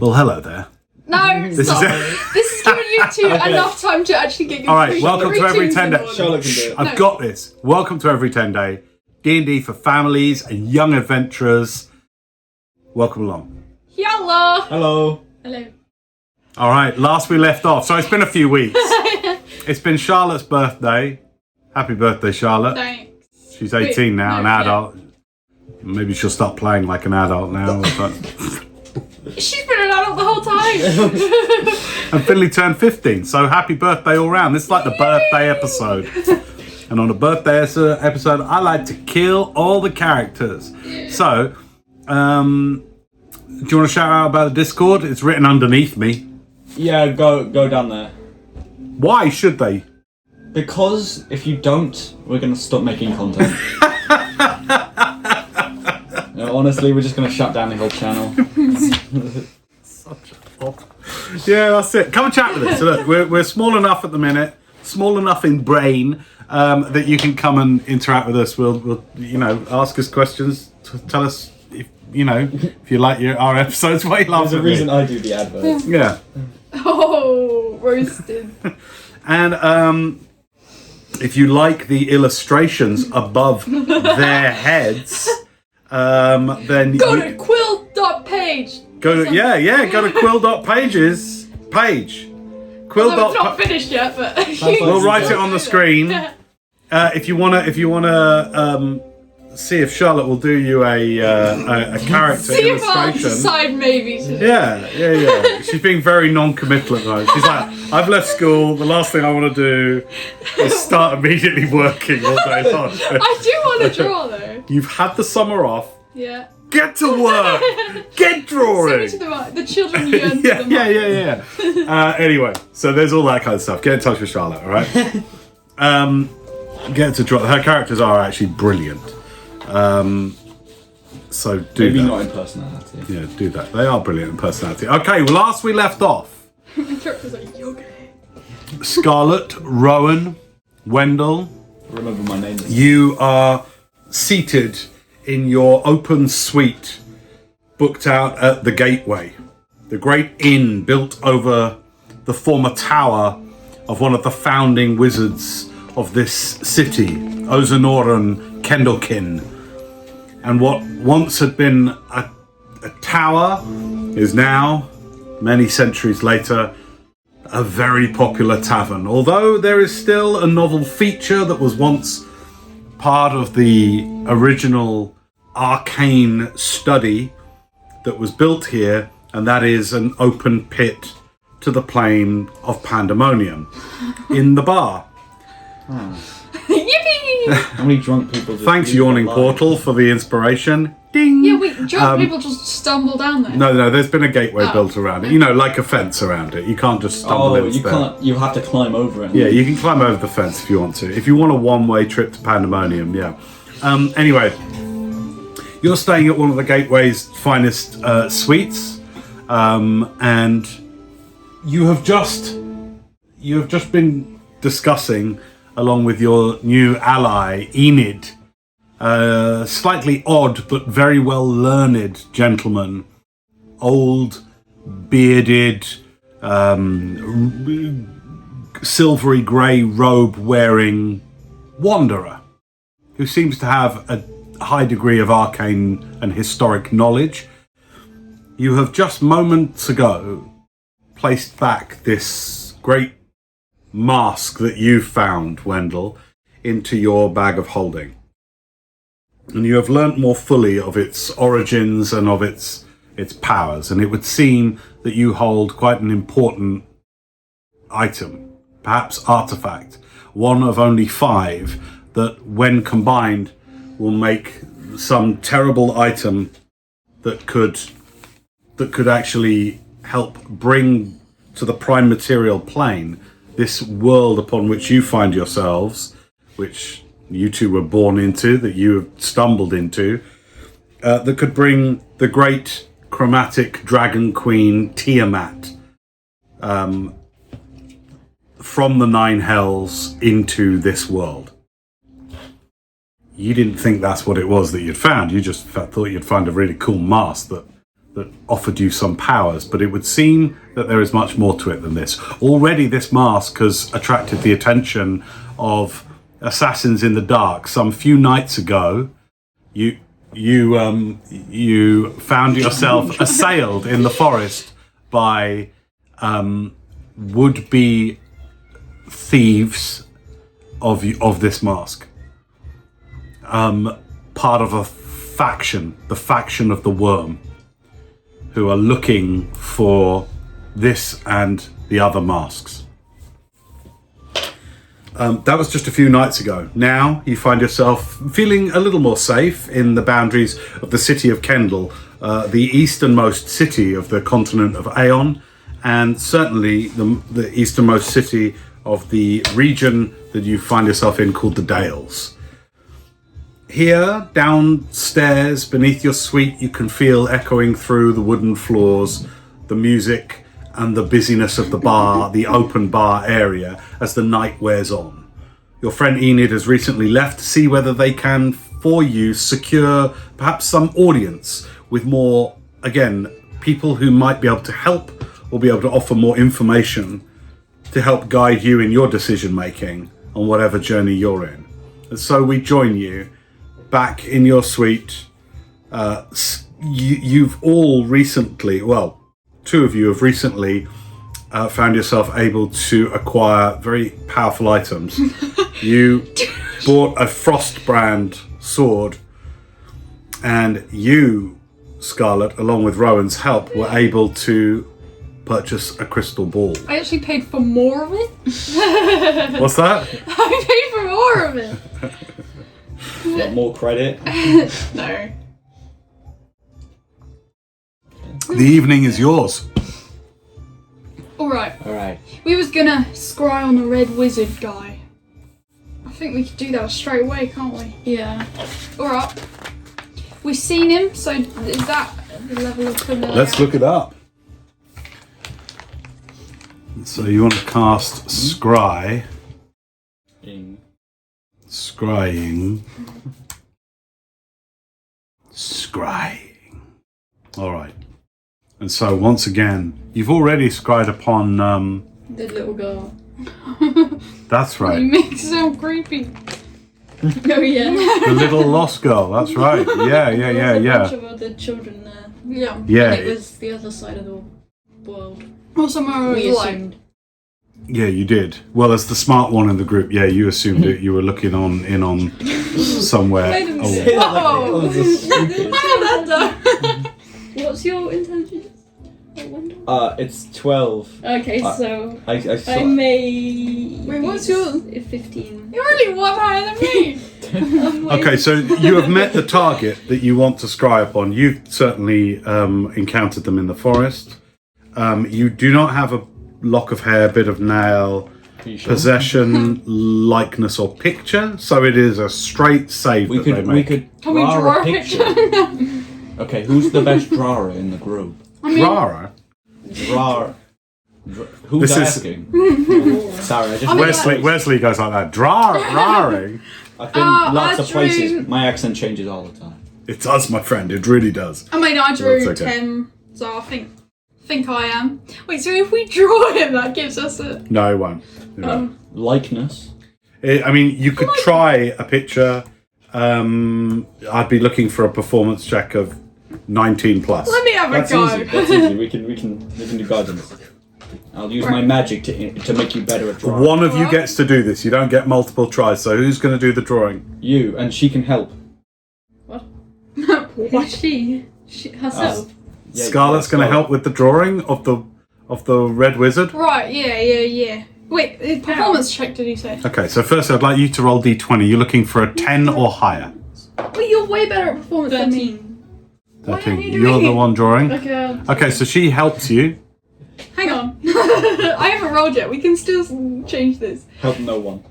Well, hello there. No, stop. This is giving you two enough time to actually get your All right, welcome to Every Tenday. Charlotte can do it. I've got this. Welcome to Every Tenday. D&D for families and young adventurers. Welcome along. Hello. Hello. Hello. All right, last we left off. So it's been a few weeks. It's been Charlotte's birthday. Happy birthday, Charlotte. Thanks. She's 18 now, an adult. Maybe she'll start playing like an adult now. But... She's been an adult the whole time. And Finley turned 15, so happy birthday all round. This is like the birthday episode. And on the birthday episode, I like to kill all the characters. So, do you want to shout out about the Discord? It's written underneath me. Yeah, go down there. Why should they? Because if you don't, we're going to stop making content. No, honestly, we're just going to shut down the whole channel. Such a pop. Yeah, that's it. Come and chat with us. So look, we're small enough at the minute, small enough in brain, that you can come and interact with us. We'll ask us questions. Tell us if you like our episodes. Why you laughing? There's a reason I do the adverts. Yeah. Oh, roasted. And if you like the illustrations above their heads, then Go to quill.page. Go to quill.pages page. Quill. Although it's not finished yet, but We'll write it on the screen. If you wanna see if Charlotte will do you a character see if I'll illustration. decide maybe to. Yeah. She's being very non-committal at the moment. She's like, I've left school. The last thing I want to do is start immediately working all day long. I do want to draw though. You've had the summer off. Yeah. Get to work. Get drawing. Send me to the children yearn for them. Yeah. Anyway, so there's all that kind of stuff. Get in touch with Charlotte, all right? Get to draw. Her characters are actually brilliant. So do Maybe that. not in personality. Yeah, do that. They are brilliant in personality. Okay, well, last we left off, My character's like yoga. Scarlett, Rowan, Wendell, Remember my name. you are seated in your open suite, booked out at the Gateway, the great inn built over the former tower of one of the founding wizards of this city, Ozanoran Kendallkin. And what once had been a tower is now, many centuries later, a very popular tavern. Although there is still a novel feature that was once part of the original arcane study that was built here, and that is an open pit to the plane of pandemonium in the bar. Yippee! How many drunk people just Thanks, leave Yawning their Portal, lives? for the inspiration. Ding! Yeah, wait, drunk people just stumble down there. No, there's been a gateway built around it. Like a fence around it. You can't just stumble in. You can't. You have to climb over it. Yeah, you can climb over the fence if you want to. If you want a one-way trip to Pandemonium, yeah. Anyway, you're staying at one of the Gateway's finest suites, and you have just been discussing, along with your new ally, Enid, slightly odd but very well learned gentleman, old, bearded, silvery grey robe wearing wanderer, who seems to have a high degree of arcane and historic knowledge. You have just moments ago placed back this great mask that you found, Wendell, into your bag of holding. And you have learnt more fully of its origins and of its powers, and it would seem that you hold quite an important item, perhaps artifact, one of only 5 that, when combined, will make some terrible item that could actually help bring to the prime material plane this world upon which you find yourselves, which you two were born into, that you have stumbled into, that could bring the great chromatic dragon queen Tiamat from the 9 hells into this world. You didn't think that's what it was that you'd found. You just thought you'd find a really cool mask that that offered you some powers, but it would seem that there is much more to it than this. Already this mask has attracted the attention of assassins in the dark. Some few nights ago, you found yourself assailed in the forest by would-be thieves of this mask. Part of a faction, the faction of the Worm, who are looking for this and the other masks. That was just a few nights ago. Now you find yourself feeling a little more safe in the boundaries of the city of Kendall, the easternmost city of the continent of Aeon, and certainly the easternmost city of the region that you find yourself in called the Dales. Here, downstairs, beneath your suite, you can feel echoing through the wooden floors, the music and the busyness of the bar, the open bar area, as the night wears on. Your friend Enid has recently left to see whether they can, for you, secure perhaps some audience with more, again, people who might be able to help or be able to offer more information to help guide you in your decision making on whatever journey you're in. And so we join you back in your suite. You've all recently, well, two of you have recently found yourself able to acquire very powerful items. You bought a Frostbrand sword, and you, Scarlet, along with Rowan's help, were able to purchase a crystal ball. I actually paid for more of it. What's that? I paid for more of it. Want more credit? No. The evening is yours. Alright. We was gonna scry on the red wizard guy. I think we could do that straight away, can't we? Yeah. Alright. We've seen him, so is that the level of familiarity? Let's look it up. So you want to cast Scry. Scrying. All right. And so once again, you've already scried upon The little girl. that's right. You make it sound creepy. Oh yeah. The little lost girl, that's right. Yeah. A bunch of other children there. Yeah. Yeah. And it was the other side of the world. Or somewhere We was like. assumed. Yeah, you did. Well, as the smart one in the group, yeah, you assumed it. You were looking in on somewhere. Wait a minute. Oh, Whoa! How that What's your intelligence? I wonder. It's 12. Okay, so I saw. I may. Wait, what's your- 15. You're only one higher than me! okay, so you have met the target that you want to scry upon. You've certainly encountered them in the forest. You do not have a lock of hair, bit of nail, possession, likeness, or picture. So it is a straight save We that they could make. Can we draw a picture? Okay, who's the best drawer in the group? Rara. Drawer. Who's This is- asking? Sorry, I just. I mean, Wesley goes like that. Drawing. I've been lots of I places. drew- My accent changes all the time. It does, my friend. It really does. I mean, I drew That's okay. 10, so I think I am. Wait, so if we draw him, that gives us a... No, it won't. It won't. Likeness. I mean, you could try a picture. I'd be looking for a performance check of 19 plus. Let me have That's a go. easy. That's easy. We can do guidance. I'll use my magic to make you better at drawing. One of you gets to do this. You don't get multiple tries. So who's going to do the drawing? You, and she can help. What? She herself. Yeah, Scarlett's going to help with the drawing of the red wizard. Right, yeah. Wait, performance check, did you say? Okay, so first I'd like you to roll d20. You're looking for a 10 or higher. Wait, you're way better at performance than me. 13. Why 13. aren't you You're doing the it? one drawing. Okay. Okay, so she helps you. Hang on. I haven't rolled yet. We can still change this. Help no one.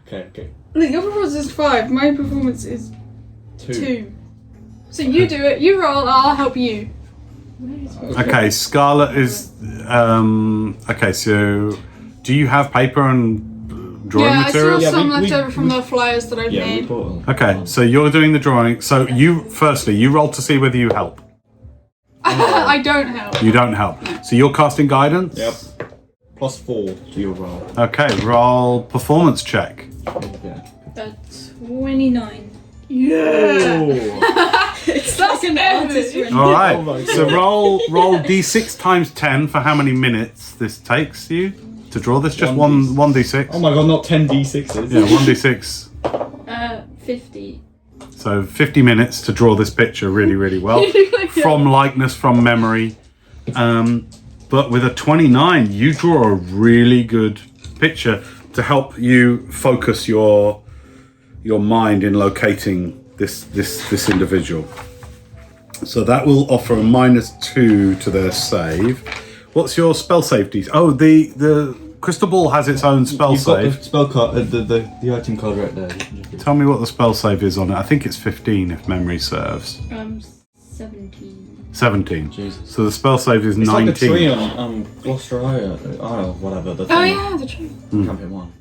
Okay. Look, your performance is 5. My performance is 2. 2. So you do it. You roll. I'll help you. Okay, Scarlett is. Okay, so do you have paper and drawing Yeah, materials? I still have some Yeah, left over from the flyers that I've Yeah, we made. bought them. Okay, so you're doing the drawing. So you roll to see whether you help. I don't help. You don't help. So you're casting guidance? Yep. +4 to your roll. Okay, roll performance check. Okay. 29. Yeah. It's like an artist render. All right. Oh my So God. roll d6 times 10 for how many minutes this takes you to draw this. Just One one d6. Oh my god, not 10 d6s. Yeah, 1d6. 50. So 50 minutes to draw this picture really, really well. From likeness, from memory. But with a 29, you draw a really good picture to help you focus your mind in locating this individual. So that will offer a -2 to their save. What's your spell safety? Oh, the crystal ball has its own spell You've got save. the spell card, the item card right there. Tell me what the spell save is on it. I think it's 15 if memory serves. 17. 17. Jesus. So the spell save is It's 19. like the tree on Gloucester Isle, whatever. The Oh thing. yeah, the tree. Campaign 1.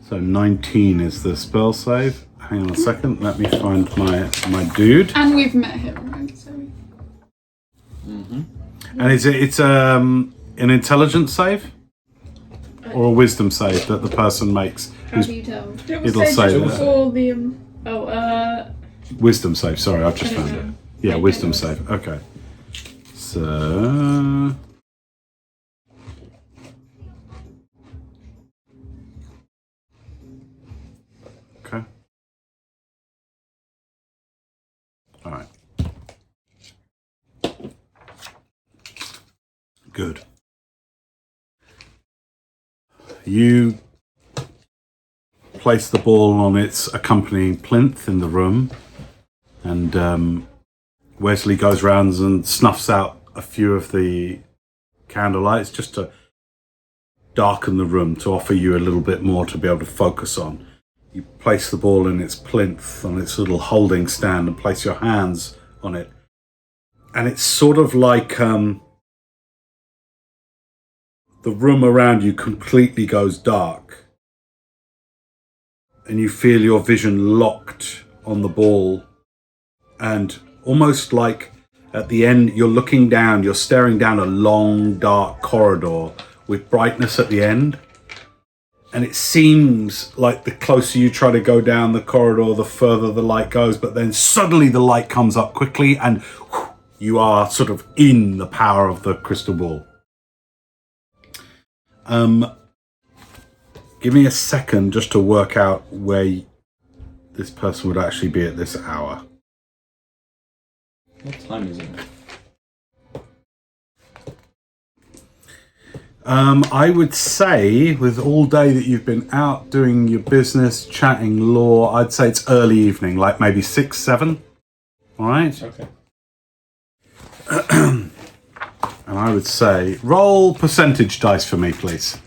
So 19 is the spell save. Hang on a second. Let me find my dude. And we've met him, right? So And it's an intelligence save or a wisdom save that the person makes. How do you tell? It'll say that. before the Oh, Wisdom save. Sorry, I've just I don't found it. know. Yeah, I wisdom don't know. save. Okay. So okay. All right. Good. You place the ball on its accompanying plinth in the room, and Wesley goes round and snuffs out a few of the candlelights just to darken the room, to offer you a little bit more to be able to focus on. You place the ball in its plinth on its little holding stand and place your hands on it, and it's sort of like the room around you completely goes dark, and you feel your vision locked on the ball, and almost like at the end you're looking down, you're staring down a long dark corridor with brightness at the end, and it seems like the closer you try to go down the corridor, the further the light goes, but then suddenly the light comes up quickly and you are sort of in the power of the crystal ball. Give me a second just to work out where this person would actually be at this hour. What time is it? I would say, with all day that you've been out doing your business, chatting law, I'd say it's early evening, like maybe 6, 7. All right? Okay. And I would say, roll percentage dice for me, please.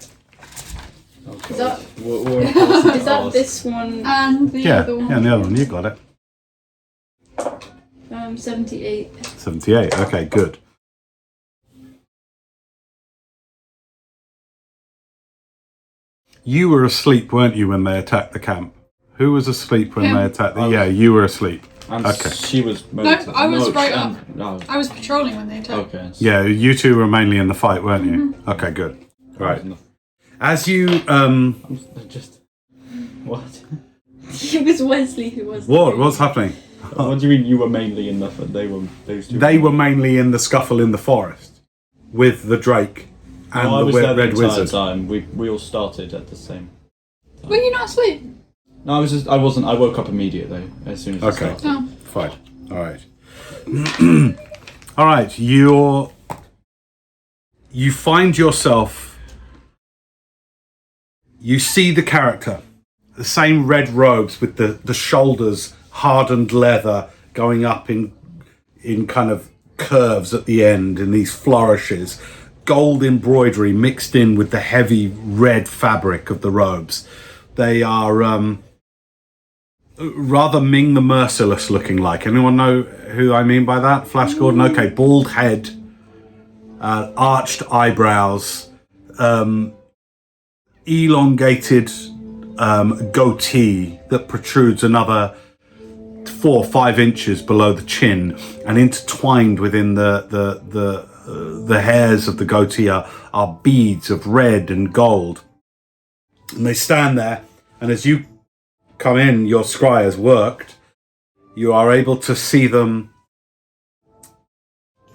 Okay. Is that- What is that this one? and the Yeah, other one. yeah, and the other one, you got it. 78. 78, okay, good. You were asleep, weren't you, when they attacked the camp? Who was asleep when Him. they attacked the... Yeah, you were asleep. And Okay. she was... I was right up. No. I was patrolling when they attacked. Okay. Yeah, you two were mainly in the fight, weren't you? Okay, good. Right. As you... Just... What? It was Wesley who was. What's happening? What do you mean you were mainly in the... They were... Those two... They were mainly in the scuffle in the forest with the Drake and No, I the was there Red the entire Wizard. time. We all started at the same... Were you not asleep? No, I wasn't. I woke up immediately as soon as it Okay. started. No. Fine. All right. All right. You find yourself. You see the character, the same red robes with the shoulders hardened leather going up in kind of curves at the end in these flourishes, gold embroidery mixed in with the heavy red fabric of the robes. They are rather Ming the Merciless looking like. Anyone know who I mean by that? Flash Gordon? Okay, bald head, arched eyebrows, elongated goatee that protrudes another 4 or 5 inches below the chin, and intertwined within the hairs of the goatee are beads of red and gold. And they stand there, and as you come in, your scry has worked. You are able to see them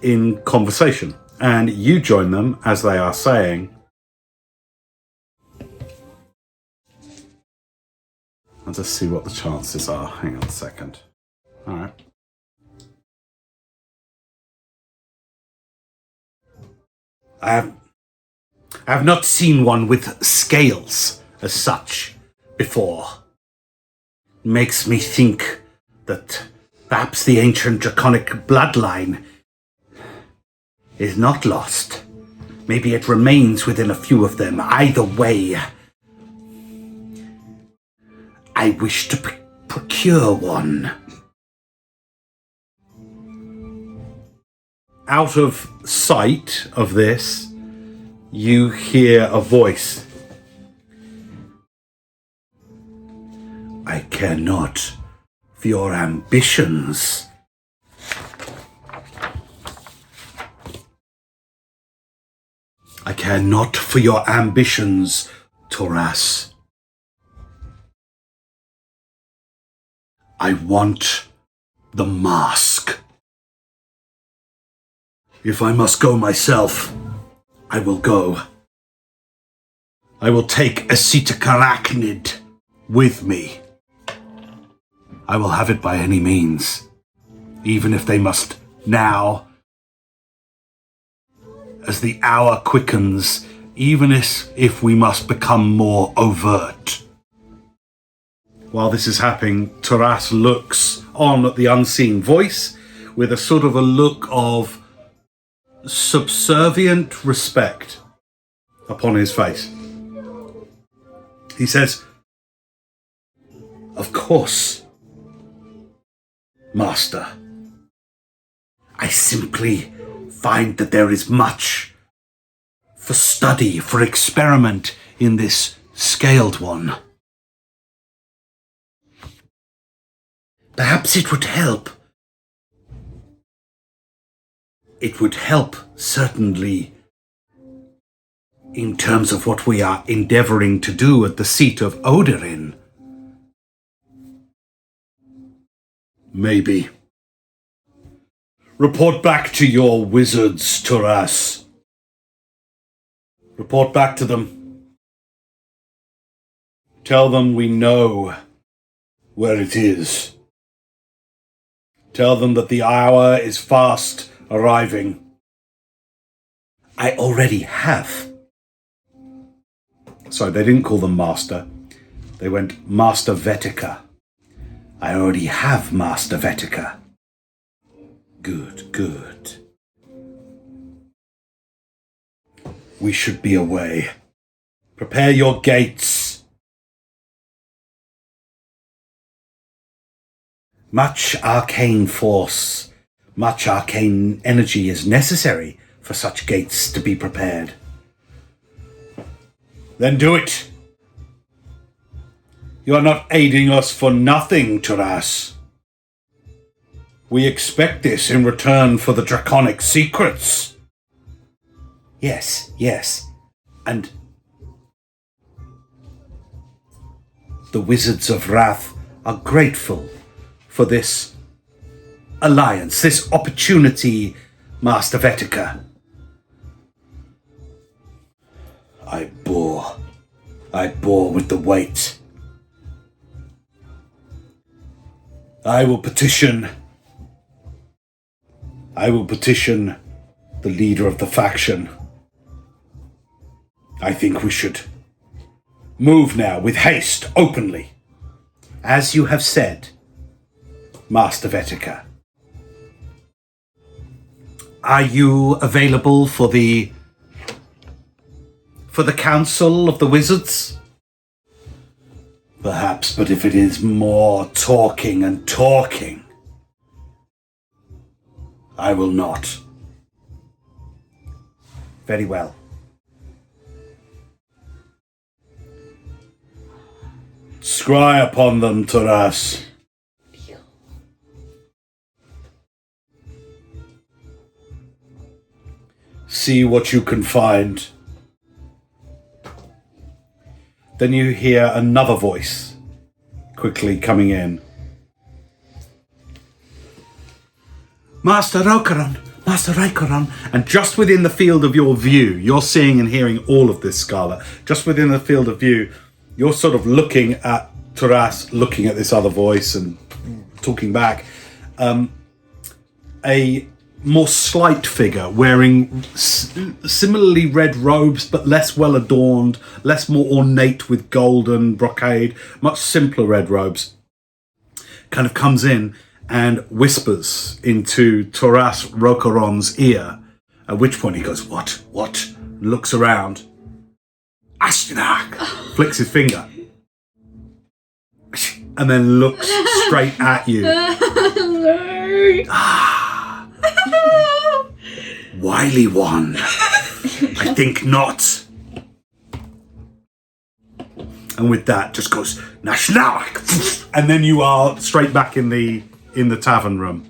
in conversation, and you join them as they are saying, I'll just see what the chances are. Hang on a second. All right. I have not seen one with scales as such before. Makes me think that perhaps the ancient draconic bloodline is not lost. Maybe it remains within a few of them. Either way, I wish to procure one. Out of sight of this, you hear a voice. I care not for your ambitions. I care not for your ambitions, Toras. I want the mask. If I must go myself, I will go. I will take Acetic Arachnid with me. I will have it by any means, even if they must now, as the hour quickens, even if we must become more overt. While this is happening, Taras looks on at the unseen voice with a sort of a look of subservient respect upon his face. He says, "Of course, Master. I simply find that there is much for study, for experiment in this scaled one. Perhaps it would help. It would help, certainly, in terms of what we are endeavoring to do at the seat of Oderin. Maybe. Report back to your wizards, Taras. Report back to them. Tell them we know where it is. Tell them that the hour is fast arriving. I already have." Sorry, they didn't call them Master. They went Master Vetica. I already have Master Vetica. Good, good. We should be away. Prepare your gates. Much arcane force, much arcane energy is necessary for such gates to be prepared. Then do it. You are not aiding us for nothing, Taras. We expect this in return for the draconic secrets. Yes, yes. And the Wizards of Wrath are grateful for this alliance, this opportunity, Master Vetica. I bore with the weight. I will petition the leader of the faction. I think we should move now with haste, openly. As you have said, Master Vetica. Are you available for the Council of the Wizards? Perhaps, but if it is more talking and talking, I will not. Very well. Scry upon them, Taras. see what you can find. Then you hear another voice quickly coming in. Master Rokaron, Master Raikoron. And just within the field of your view, you're seeing and hearing all of this, Scarlet. Just within the field of view, you're sort of looking at Taras, looking at this other voice and talking back. A more slight figure wearing similarly red robes, but less well adorned, more ornate with golden brocade, much simpler red robes, kind of comes in and whispers into Taras Rokaron's ear, at which point he goes, What? Looks around. Ashnak! Flicks his finger. And then looks straight at you. Wily one. I think not. And with that, just goes Nashnak, and then you are straight back in the tavern room.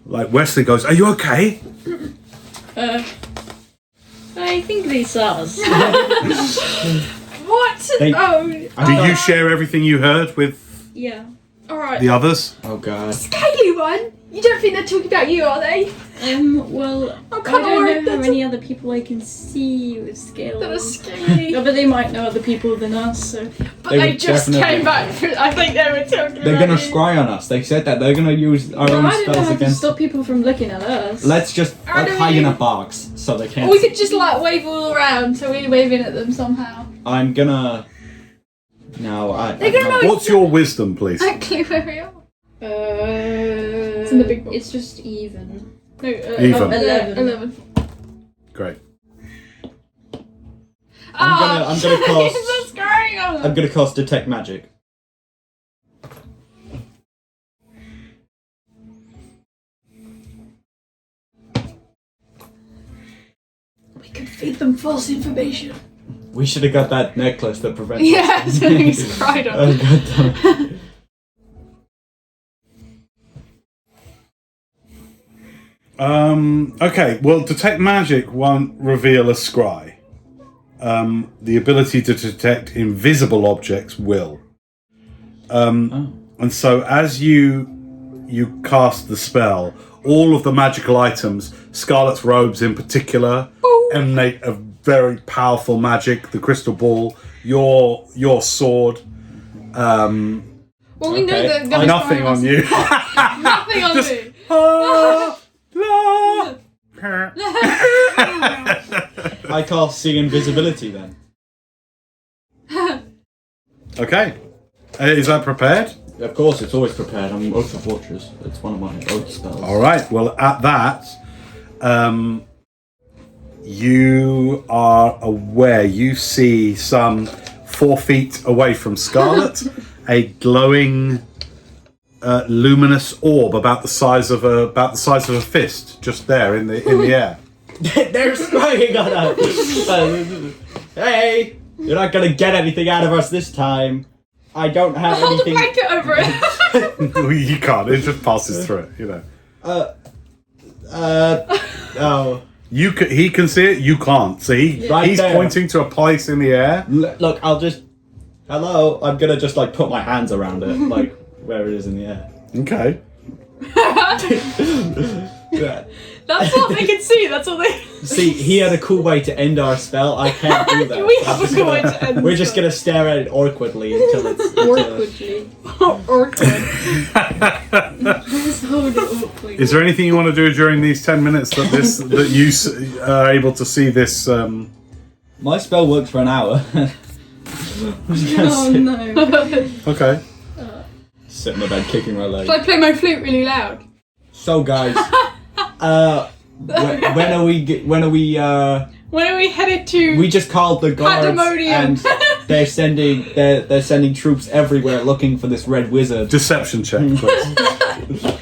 Like Wesley goes, "Are you okay?" I think they saw us. What? Do you share everything you heard with Yeah. Alright. the others? Oh god. Scaly one? You don't think they're talking about you, are they? Well, I'm I kinda don't worried know how that's many other people I can see with scales. That are scaly. No, but they might know other people than us, so... But They they would just definitely- came back. I think they were talking They're about gonna you. scry on us. They said that. They're gonna use our No, own I don't know spells how to against... stop people from looking at us. Let's just How do hide in we- a box so they can't... Or we could just like wave all around so we're waving at them somehow. I'm gonna... No, They're gonna know What's your wisdom, please? exactly where we are. It's in the big box. It's just even. No, Even. 11. Great. I'm gonna cast... What's going on? I'm gonna cast Detect Magic. We could feed them false information. We should have got that necklace that prevents Yeah, us. so he's cried on. Oh god damn it. Okay, well, Detect Magic won't reveal a scry. The ability to detect invisible objects will. And so as you cast the spell, all of the magical items, Scarlet's robes in particular, emanate a very powerful magic. The crystal ball, your sword, Well, we know Okay. that they're nothing on you. Nothing on Just- me. I cast See Invisibility then. Okay, is that prepared? Of course, it's always prepared. I'm Oath of Watchers. It's one of my oath spells. All right. Well, at that, you are aware. You see some 4 feet away from Scarlet, a glowing, luminous orb about the size of a fist, just there in the air. They're scrying on us. Hey, you're not gonna get anything out of us this time. I don't have Hold a anything. blanket over it. You can't. It just passes through it. You know. Oh. He can see it. You can't. So Right he's there. pointing to a place in the air. Look, I'll just. Hello. I'm gonna just like put my hands around it, like where it is in the air. Okay. Yeah. That's all they can see. That's all they. See, he had a cool way to end our spell. I can't do that. We have a cool way to end We're the just spell. gonna stare at it awkwardly until it's. Awkwardly. Awkward. Let's hold it awkwardly. Is there anything you want to do during these 10 minutes that you are able to see this? My spell works for an hour. Oh no. Okay. Sit in the bed, kicking my leg. Shall I play my flute really loud? So, guys, when are we? When are we headed to? We just called the guards, Pandemonium. and they're sending troops everywhere looking for this red wizard. Deception check, please.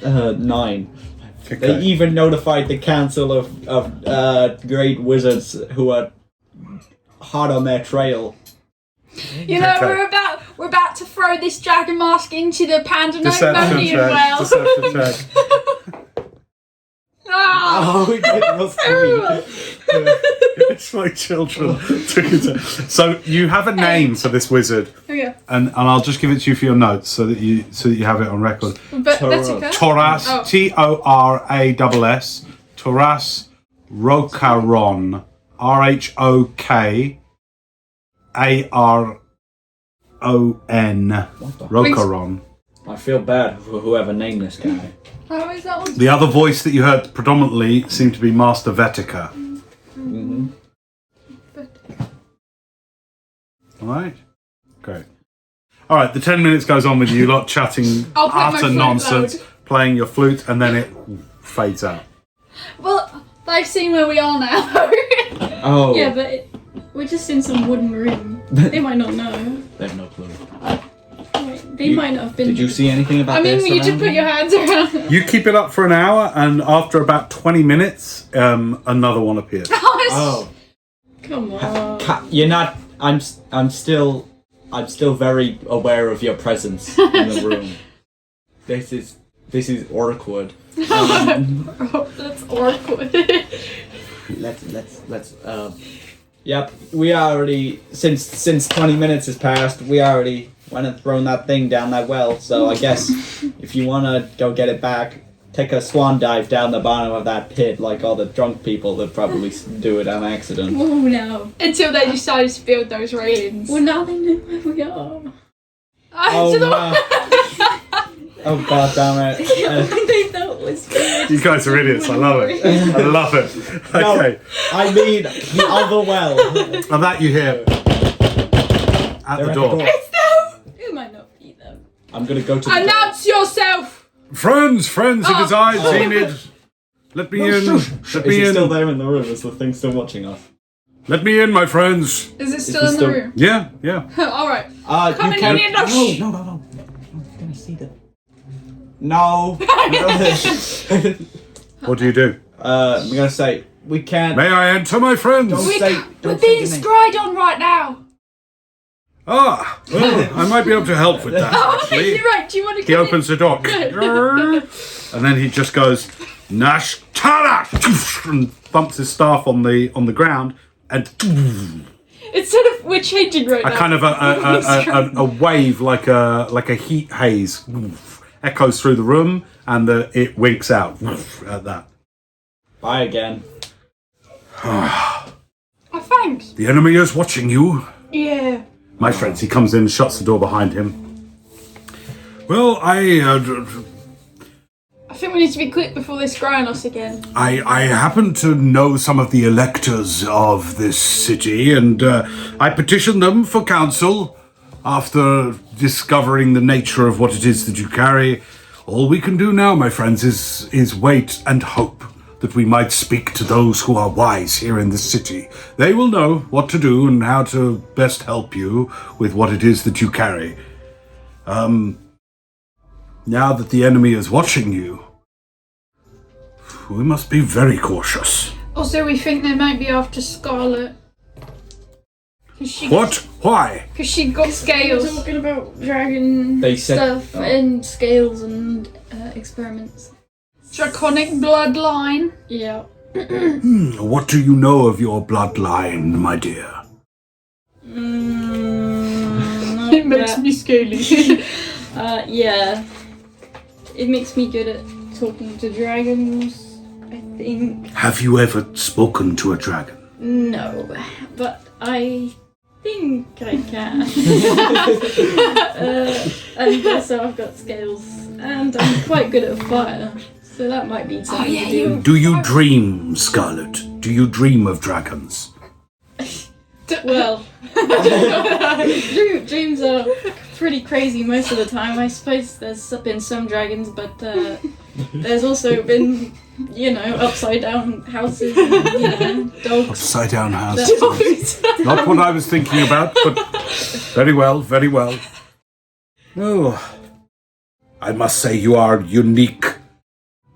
9. They Okay. even notified the council of great wizards who are hot on their trail. You know, Okay. we're We're about to throw this dragon mask into the pandemonium well. Deception check. Ah! Oh, it was It's like children. So you have a name for this wizard, Okay. and I'll just give it to you for your notes so that you have it on record. But that's okay. Toras, Oh. Torass, Toras Rokaron, Rhokaron, Rokaron. I feel bad for whoever named this guy. How is that one? The other voice that you heard predominantly seemed to be Master Vetica. Mm-hmm. All right, great. All right, the 10 minutes goes on with you lot chatting I'll play my utter flute nonsense, loud. playing your flute, and then it fades out. Well, they've seen where we are now. Oh. Yeah, but we're just in some wooden room. They might not know. They have no clue. They might not have been. Did you see anything about I mean, this? you just around put your hands around. You keep it up for an hour, and after about 20 minutes, another one appears. Oh. Come on. You're not. I'm still very aware of your presence in the room. This is awkward. That's awkward. Let's. Yep. We already since 20 minutes has passed. We already went and thrown that thing down that well. So I guess if you wanna go get it back, take a swan dive down the bottom of that pit like all the drunk people that probably do it on accident. Oh no. Until they decided to build those railings. Well, now they know where we are. Oh no! Oh god damn it! They thought it was good. You guys are idiots. I love it. I love it. No, Okay. I mean the other well. And that you hear at They're the door. It might not be them. I'm gonna go to the Announce yourself! Friends, it is I, Zenid. Let me in. Let Is me he still in. there in the room? Is the thing still watching us? Let me in, my friends. Is it still it in the still- room? Yeah, yeah. Alright. You in can. here, No, no, shh. no. I'm gonna see them. No. What do you do? I'm gonna say we can't. May I enter, my friends? Don't We're say being your name. scried on right now. Ah, well, I might be able to help with that, Oh, actually. you're right. Do you want to He opens the door. And then he just goes, Nash Tara! And thumps his staff on the ground, and Instead of we're changing right a now. kind of a wave like a heat haze echoes through the room, and it winks out at that. Bye again. Oh, thanks. The enemy is watching you, Yeah. my friends. He comes in, shuts the door behind him. Well, I think we need to be quick before they scry on us again. I happen to know some of the electors of this city, and I petitioned them for counsel after discovering the nature of what it is that you carry. All we can do now, my friends, is wait and hope that we might speak to those who are wise here in this city. They will know what to do and how to best help you with what it is that you carry. Now that the enemy is watching you, we must be very cautious. Also, we think they might be after Scarlet. What? Why? Because she got We're scales. talking about dragon They said- stuff and scales and experiments. Draconic bloodline. Yeah. What do you know of your bloodline, my dear? Not It makes that. me scaly. Yeah. It makes me good at talking to dragons, I think. Have you ever spoken to a dragon? No, but I think I can. And also I've got scales, and I'm quite good at fire, so that might be something to do. Do you dream, Scarlet? Do you dream of dragons? Well, dreams are pretty crazy most of the time. I suppose there's been some dragons, but there's also been, upside down houses and, dogs. Upside down house. Not what I was thinking about, but very well, very well. Oh, I must say you are unique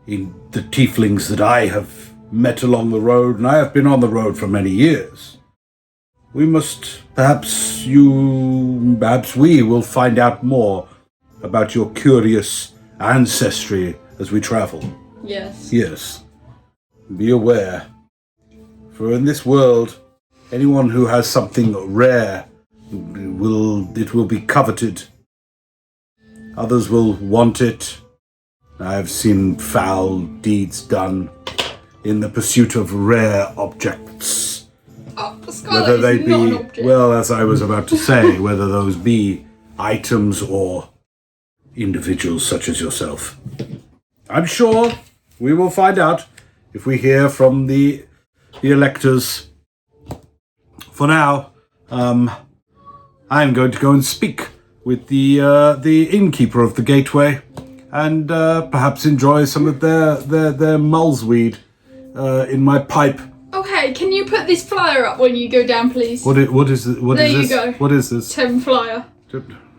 in the tieflings that I have met along the road, and I have been on the road for many years. we must, perhaps we will find out more about your curious ancestry as we travel. Yes. Yes. Be aware. For in this world, anyone who has something rare will be coveted. Others will want it. I have seen foul deeds done in the pursuit of rare objects. Whether they not an be, object. well, as I was about to say, whether those be items or individuals such as yourself. I'm sure we will find out if we hear from the electors. For now, I'm going to go and speak with the innkeeper of the gateway, and perhaps enjoy some of their mullsweed in my pipe. Okay, can you put this flyer up when you go down, please? What is it? What There is you this? go. What is this? 10 flyer.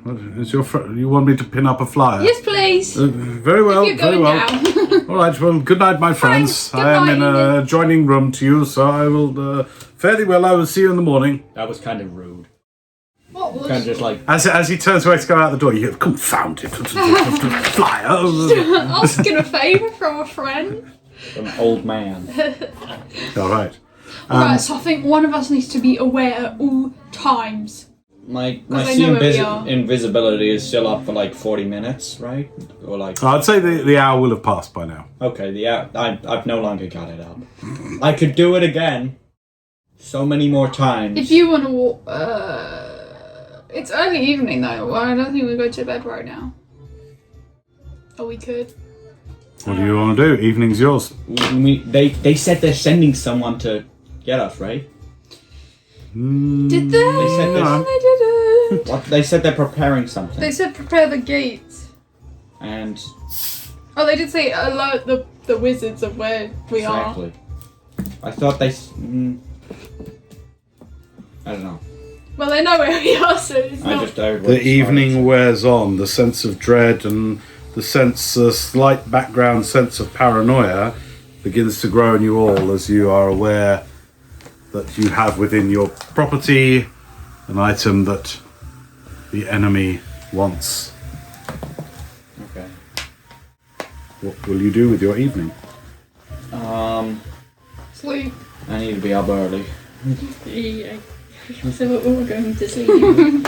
What is you want me to pin up a flyer? Yes, please. Very well. You're Very going well. down. All right. Well, good night, my friends. Thanks, good I am in night. a adjoining room to you, so I will. Fare thee well. I will see you in the morning. That was kind of rude. What was Kind of just like, As he turns away to go out the door, you hear, confounded flyer. asking a favour from a friend? an old man. All right. Right, so I think one of us needs to be aware at all times. My I know where we are. invisibility is still up for like 40 minutes, right? Or like, I'd say the hour will have passed by now. okay, I've no longer got it up. I could do it again so many more times. If you want to walk, it's early evening though. I don't think we go to bed right now. Or we could. What do you want to do? Evening's yours. They said they're sending someone to get us, right? Did they? They said No, this. they didn't. What? They said they're preparing something. They said prepare the gates. And Oh, they did say alert the wizards of where we exactly. I thought they. I don't know. are. Well, they know where we are, so it's I not. just heard what The evening started. wears on. The sense of dread and the slight background sense of paranoia begins to grow in you all as you are aware that you have within your property an item that the enemy wants. Okay. What will you do with your evening? Sleep. I need to be up early. Yeah. So we're all going to sleep.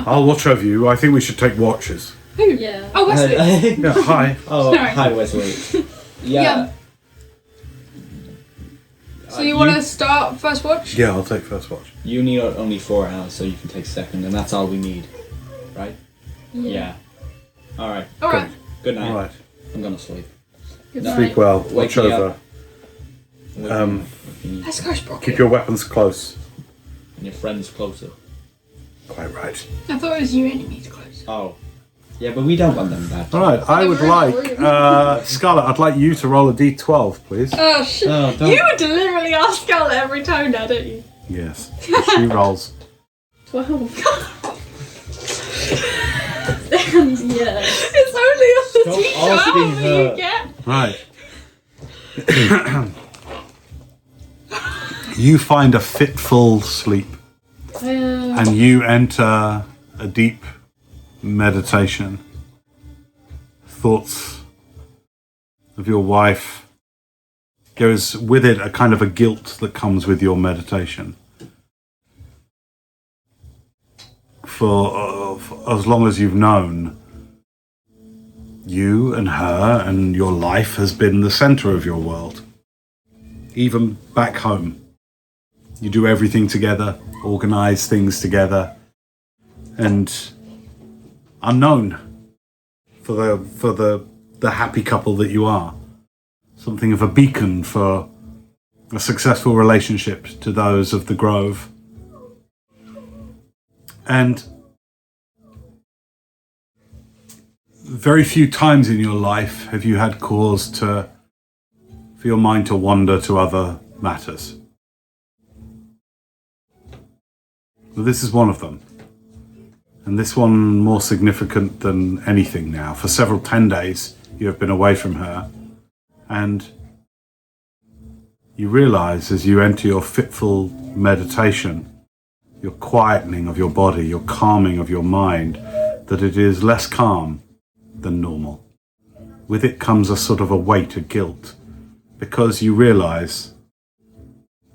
I'll watch over you. I think we should take watches. Yeah. Oh, Wesley. Yeah, hi. Oh, Sorry. hi Wesley. Yeah. So you want to start first watch? Yeah, I'll take first watch. You need only 4 hours, so you can take second, and that's all we need, right? Yeah. All right. All right. Good night. All right. I'm gonna sleep. Good Night. Sleep well. Wake Watch me over. up. Wake me up. Let's go, Sprocket. Keep your weapons close. And your friends closer. Quite right. I thought it was you enemies close. Oh. Yeah, but we don't want them bad. All right. I would We're in a like room. Scarlett. I'd like you to roll a d12, please. Oh shit! Oh, don't- You would deliberately ask Scarlett every time now, don't you? Yes. She rolls. 12. Yeah. It's only on the Stop teacher. asking How her. you get? Right. You find a fitful sleep, and you enter a deep meditation. Thoughts of your wife. There is with it a kind of a guilt that comes with your meditation. For as long as you've known, you and her and your life has been the center of your world. Even back home, you do everything together, organize things together, and unknown for the happy couple that you are. Something of a beacon for a successful relationship to those of the Grove. And very few times in your life have you had cause for your mind to wander to other matters. But this is one of them. And this one more significant than anything now. For several 10 days, you have been away from her. And you realize as you enter your fitful meditation your quietening of your body, your calming of your mind, that it is less calm than normal. With it comes a sort of a weight of guilt, because you realize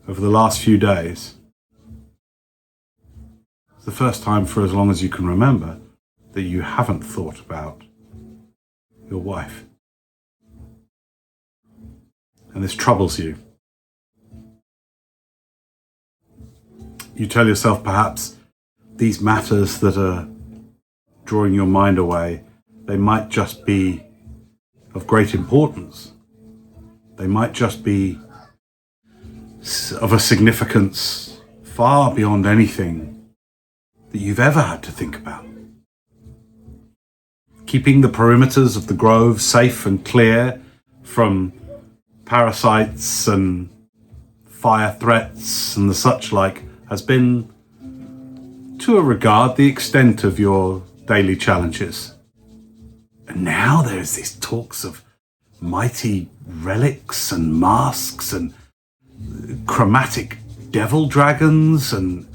over the last few days, it's the first time for as long as you can remember that you haven't thought about your wife. And this troubles you. You tell yourself perhaps these matters that are drawing your mind away, they might just be of great importance. They might just be of a significance far beyond anything that you've ever had to think about. Keeping the perimeters of the grove safe and clear from parasites and fire threats and the such like has been, to a regard, the extent of your daily challenges. And now there's these talks of mighty relics and masks and chromatic devil dragons, and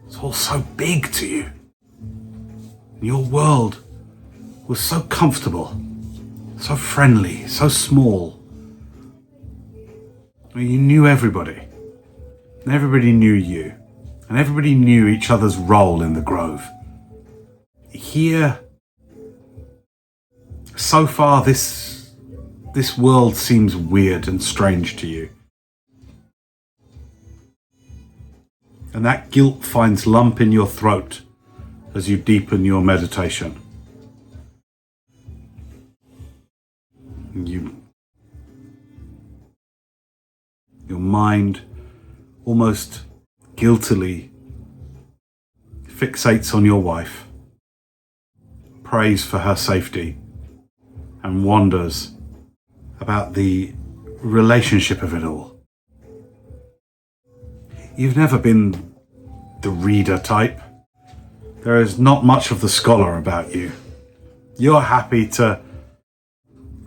it's all so big to you. And your world was so comfortable, so friendly, so small. I mean, you knew everybody, and everybody knew you, and everybody knew each other's role in the grove. Here, so far, this world seems weird and strange to you. And that guilt finds lump in your throat as you deepen your meditation. Your mind almost guiltily fixates on your wife, prays for her safety, and wonders about the relationship of it all. You've never been the reader type. There is not much of the scholar about you. You're happy to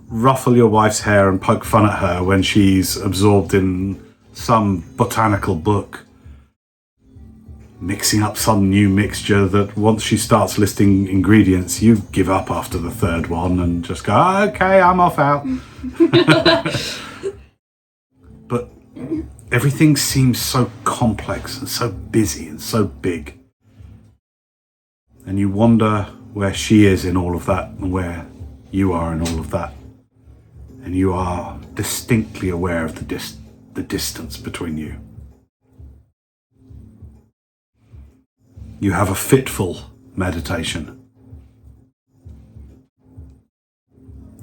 ruffle your wife's hair and poke fun at her when she's absorbed in some botanical book, mixing up some new mixture that once she starts listing ingredients, you give up after the third one and just go, okay, I'm off out. But everything seems so complex and so busy and so big. And you wonder where she is in all of that and where you are in all of that. And you are distinctly aware of the distance between you. You have a fitful meditation.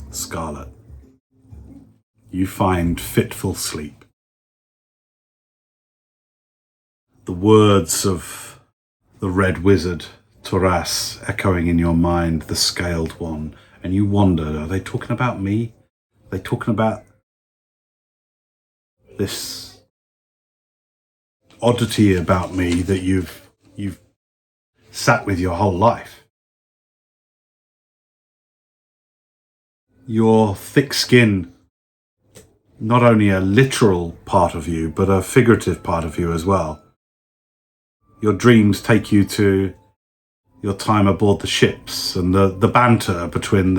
Scarlet. You find fitful sleep. The words of the Red Wizard, Taras, echoing in your mind, the Scaled One, and you wonder, are they talking about me? Are they talking about this oddity about me that you've sat with your whole life? Your thick skin, not only a literal part of you, but a figurative part of you as well. Your dreams take you to your time aboard the ships and the banter between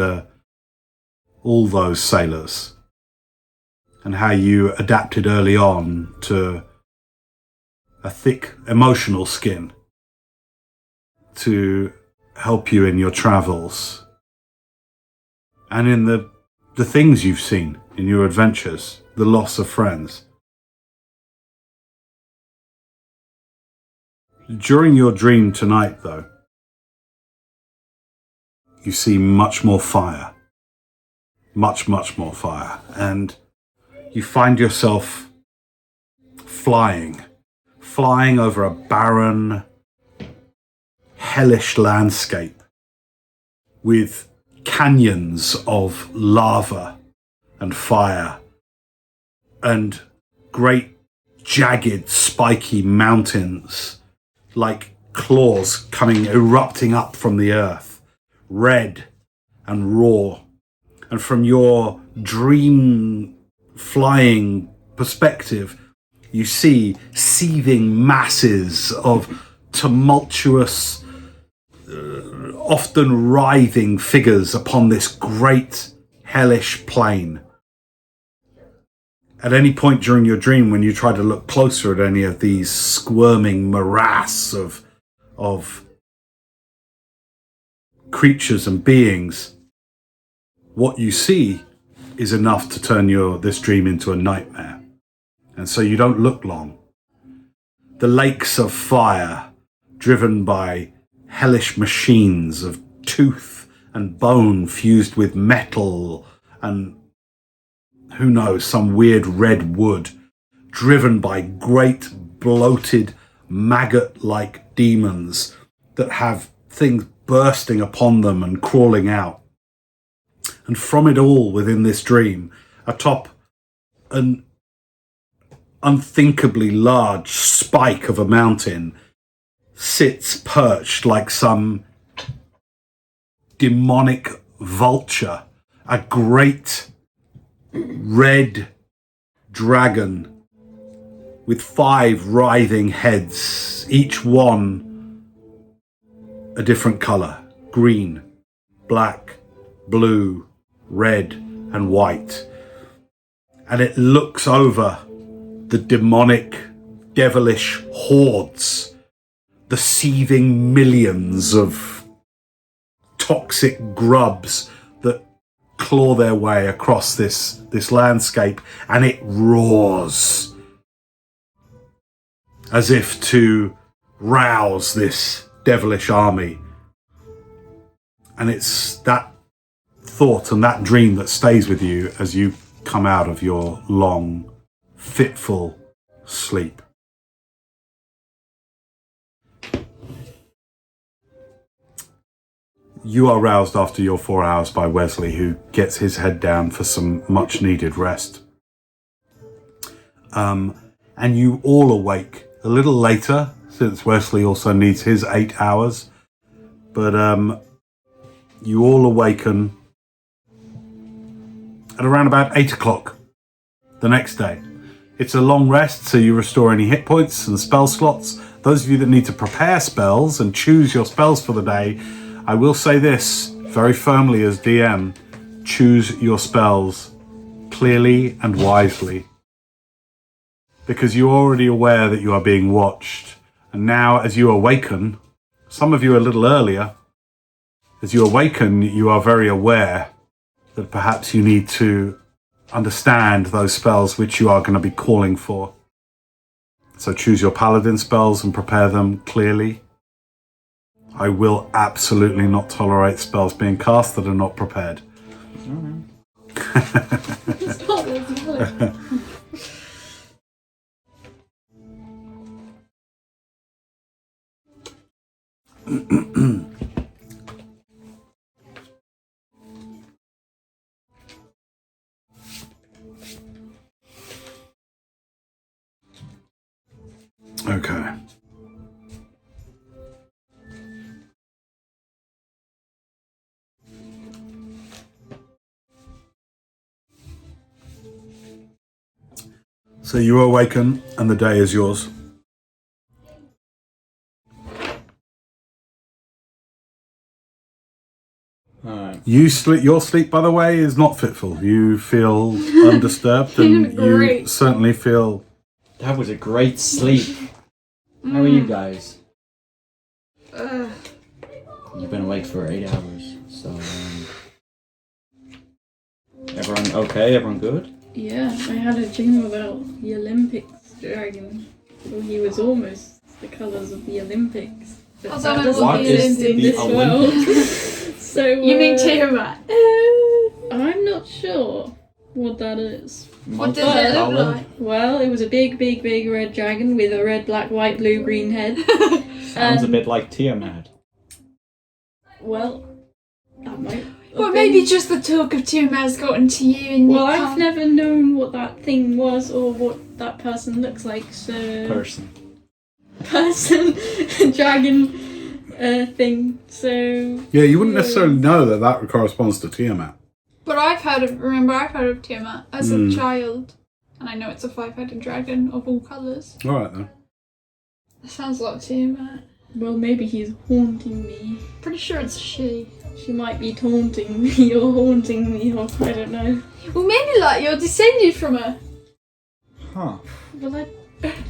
all those sailors, and how you adapted early on to a thick emotional skin to help you in your travels and in the things you've seen in your adventures, the loss of friends. During your dream tonight, though, you see much more fire, much more fire, and you find yourself flying over a barren, hellish landscape with canyons of lava and fire and great jagged spiky mountains like claws erupting up from the earth, red and raw. And from your dream flying perspective, you see seething masses of tumultuous, often writhing figures upon this great hellish plain. At any point during your dream, when you try to look closer at any of these squirming morass of creatures and beings, what you see is enough to turn this dream into a nightmare. And so you don't look long. The lakes of fire, driven by hellish machines of tooth and bone fused with metal and, who knows, some weird red wood, driven by great bloated maggot-like demons that have things bursting upon them and crawling out. And from it all within this dream, atop an unthinkably large spike of a mountain, sits perched like some demonic vulture, a great red dragon with 5 writhing heads, each one a different colour: green, black, blue, red and white. And it looks over the demonic, devilish hordes, the seething millions of toxic grubs that claw their way across this landscape, and it roars as if to rouse this devilish army. And it's that thought and that dream that stays with you as you come out of your long, fitful sleep. You are roused after your 4 hours by Wesley, who gets his head down for some much needed rest. And you all awake a little later, since Wesley also needs his 8 hours. But you all awaken at around about 8 o'clock the next day. It's a long rest, so you restore any hit points and spell slots. Those of you that need to prepare spells and choose your spells for the day, I will say this very firmly as DM: choose your spells clearly and wisely, because you're already aware that you are being watched. And now, as you awaken, some of you a little earlier, as you awaken, you are very aware that perhaps you need to understand those spells which you are going to be calling for. So choose your paladin spells and prepare them clearly. I will absolutely not tolerate spells being cast that are not prepared. Okay. So you awaken and the day is yours. You sleep. Your sleep, by the way, is not fitful. You feel undisturbed, and you certainly feel. That was a great sleep. How are you guys? You've been awake for 8 hours, so everyone okay? Everyone good? Yeah, I had a dream about the Olympics dragon. Well, he was almost the colours of the Olympics. But I that don't know doesn't what exist in this world. So You mean Tiamat? I'm not sure what that is. What does it look like? Well, it was a big, big, big red dragon with a red, black, white, blue, green head. Sounds a bit like Tiamat. Well, that might. Well, maybe just the talk of Tiamat's gotten to you and Well, you I've never known what that thing was or what that person looks like, so... Person, dragon, thing, so... Yeah, you wouldn't necessarily know that corresponds to Tiamat. But I've heard of Tiamat as a child. And I know it's a 5-headed dragon of all colours. All right then. That sounds like Tiamat. Well, maybe he's haunting me. Pretty sure it's a she. She might be taunting me or haunting me, or I don't know. Well, maybe like you're descended from her. Huh. Well,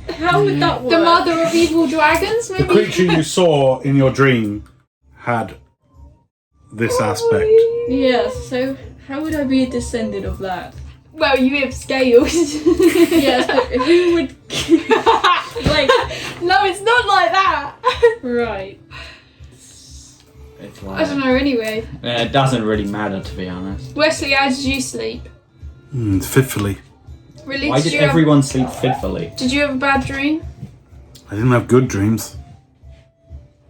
how would that work? The mother of evil dragons, maybe? The creature you saw in your dream had this aspect. Yes, so how would I be a descendant of that? Well, you have scales. Yes, but who would... like... No, it's not like that. Right. It's I like... don't know, anyway. It doesn't really matter, to be honest. Wesley, how did you sleep? Fitfully. Really? Why did you everyone sleep fitfully? Did you have a bad dream? I didn't have good dreams.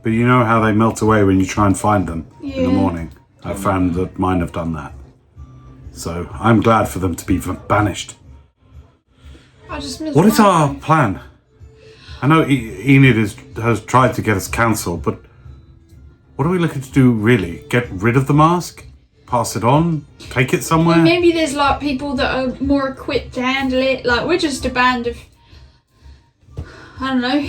But you know how they melt away when you try and find them in Yeah. the morning. I found that mine have done that. So I'm glad for them to be banished. I just missed What is one. our plan? I know Enid has tried to get us counsel, but what are we looking to do really? Get rid of the mask? Pass it on? Take it somewhere? Maybe there's like people that are more equipped to handle it. Like we're just a band of, I don't know,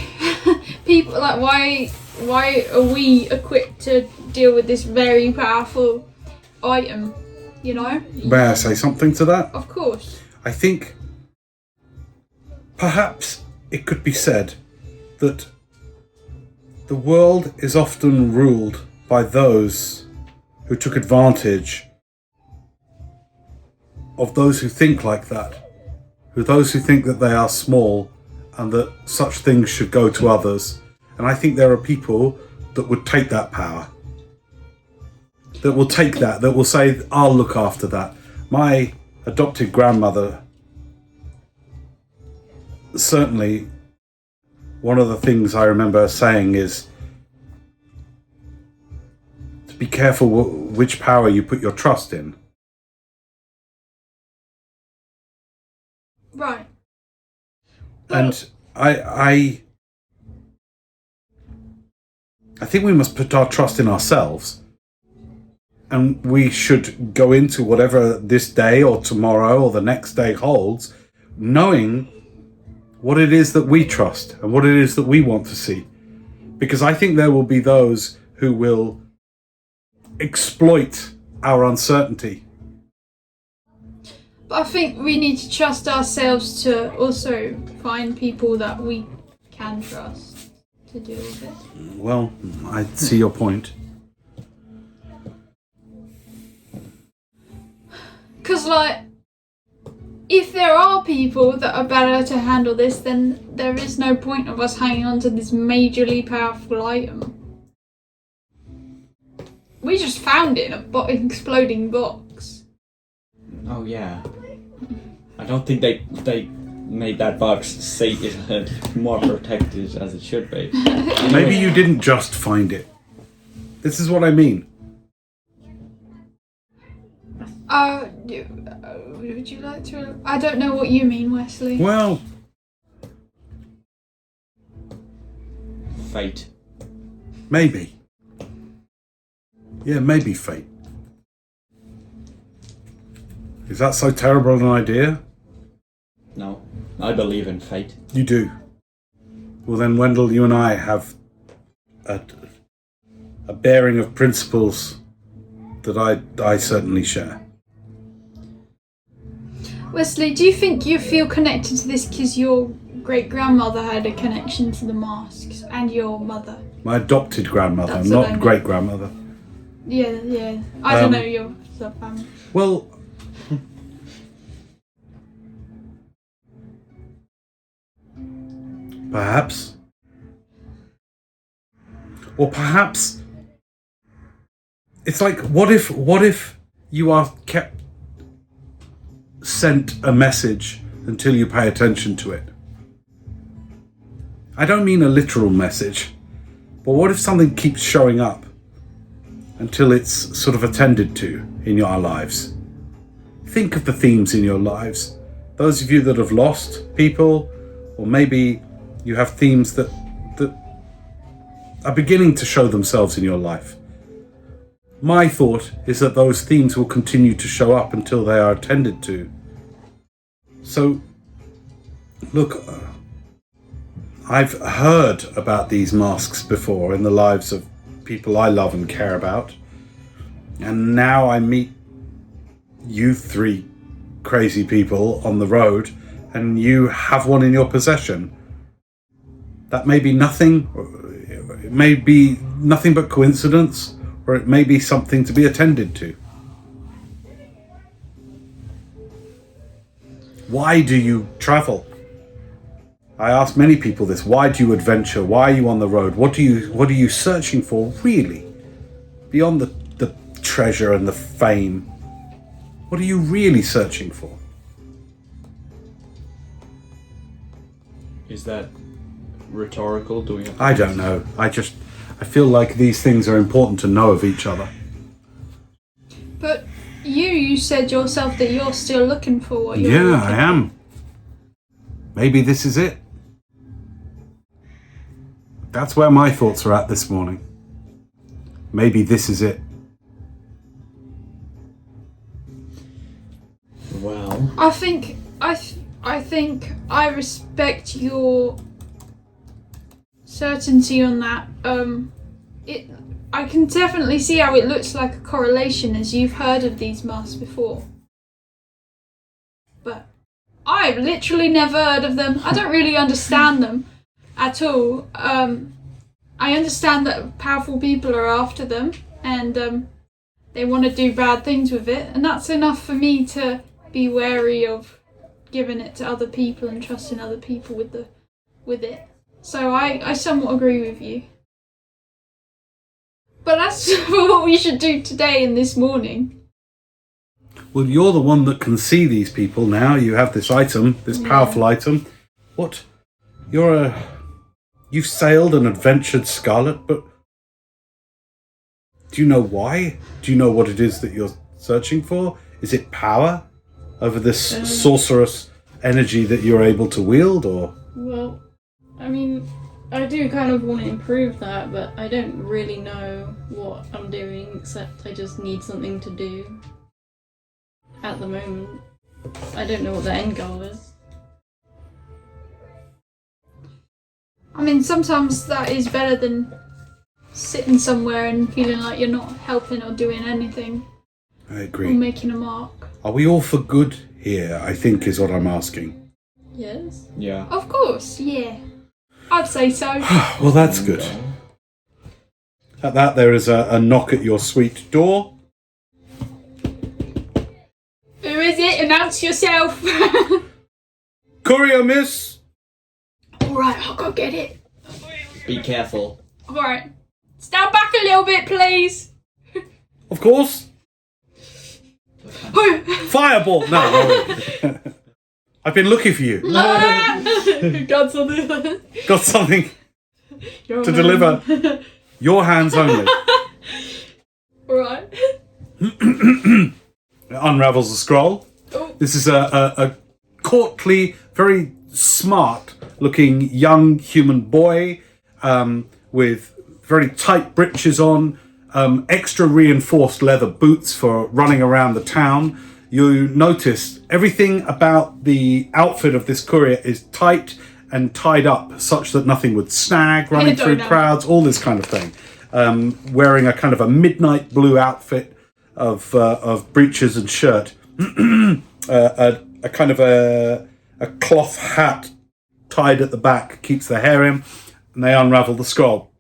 people. Like why are we equipped to deal with this very powerful item? You know? May I say something to that? Of course. I think perhaps it could be said that the world is often ruled by those who took advantage of those who think like that, those who think that they are small and that such things should go to others. And I think there are people that would take that power, that will take that will say, I'll look after that. My adopted grandmother, certainly one of the things I remember saying is to be careful which power you put your trust in. Right. And I think we must put our trust in ourselves. And we should go into whatever this day or tomorrow or the next day holds, knowing what it is that we trust and what it is that we want to see. Because I think there will be those who will exploit our uncertainty. But I think we need to trust ourselves to also find people that we can trust to deal with it. Well, I see your point. Because, like, if there are people that are better to handle this, then there is no point of us hanging on to this majorly powerful item. We just found it in an exploding box. Oh yeah. I don't think they made that box safe, more protected as it should be. Maybe you didn't just find it. This is what I mean. Would you like to? I don't know what you mean, Wesley. Well, Fate. maybe. Yeah, maybe fate. Is that so terrible an idea? No, I believe in fate. You do. Well then, Wendell, you and I have a bearing of principles that I certainly share. Wesley, do you think you feel connected to this because your great-grandmother had a connection to the masks and your mother? My adopted grandmother, That's what I not mean. great-grandmother. Yeah. I don't know your sub-family. Well, perhaps. Or perhaps it's like, what if you are kept sent a message until you pay attention to it? I don't mean a literal message, but what if something keeps showing up until it's sort of attended to in your lives? Think of the themes in your lives. Those of you that have lost people, or maybe you have themes that are beginning to show themselves in your life. My thought is that those themes will continue to show up until they are attended to. So Look, I've heard about these masks before in the lives of people I love and care about. And now I meet you three crazy people on the road, and you have one in your possession. That may be nothing, it may be nothing but coincidence, or it may be something to be attended to. Why do you travel? I ask many people this. Why do you adventure? Why are you on the road? What are you searching for, really? Beyond the treasure and the fame, what are you really searching for? Is that rhetorical? Do we have I don't know. I feel like these things are important to know of each other. But you said yourself that you're still looking for what you're Yeah, looking I am. Maybe this is it. That's where my thoughts are at this morning. Maybe this is it. Well, I think I respect your certainty on that. I can definitely see how it looks like a correlation, as you've heard of these masks before. But I've literally never heard of them. I don't really understand them at all. I understand that powerful people are after them, and they want to do bad things with it, and that's enough for me to be wary of giving it to other people and trusting other people with it. So I somewhat agree with you. But that's what we should do today and this morning. Well, you're the one that can see these people now. You have this item, this powerful item. What? You've sailed and adventured, Scarlet, but do you know why? Do you know what it is that you're searching for? Is it power over this sorcerous energy that you're able to wield, or? Well, I mean, I do kind of want to improve that, but I don't really know what I'm doing, except I just need something to do at the moment. I don't know what the end goal is. I mean, sometimes that is better than sitting somewhere and feeling like you're not helping or doing anything. I Or agree. making a mark. Are we all for good here, I think is what I'm asking. Yes? yeah. Of course, yeah. I'd say so. Well, that's good. At that, there is a knock at your suite door. Who is it? Announce yourself. Courier, miss! Alright, I'll go get it. Be careful. Alright. Stand back a little bit, please. Of course. Fireball! No. I've been looking for you. Got something. Got something to deliver. Your hands only. Alright. It unravels the scroll. Oh. This is a courtly, very smart-looking young human boy with very tight breeches on, extra reinforced leather boots for running around the town. You notice everything about the outfit of this courier is tight and tied up such that nothing would snag, running through crowds, all this kind of thing. Wearing a kind of a midnight blue outfit of breeches and shirt. A kind of a cloth hat tied at the back keeps the hair in, and they unravel the scroll.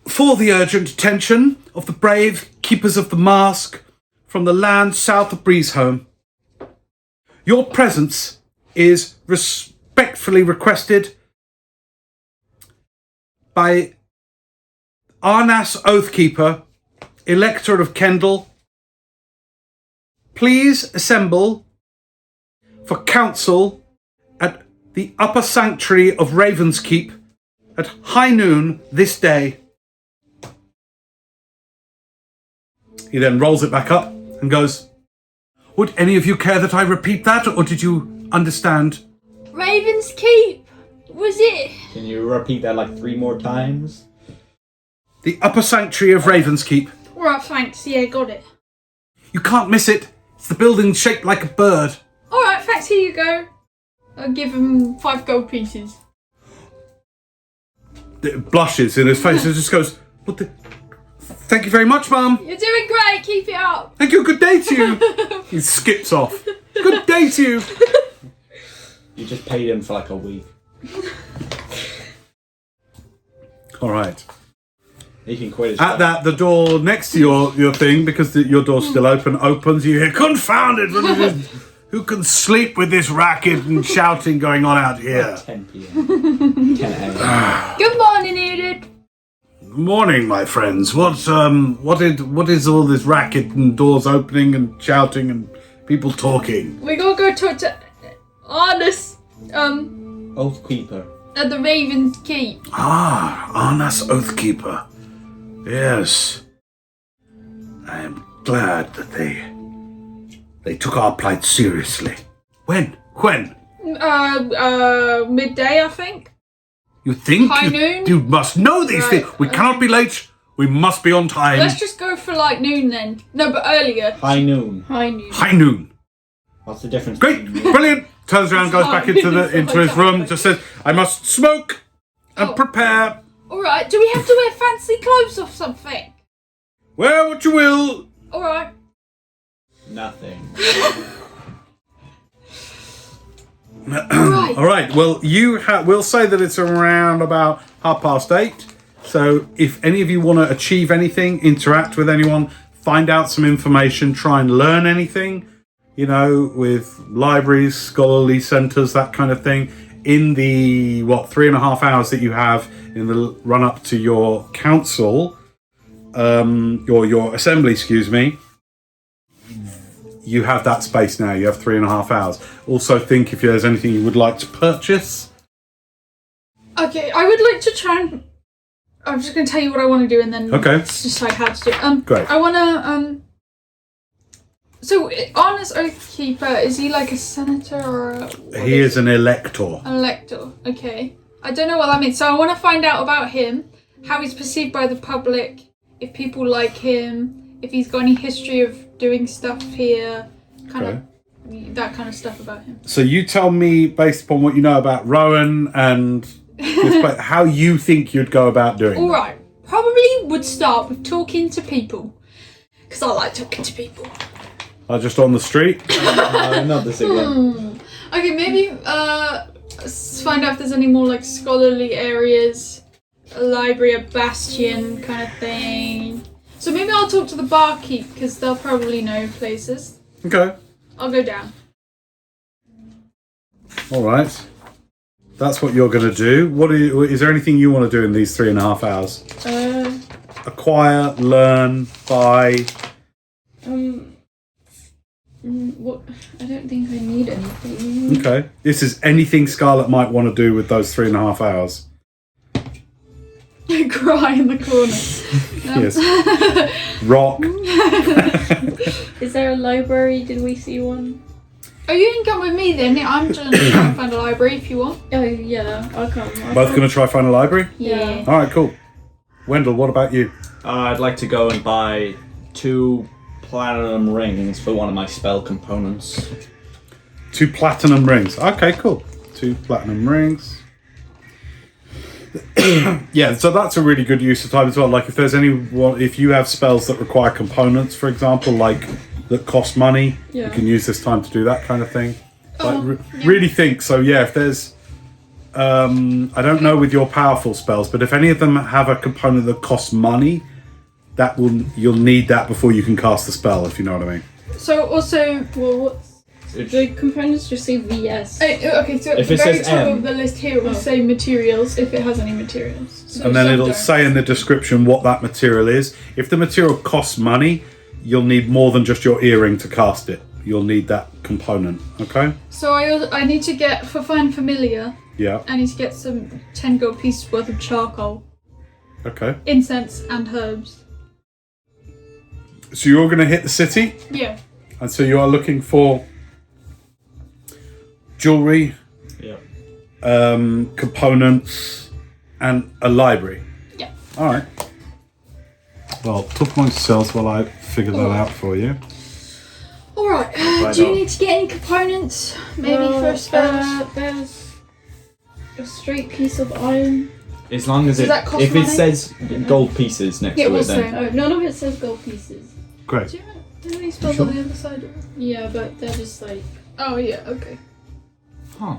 For the urgent attention of the brave keepers of the mask from the land south of Breezeholm, your presence is respectfully requested by Arnas Oathkeeper, Elector of Kendall. Please assemble for council at the upper sanctuary of Ravenskeep at high noon this day. He then rolls it back up and goes, would any of you care that I repeat that, or did you understand? Raven's Keep! Was it? Can you repeat that like 3 more times? The upper sanctuary of Ravenskeep. Alright, thanks. Yeah, got it. You can't miss it. It's the building shaped like a bird. Alright, thanks. Here you go. I'll give him 5 gold pieces. It blushes in his face and just goes, "What the? Thank you very much, Mum. You're doing great. Keep it up. Thank you. Good day to you." He skips off. "Good day to you." You just paid him for like a week. All right. He can quit his At that, the door next to your thing, because your door's still open, opens. You hear, "Confound it! Who can sleep with this racket and shouting going on out here?" 10 p.m. 10 a.m. Good morning, Edith. "Morning, my friends. What is all this racket and doors opening and shouting and people talking?" We gotta go talk to Arnus, Oathkeeper. at the Raven's Keep. Ah, Arnas Oathkeeper. Yes. I am glad that they took our plight seriously. When? Midday, I think. You think? High noon? You must know these Right, things. We cannot be late. We must be on time. Let's just go for like noon then. No, but earlier. High noon. High noon. High noon. What's the difference? Great. Brilliant. Turns around, goes back into his room, just says, "I must smoke and Oh. prepare. Alright, do we have to wear fancy clothes or something? Wear what you will." Alright. Nothing. Alright. All right. Well, we'll say that it's around about 8:30. So, if any of you want to achieve anything, interact with anyone, find out some information, try and learn anything, with libraries, scholarly centres, that kind of thing, in the 3.5 hours that you have in the run up to your council, or your assembly, excuse me. You have that space now. You have 3.5 hours. Also, think if there's anything you would like to purchase. Okay, I would like to try and... I'm just going to tell you what I want to do and then decide how to do it. Great. I want to... So, Arnus Oathkeeper, is he like a senator or He is an elector. an elector? Okay. I don't know what that means. So I want to find out about him, how he's perceived by the public, if people like him, if he's got any history of doing stuff here, that kind of stuff about him. So you tell me, based upon what you know about Rowan and this place, how you think you'd go about doing it. Alright, probably would start with talking to people. Because I like talking to people. Just on the street? Not this again. Okay, maybe find out if there's any more like scholarly areas, a library, a bastion kind of thing. So maybe I'll talk to the barkeep because they'll probably know places. Okay. I'll go down. All right. That's what you're going to do. Is there anything you want to do in these 3.5 hours? Acquire, learn, buy. What? I don't think I need anything. Okay. This is anything Scarlet might want to do with those 3.5 hours. Cry in the corner. Yes. Rock. Is there a library? Did we see one? Oh, you can come with me then. I'm just trying to find a library if you want. Oh yeah, I'll come. Both going to try find a library? Yeah. All right, cool. Wendell, what about you? I'd like to go and buy 2 platinum rings for one of my spell components. 2 platinum rings. Okay, cool. 2 platinum rings. Yeah, so that's a really good use of time as well. Like if you have spells that require components, for example, like that cost money, you can use this time to do that kind of thing. Really think. So yeah, if there's, I don't know with your powerful spells, but if any of them have a component that costs money, you'll need that before you can cast the spell, if you know what I mean. So also, what's the components just say VS? Okay, so If at the it very says top M. of the list here, it will say materials if it has any materials. So And then some it'll don't. say in the description what that material is. If the material costs money, you'll need more than just your earring to cast it. You'll need that component, okay? So I need to get, for Find Familiar, Yeah, I need to get some 10 gold pieces worth of charcoal, okay. incense, and herbs. So you're going to hit the city, Yeah. and so you are looking for jewellery, Yeah. components, and a library. Yeah. All right. Well, talk amongst yourselves while I figure that out for you. Alright, Find do you out. need to get any components? Maybe for spells? There's a straight piece of iron. As long as Does it, that cost if it money? says gold pieces next Yeah, to it, we'll then say. Oh, none of it says gold pieces. Great. Do you have any spells Sure. on the other side? Yeah, but they're just like. Oh, yeah, okay. huh?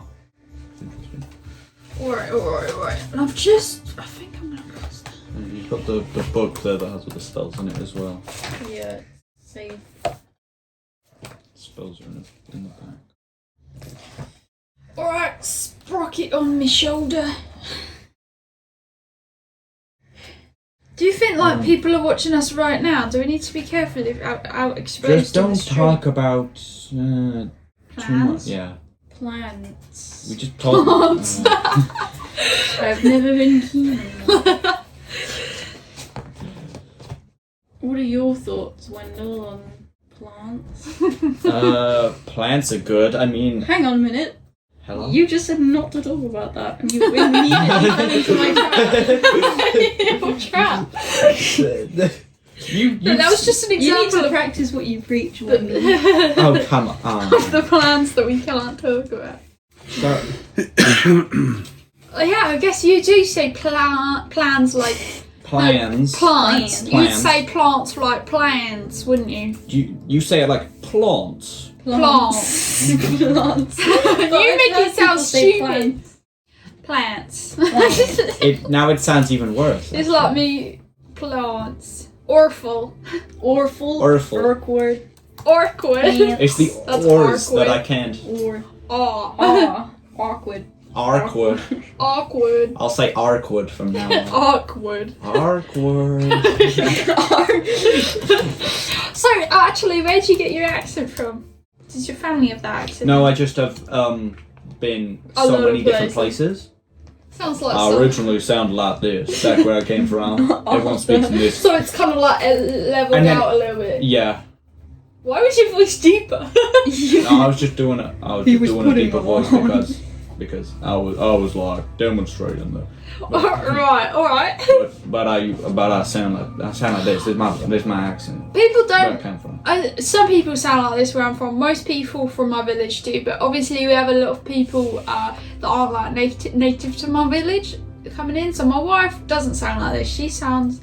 Alright. And I think I'm gonna cast that. And you've got the book there that has all the spells in it as well. Yeah, save. Spells are in the back. Alright, sprocket on my shoulder. Do you think people are watching us right now? Do we need to be careful if out exposed Just in the don't street? talk about too much. Plans? Yeah, Plants. we just talk. Plants. I've never been keen on that. What are your thoughts, Wendell, on plants? Plants are good. I mean, Hang on a minute. hello. You just said not to talk about that, and you immediately fell into my trap. Your trap. you But that was just an You need example to of practice what you preach, Wendell. Oh come on. of the plans that we can't talk about. So, Yeah, I guess you do say plans like plans. plants. Plans. You'd say plants like plans, wouldn't you? You say it like plants. Plants. Plants. You make it sound stupid. Plants. Now it sounds even worse. It's like me. Plants. Orful. Orful. Orful. Orkward. Awkward. It's the That's ors awkward. that I can't. Or. Aw. Awkward. Arkwood. Awkward. I'll say Arkwood from now on. Awkward. Arkwood. So, actually, where'd you get your accent from? Does your family have that accent? No, I just have been A so lot of many different places. Sounds like I some- originally sounded like this, back where I came from. Everyone speaks in this. So it's kind of like leveled And then- out a little bit. Yeah. Why was your voice deeper? No, I was just doing it. I was He just was doing a putting deeper it voice on. because I was like demonstrating that. Alright. But I sound like this. This is my accent. People Where I don't. came from. Some people sound like this where I'm from. Most people from my village do, but obviously we have a lot of people that aren't like native to my village coming in. So my wife doesn't sound like this. She sounds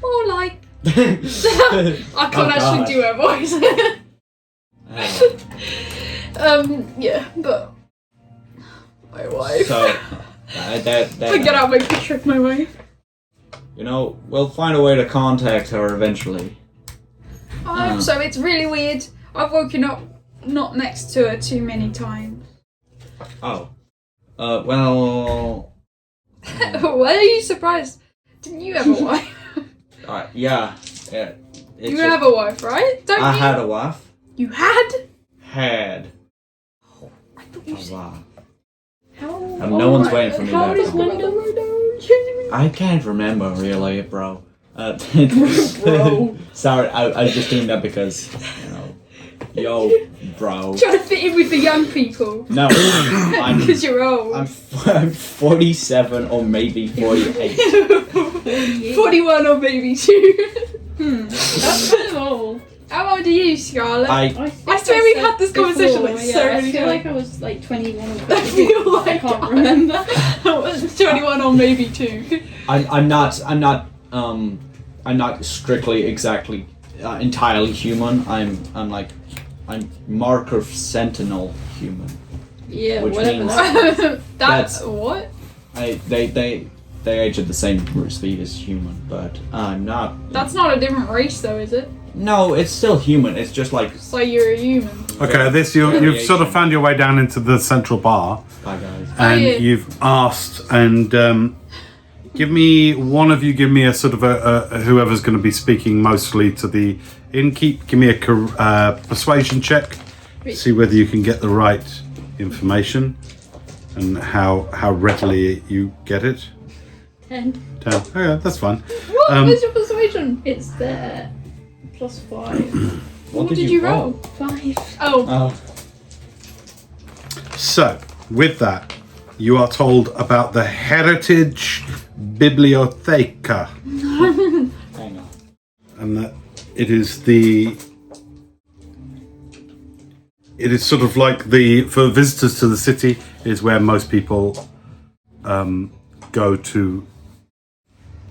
more like. I can't actually do her voice. Yeah, but my wife. So that Forget I'll make a picture of my wife. you know, we'll find a way to contact her eventually. I hope so. It's really weird. I've woken up not next to her too many times. Oh. Well. Why are you surprised? Didn't you have a wife? Yeah. You have a wife, right? Don't I you? had a wife. You had? Had I thought a you said. wife. How? And no one's waiting for me How back old is home. Wendell? I can't remember really, bro. Bro. Sorry, I was just doing that because, you know, yo, bro. Trying to fit in with the young people. No, I'm Because you're old. I'm 47 or maybe 48. 41 or maybe 2. That's kind of old. How old are you, Scarlett? I I swear we've had this conversation like so many I feel times. like I was like 21 or I feel like I can't remember. I was 21 or maybe 2. I'm not strictly exactly entirely human. I'm marker sentinel human. Yeah, Which whatever means- that. That's- What? They age at the same speed as human, but I'm not. That's not a different race though, is it? No, it's still human. It's just like So you're a human. Okay, you've sort of found your way down into the central bar, hi guys. and yeah. you've asked, and give me a sort of a whoever's going to be speaking mostly to the innkeep. Give me a persuasion check. See whether you can get the right information and how readily you get it. 10. 10. Okay, that's fine. What? Um, Where's your persuasion? It's there. +5. What did you roll? 5. Oh. Oh, So, with that, you are told about the Heritage Bibliotheca, hang on. and that it is the it is sort of like for visitors to the city is where most people go to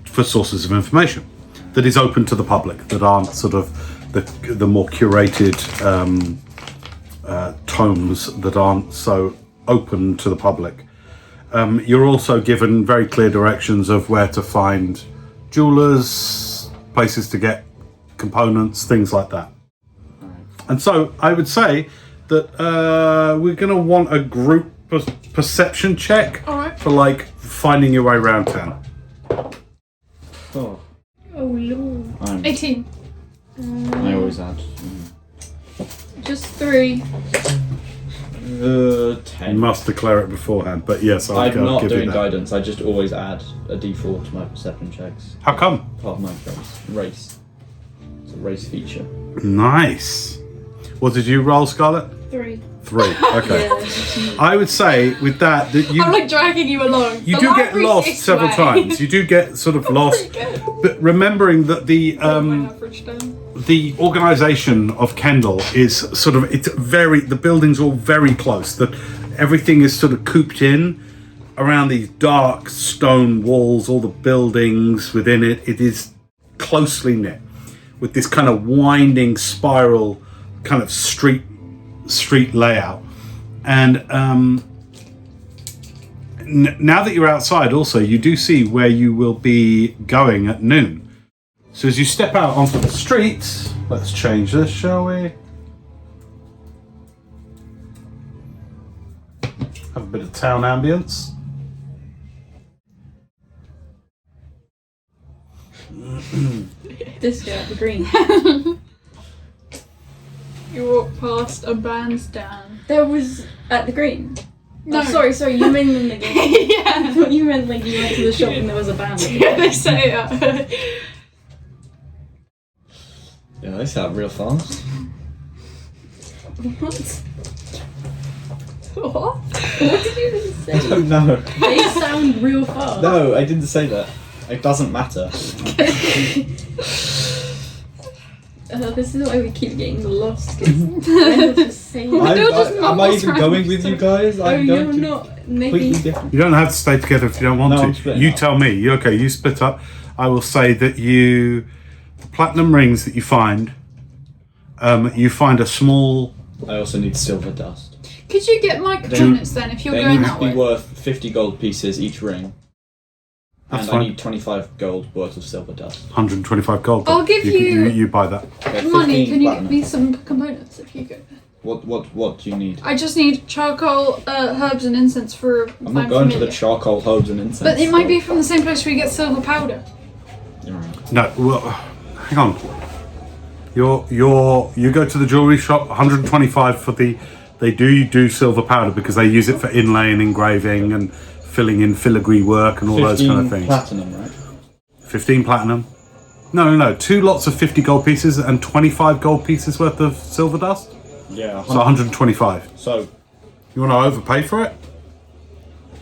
for sources of information that is open to the public, that aren't sort of the more curated tomes that aren't so open to the public. You're also given very clear directions of where to find jewelers, places to get components, things like that. And so I would say that we're going to want a group perception check for like finding your way around town. Oh. Oh lord. 18. I always add. Just 3. 10. 10. You must declare it beforehand, but yes, I'll I'm not give doing you that. guidance. I just always add a d4 to my perception checks. How come? Part of my race. It's a race feature. Nice. What did you roll, Scarlett? 3. 3. Okay. I would say with that you I'm like dragging you along. you The do get library's lost this several way. times. You do get sort of lost, but remembering that the My average down. the organisation of Kendall is sort of the buildings all very close. That everything is sort of cooped in around these dark stone walls. All the buildings within it. It is closely knit with this kind of winding spiral kind of street layout. And now that you're outside also, you do see where you will be going at noon. So as you step out onto the streets, let's change this, shall we? Have a bit of town ambience. This guy at the green. You walk past a bandstand. There was at the green. No. Oh, sorry, you meant in the game. I Yeah. thought you meant like you went to the shop and there was a band. Yeah, they say that. Yeah, they sound real fast. What? What? What did you just say? Oh no. They sound real fast. No, I didn't say that. It doesn't matter. This is why we keep getting lost. Just saying. Don't just am mumble I even around. going with you guys? Oh, I'm you're going to not completely making. different. You don't have to stay together if you don't want No, I'm to. splitting You up. tell me. You split up. I will say that the platinum rings that you find a small. I also need silver dust. Could you get my components then if you're They going need that to be way? worth 50 gold pieces each ring. That's And fine. I need 25 gold worth of silver dust. 125 gold. I'll give You buy that. Okay, Money, 15 can you platinum. get me some components if you go? What do you need? I just need charcoal, herbs, and incense for. I'm not going to the charcoal, herbs and incense. But it might be store. from the same place where you get silver powder. Alright. No, well, hang on. You go to the jewelry shop. 125 for the. You do silver powder because they use it for inlay and engraving and filling in filigree work and all those kind of 15 things. platinum, right? 15 platinum. No. 2 lots of 50 gold pieces and 25 gold pieces worth of silver dust. Yeah. So 125. So You want to overpay for it?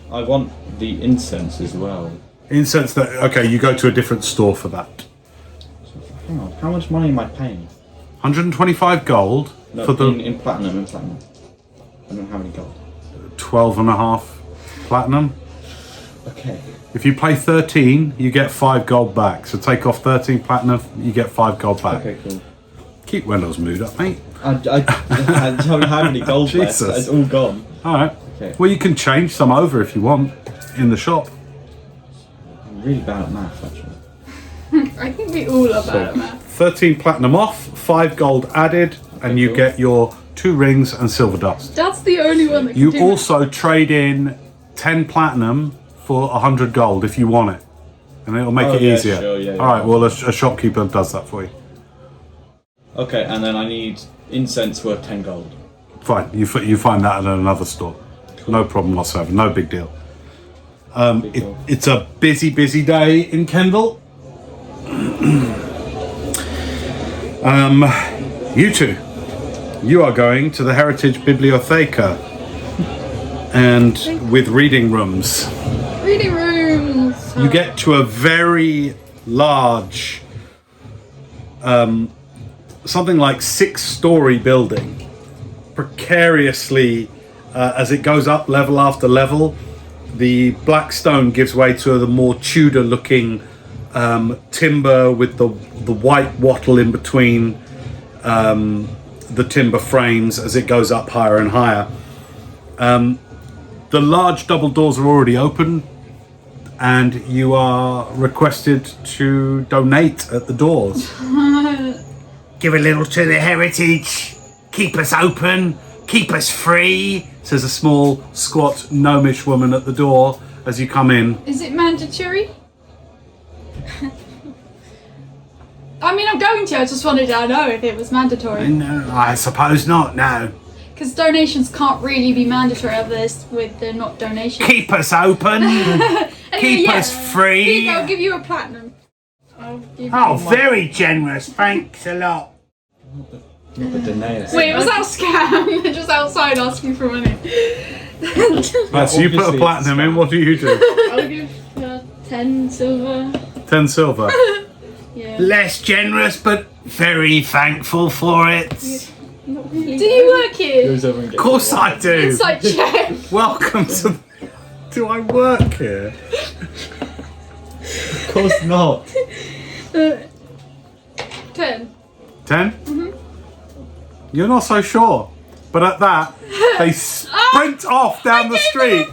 I want the incense as well. Incense that. Okay, you go to a different store for that. Hang on, how much money am I paying? 125 gold No, for the in platinum, I don't have any gold. 12 and a half platinum. Okay. If you play 13, you get 5 gold back. So take off 13 platinum, you get 5 gold back. Okay, cool. Keep Wendell's mood up, mate. I don't have any gold left. Jesus. It's all gone. Alright. Okay. Well, you can change some over if you want in the shop. I'm really bad at math, actually. I think we all are bad at math. 13 platinum off, 5 gold added, and you cool. get your 2 rings and silver dust. That's the only one that can You do also trade in 10 platinum for 100 gold if you want it. And it'll make Oh, it yeah, easier. sure, yeah, Alright, yeah. well, a shopkeeper does that for you. Okay, and then I need incense worth 10 gold. Fine, you find that at another store. No problem whatsoever, no big deal. Big deal. It's a busy day in Kendall. You two, you are going to the Heritage Bibliotheca and with reading rooms. Reading rooms. You get to a very large, something like 6-story building precariously as it goes up level after level. The black stone gives way to the more Tudor-looking timber with the white wattle in between the timber frames as it goes up higher and higher. The large double doors are already open, and you are requested to donate at the doors. Give a little to the heritage. Keep us open. Keep us free. Says a small, squat, gnomish woman at the door as you come in. Is it mandatory? I mean, I'm going to. I just wanted to know if it was mandatory. No, I suppose not, no. Because donations can't really be mandatory of this with the not donations. Keep us open. Anyway, Keep yeah. us free. Here you go, I'll give you a platinum. I'll give Oh, you very generous. Thanks a lot. Not the deniers. Wait, was that a scam? They're just outside asking for money. Right, so you put a Obviously platinum in, what do you do? I'll give 10 silver. 10 silver. Yeah. Less generous, but very thankful for it. Not really. Do you work here? Goes over and gets Of course I do. Inside check. Welcome to... Do I work here? Of course not. 10. 10? You're not so sure. But at that, they sprint off down the street.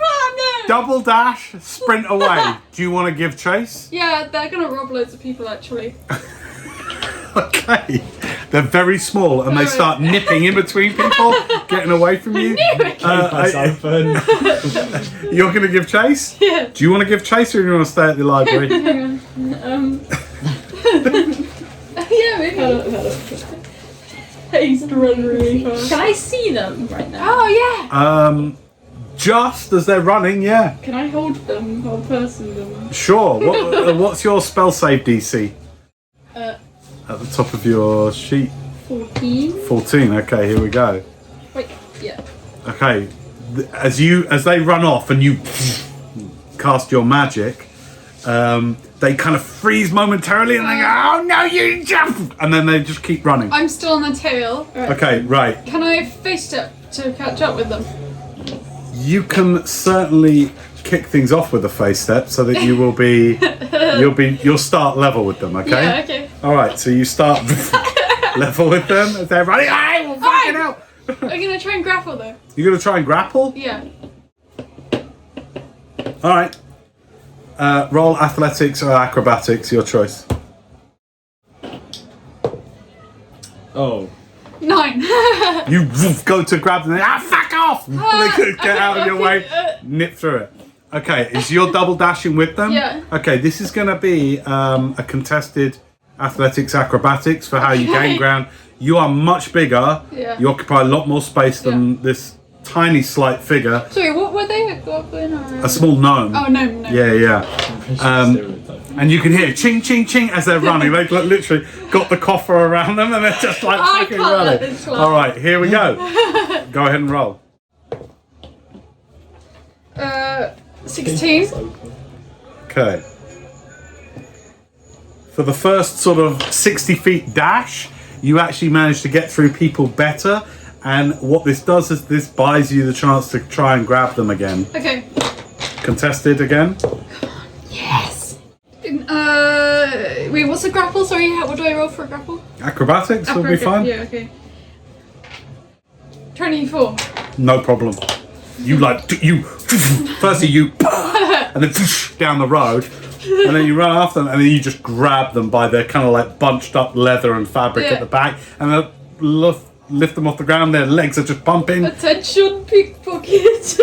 Double dash, sprint away. Do you want to give chase? Yeah, they're gonna rob loads of people actually. Okay. They're very small and they start nipping in between people, getting away from you. Keep us open. You're going to give chase? Yeah. Do you want to give chase or do you want to stay at the library? Yeah, maybe. I used to run really fast. Can I see them right now? Oh yeah. Just as they're running, yeah. Can I hold them, hold person them? Sure. What's your spell save DC? Uh, At the top of your sheet. 14. 14. Okay, here we go. Wait, yeah. Okay. As they run off and you cast your magic, they kind of freeze momentarily and they go, "Oh no, you jump!" And then they just keep running. I'm still on the tail. Okay, right. Can I face step to catch up with them? You can certainly kick things off with a face step so that you will be you'll start level with them, okay? Yeah, okay. Alright, so you start level with them as they're running. Hey, we'll fucking out! I'm gonna try and grapple though. You're gonna try and grapple? Yeah. Alright. Roll athletics or acrobatics, your choice. Oh. 9. You go to grab them, fuck off! And they could get out of your way, nip through it. Okay, is your double dashing with them? Yeah. Okay, this is going to be a contested athletics acrobatics for how you gain ground. You are much bigger. Yeah. You occupy a lot more space than this tiny, slight figure. Sorry, what were they? A goblin or A small gnome. Oh no. Yeah. And you can hear ching, ching, ching as they're running. They've literally got the coffer around them and they're just like I fucking can't let running. this fly. All right, here we go. Go ahead and roll. 16. Okay. For the first sort of 60 feet dash, you actually manage to get through people better. And what this does is this buys you the chance to try and grab them again. Okay. Contested again. Yes. Wait, what's a grapple? Sorry, what do I roll for a grapple? Acrobatics will be fine. Yeah, okay. 24. No problem. Firstly you and then down the road, and then you run after them, and then you just grab them by their kind of like bunched up leather and fabric at the back, and then lift them off the ground. Their legs are just pumping. Attention, pickpocket.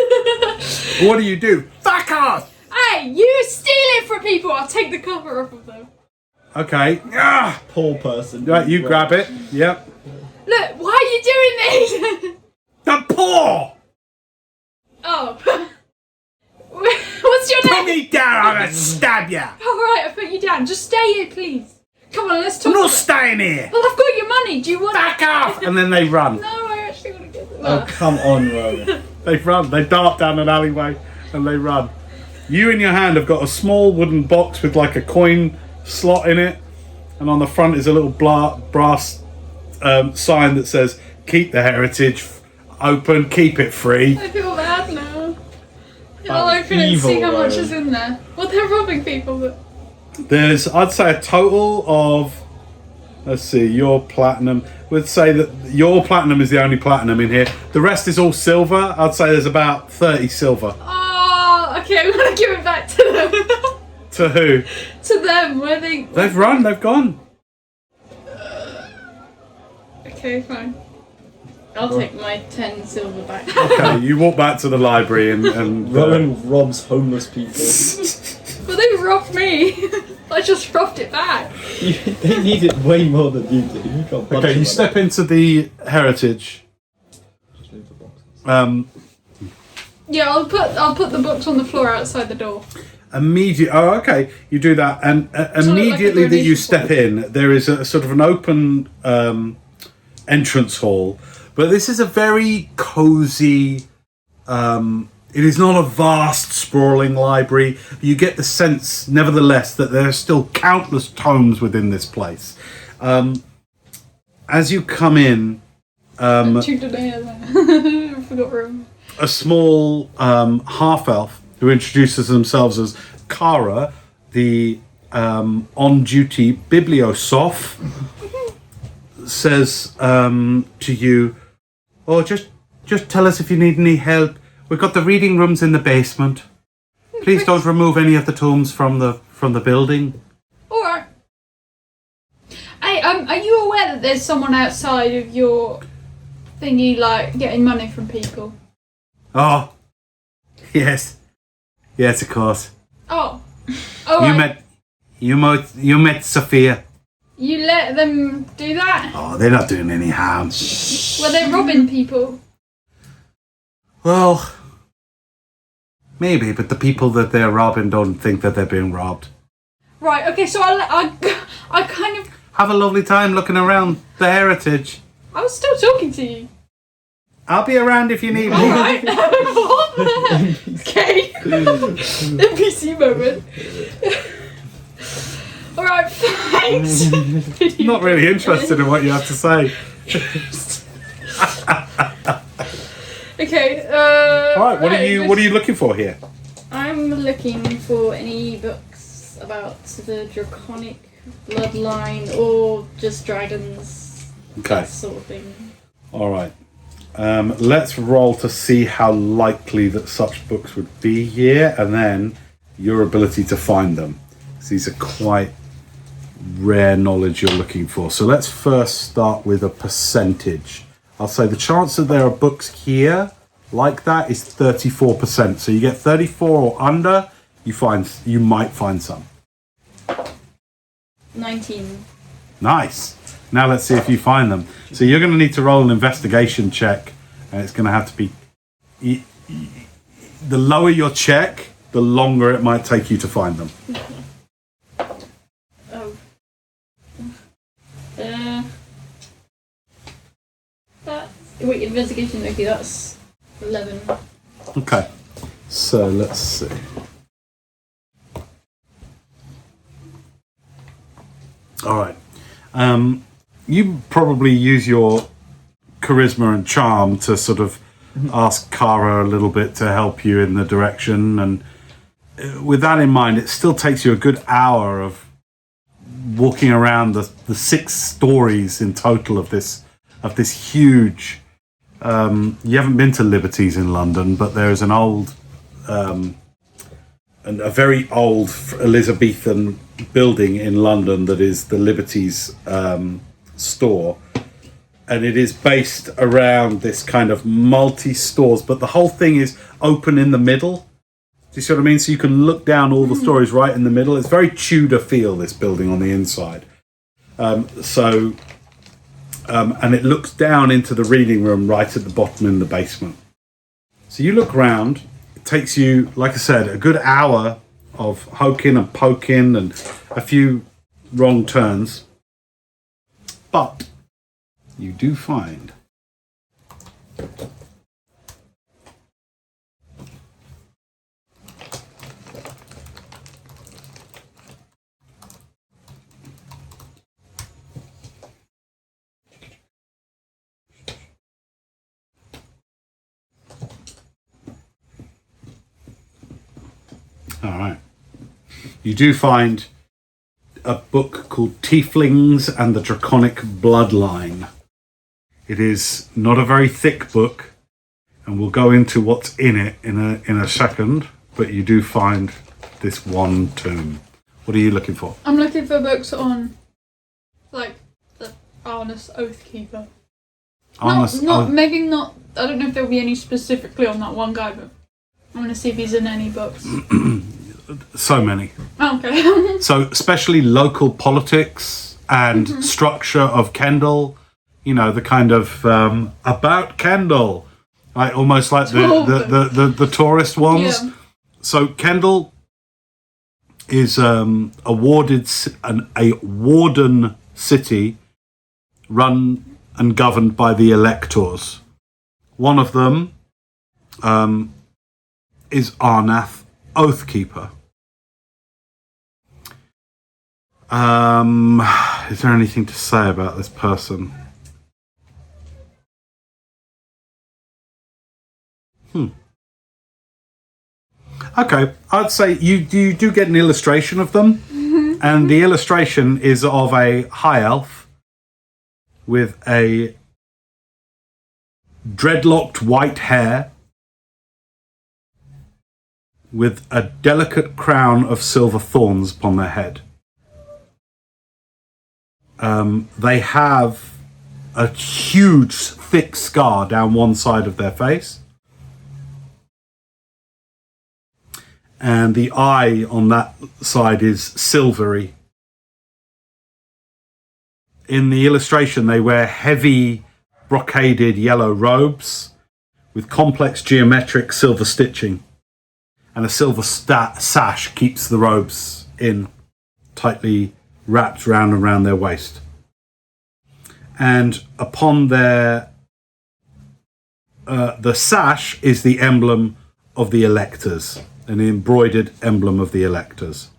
What do you do? Fuck off! Hey, you steal it from people. I'll take the cover off of them. Okay. Poor person. Right, you grab it. Yep. Look, why are you doing this? The paw! Oh. What's your Put name? me down, I'm gonna stab ya. Alright, I put you down. Just stay here, please. Come on, let's talk. I'm not about- staying here. Well, I've got your money. Do you want Back off. And then they run. No, I actually want to get them. Oh, come on, Rowan. They run. They dart down an alleyway and they run. You in your hand have got a small wooden box with like a coin slot in it, and on the front is a little brass sign that says "Keep the heritage. open, keep it free. I feel bad now. I'll That's open it and see evil, how much though. is in there. Well, they're robbing people, but... There's, I'd say, a total of, let's see, your platinum. We'd say that your platinum is the only platinum in here. The rest is all silver. I'd say there's about 30 silver. Oh, okay, I'm gonna give it back to them. To who? To them, where they... They've run, they've gone. Okay, fine. I'll take my 10 silver back. Okay, you walk back to the library and Rowan robs homeless people. But they robbed me. I just robbed it back. They need it way more than you do. You got a bunch okay, of you money. step into the heritage. Yeah, I'll put the books on the floor outside the door. Oh, okay. You do that, and immediately that you step in, there is a sort of an open entrance hall. But this is a very cozy. It is not a vast, sprawling library. You get the sense, nevertheless, that there are still countless tomes within this place. As you come in, I forgot room. a small half-elf who introduces themselves as Kara, the on-duty bibliosoph, says to you, "Oh, just tell us if you need any help. We've got the reading rooms in the basement. Please don't remove any of the tomes from the building." All right. Hey, are you aware that there's someone outside of your thingy, like getting money from people? Oh, yes, of course. Oh, all right. You met Sophia. You let them do that? Oh, they're not doing any harm. Were they robbing people? Well, maybe, but the people that they're robbing don't think that they're being robbed. Right. Okay. So I kind of. Have a lovely time looking around the heritage. I was still talking to you. I'll be around if you need All me. right. Okay. NPC moment. All right. Thanks. Not really interested in what you have to say. Okay. All right, what are you looking for here? I'm looking for any books about the draconic bloodline or just dragons, Okay. that sort of thing. All right. Let's roll to see how likely that such books would be here, and then your ability to find them. So these are quite rare knowledge you're looking for. So let's first start with a percentage. I'll say the chance that there are books here like that is 34%. So you get 34 or under, you might find some. 19. Nice. Now let's see if you find them. So you're going to need to roll an investigation check, and it's going to have to be... The lower your check, the longer it might take you to find them. Oh. Wait, investigation. Okay, that's 11. Okay. So let's see. All right. You probably use your charisma and charm to sort of ask Kara a little bit to help you in the direction, and with that in mind, it still takes you a good hour of walking around the 6 stories in total of this huge. You haven't been to Liberties in London, but there is an old, and a very old Elizabethan building in London that is the Liberties store, and it is based around this kind of multi-stores, but the whole thing is open in the middle. Do you see what I mean? So you can look down all the stories right in the middle. It's very Tudor feel, this building on the inside. And it looks down into the reading room right at the bottom in the basement. So you look round. It takes you, like I said, a good hour of hoking and poking and a few wrong turns. But you do find All right. You do find a book called Tieflings and the Draconic Bloodline. It is not a very thick book, and we'll go into what's in it in a second, but you do find this one tome. What are you looking for? I'm looking for books on, like, the Arnus Oathkeeper. Maybe not. I don't know if there'll be any specifically on that one guy, but I'm going to see if he's in any books. So many. Oh, okay. So, especially local politics and structure of Kendall. You know, the kind of about Kendall, like almost like the tourist ones. Yeah. So Kendall is a warden city run and governed by the electors. One of them is Arnath Oathkeeper. Is there anything to say about this person? Okay, I'd say you do get an illustration of them, and the illustration is of a high elf with a dreadlocked white hair with a delicate crown of silver thorns upon their head. They have a huge, thick scar down one side of their face. And the eye on that side is silvery. In the illustration, they wear heavy brocaded yellow robes with complex geometric silver stitching. And a silver sash keeps the robes in, tightly wrapped round and round their waist. And upon their... the sash is the emblem of the electors. An embroidered emblem of the electors.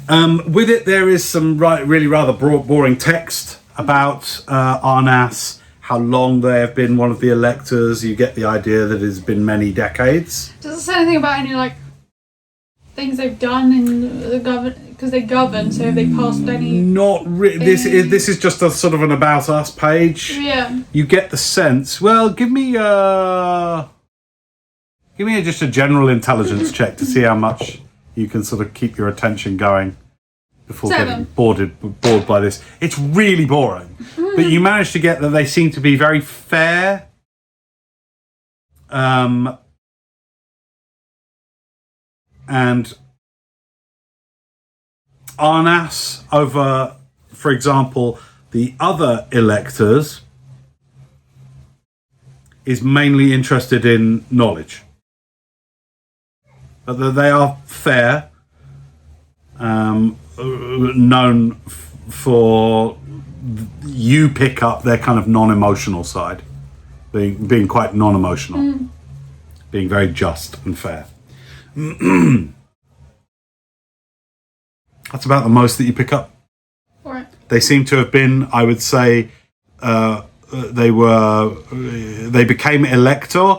With it, there is some really rather boring text about Arnas, how long they have been one of the electors. You get the idea that it has been many decades. Does it say anything about any, like, things they've done in the govern? Because they govern, so have they passed any? Not really. This is just a sort of an about us page. Yeah. You get the sense. Well, give me just a general intelligence check to see how much you can sort of keep your attention going before 7. getting bored by this. It's really boring, but you manage to get that they seem to be very fair. And Arnas over, for example, the other electors is mainly interested in knowledge. But that they are fair, known for, you pick up their kind of non-emotional side, being quite non-emotional, being very just and fair. That's about the most that you pick up. Alright. They seem to have been, I would say, they became elector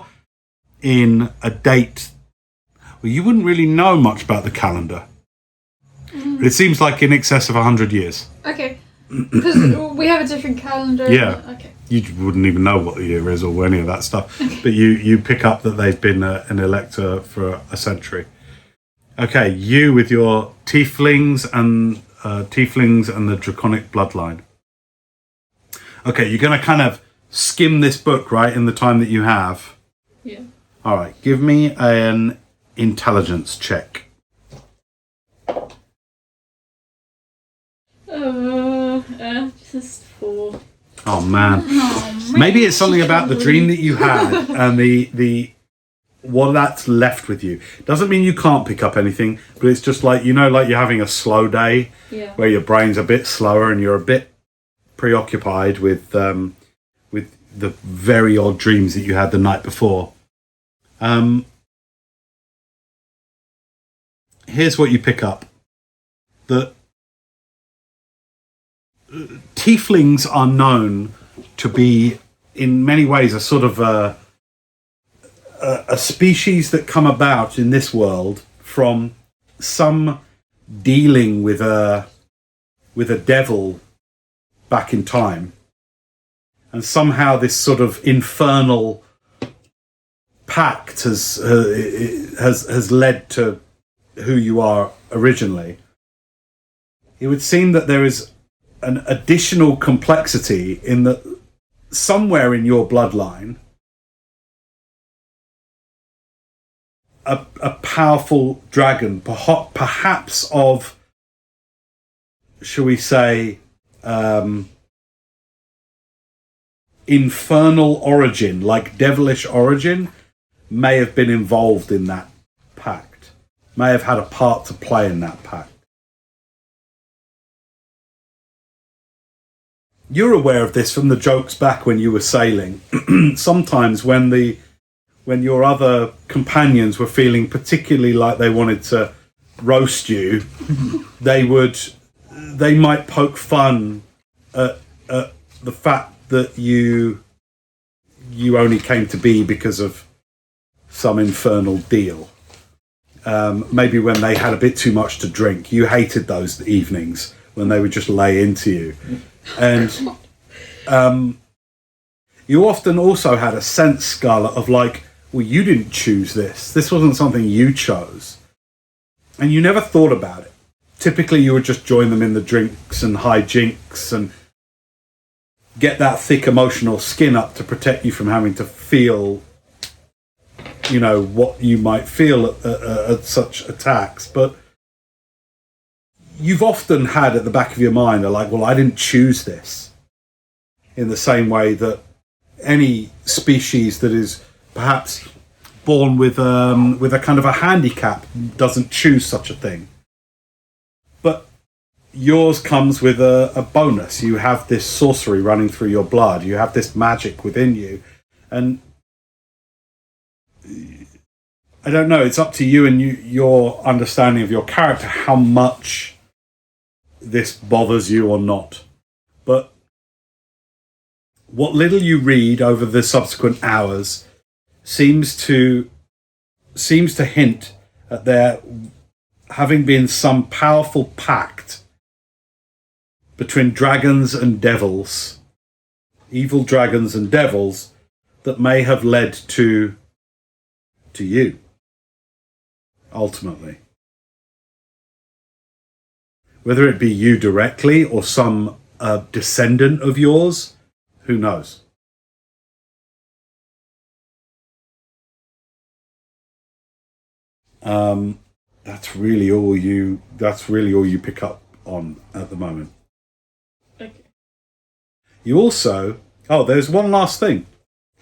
in a date. Well, you wouldn't really know much about the calendar. But it seems like in excess of 100 years. Okay. Because we have a different calendar. Yeah. Okay. You wouldn't even know what the year is or any of that stuff. But you pick up that they've been an elector for a century. Okay, you with your tieflings and the draconic bloodline. Okay, you're going to kind of skim this book, right, in the time that you have. Yeah. All right, give me an intelligence check. Just 4. Oh man. Maybe it's something about the dream that you had and the what that's left with you. Doesn't mean you can't pick up anything, but it's just like, you know, like you're having a slow day where your brain's a bit slower and you're a bit preoccupied with the very odd dreams that you had the night before. Here's what you pick up. That tieflings are known to be, in many ways, a sort of a species that come about in this world from some dealing with a devil back in time, and somehow this sort of infernal pact has led to who you are originally. It would seem that there is an additional complexity in that somewhere in your bloodline, a powerful dragon, perhaps of, shall we say, infernal origin, like devilish origin, may have been involved in that pact, may have had a part to play in that pact. You're aware of this from the jokes back when you were sailing. Sometimes when your other companions were feeling particularly like they wanted to roast you, they might poke fun at the fact that you only came to be because of some infernal deal. Maybe when they had a bit too much to drink. You hated those evenings when they would just lay into you. And you often also had a sense, Scarlet, of like, well, you didn't choose this. This wasn't something you chose. And you never thought about it. Typically, you would just join them in the drinks and hijinks and get that thick emotional skin up to protect you from having to feel, you know, what you might feel at such attacks. But you've often had at the back of your mind are like, well, I didn't choose this, in the same way that any species that is perhaps born with a kind of a handicap doesn't choose such a thing. But yours comes with a bonus. You have this sorcery running through your blood. You have this magic within you. And I don't know, it's up to you and your understanding of your character how much this bothers you or not. But what little you read over the subsequent hours seems to hint at there having been some powerful pact between dragons and devils, evil dragons and devils, that may have led to you, ultimately. Whether it be you directly or some descendant of yours, who knows? That's really all you pick up on at the moment. Okay. You also, there's one last thing.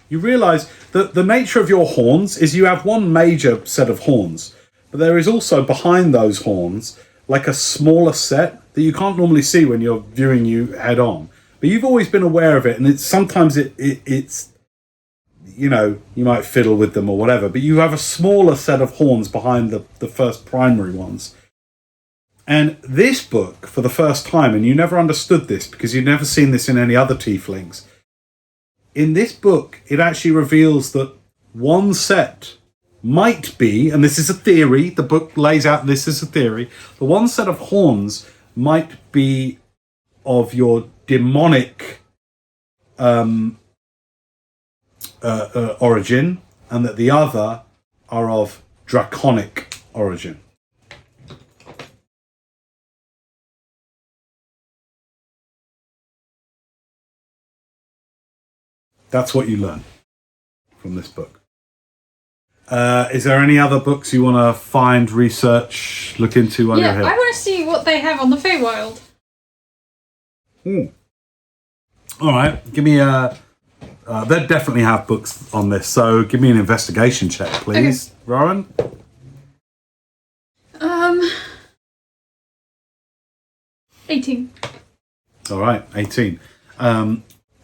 You realise that the nature of your horns is you have one major set of horns, but there is also behind those horns like a smaller set that you can't normally see when you're viewing you head on. But you've always been aware of it, and sometimes it's you know, you might fiddle with them or whatever, but you have a smaller set of horns behind the first primary ones. And this book, for the first time, and you never understood this because you've never seen this in any other tieflings, in this book, it actually reveals that one set might be, and this is a theory, the book lays out this is a theory, the one set of horns might be of your demonic origin, and that the other are of draconic origin. That's what you learn from this book. Is there any other books you want to find, research, look into while you're here? I want to see what they have on the Feywild. All right, give me a... they definitely have books on this, so give me an investigation check, please. Okay. Rowan? 18. All right, 18.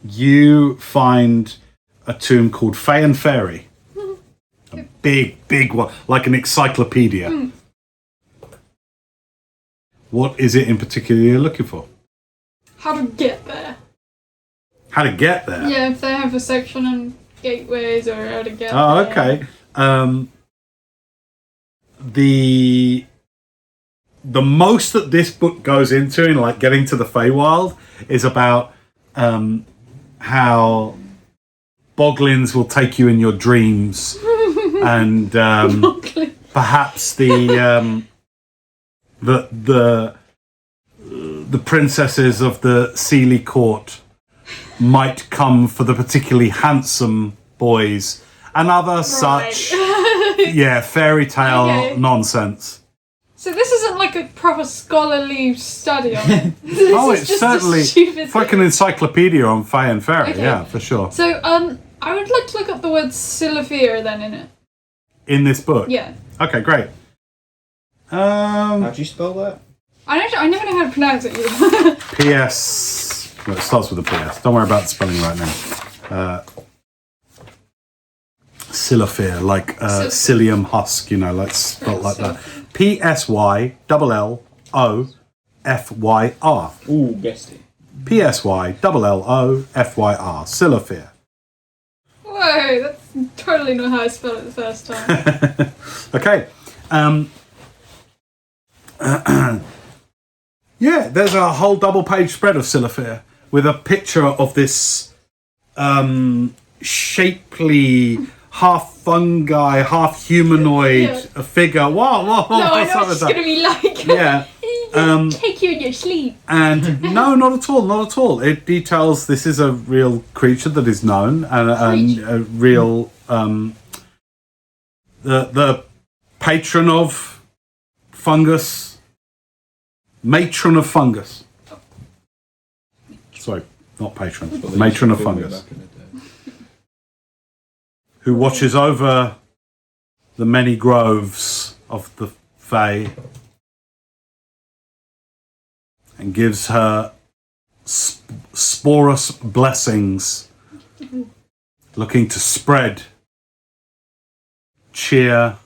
You find a tomb called Fey and Fairy. A big one, like an encyclopedia. What is it in particular you're looking for? How to get there. How to get there? Yeah, if they have a section on gateways or how to get there. Oh, okay. The most that this book goes into in like getting to the Feywild is about how boglins will take you in your dreams, and perhaps the princesses of the Sealy court might come for the particularly handsome boys and other such fairy tale nonsense. So this isn't like a proper scholarly study on it. It's certainly it's like an encyclopedia on Fae and Fairy, yeah, for sure. So I would like to look up the word Silafir then in it. In this book? Yeah. Okay, great. How'd you spell that? I never know how to pronounce it either. PS. Well, it starts with a PS. Don't worry about the spelling right now. Silafir, like psyllium husk, like spelled like that. P-S-Y-L-L-O-F-Y-R. Ooh, guessed it. P-S-Y-L-L-O-F-Y-R. Silafir. Whoa, that's totally not how I spelled it the first time. Okay. Yeah, there's a whole double-page spread of Silafir with a picture of this shapely, half fungi, half humanoid figure. Whoa! No, I know what it's going to be like. Yeah. Take you in your sleep. And no, not at all. It details this is a real creature that is known and a real the patron of fungus. Matron of fungus. Sorry, not patron. Matron of fungus. Who watches over the many groves of the Fae and gives her sporous blessings, looking to spread cheer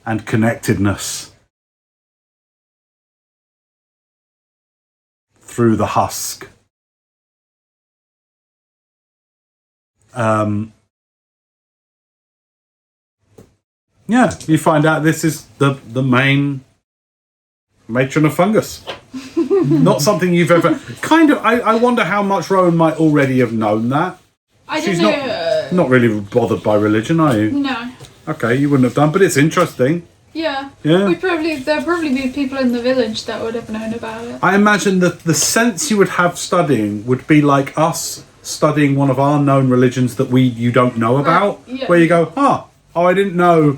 and connectedness through the husk. You find out this is the main matron of fungus. Not something you've ever kind of. I wonder how much Rowan might already have known that. She's not really bothered by religion, are you? No. Okay, you wouldn't have done, but it's interesting. Yeah. Yeah. There'll probably be people in the village that would have known about it. I imagine that the sense you would have studying would be like us studying one of our known religions that you don't know about, where you go, oh, I didn't know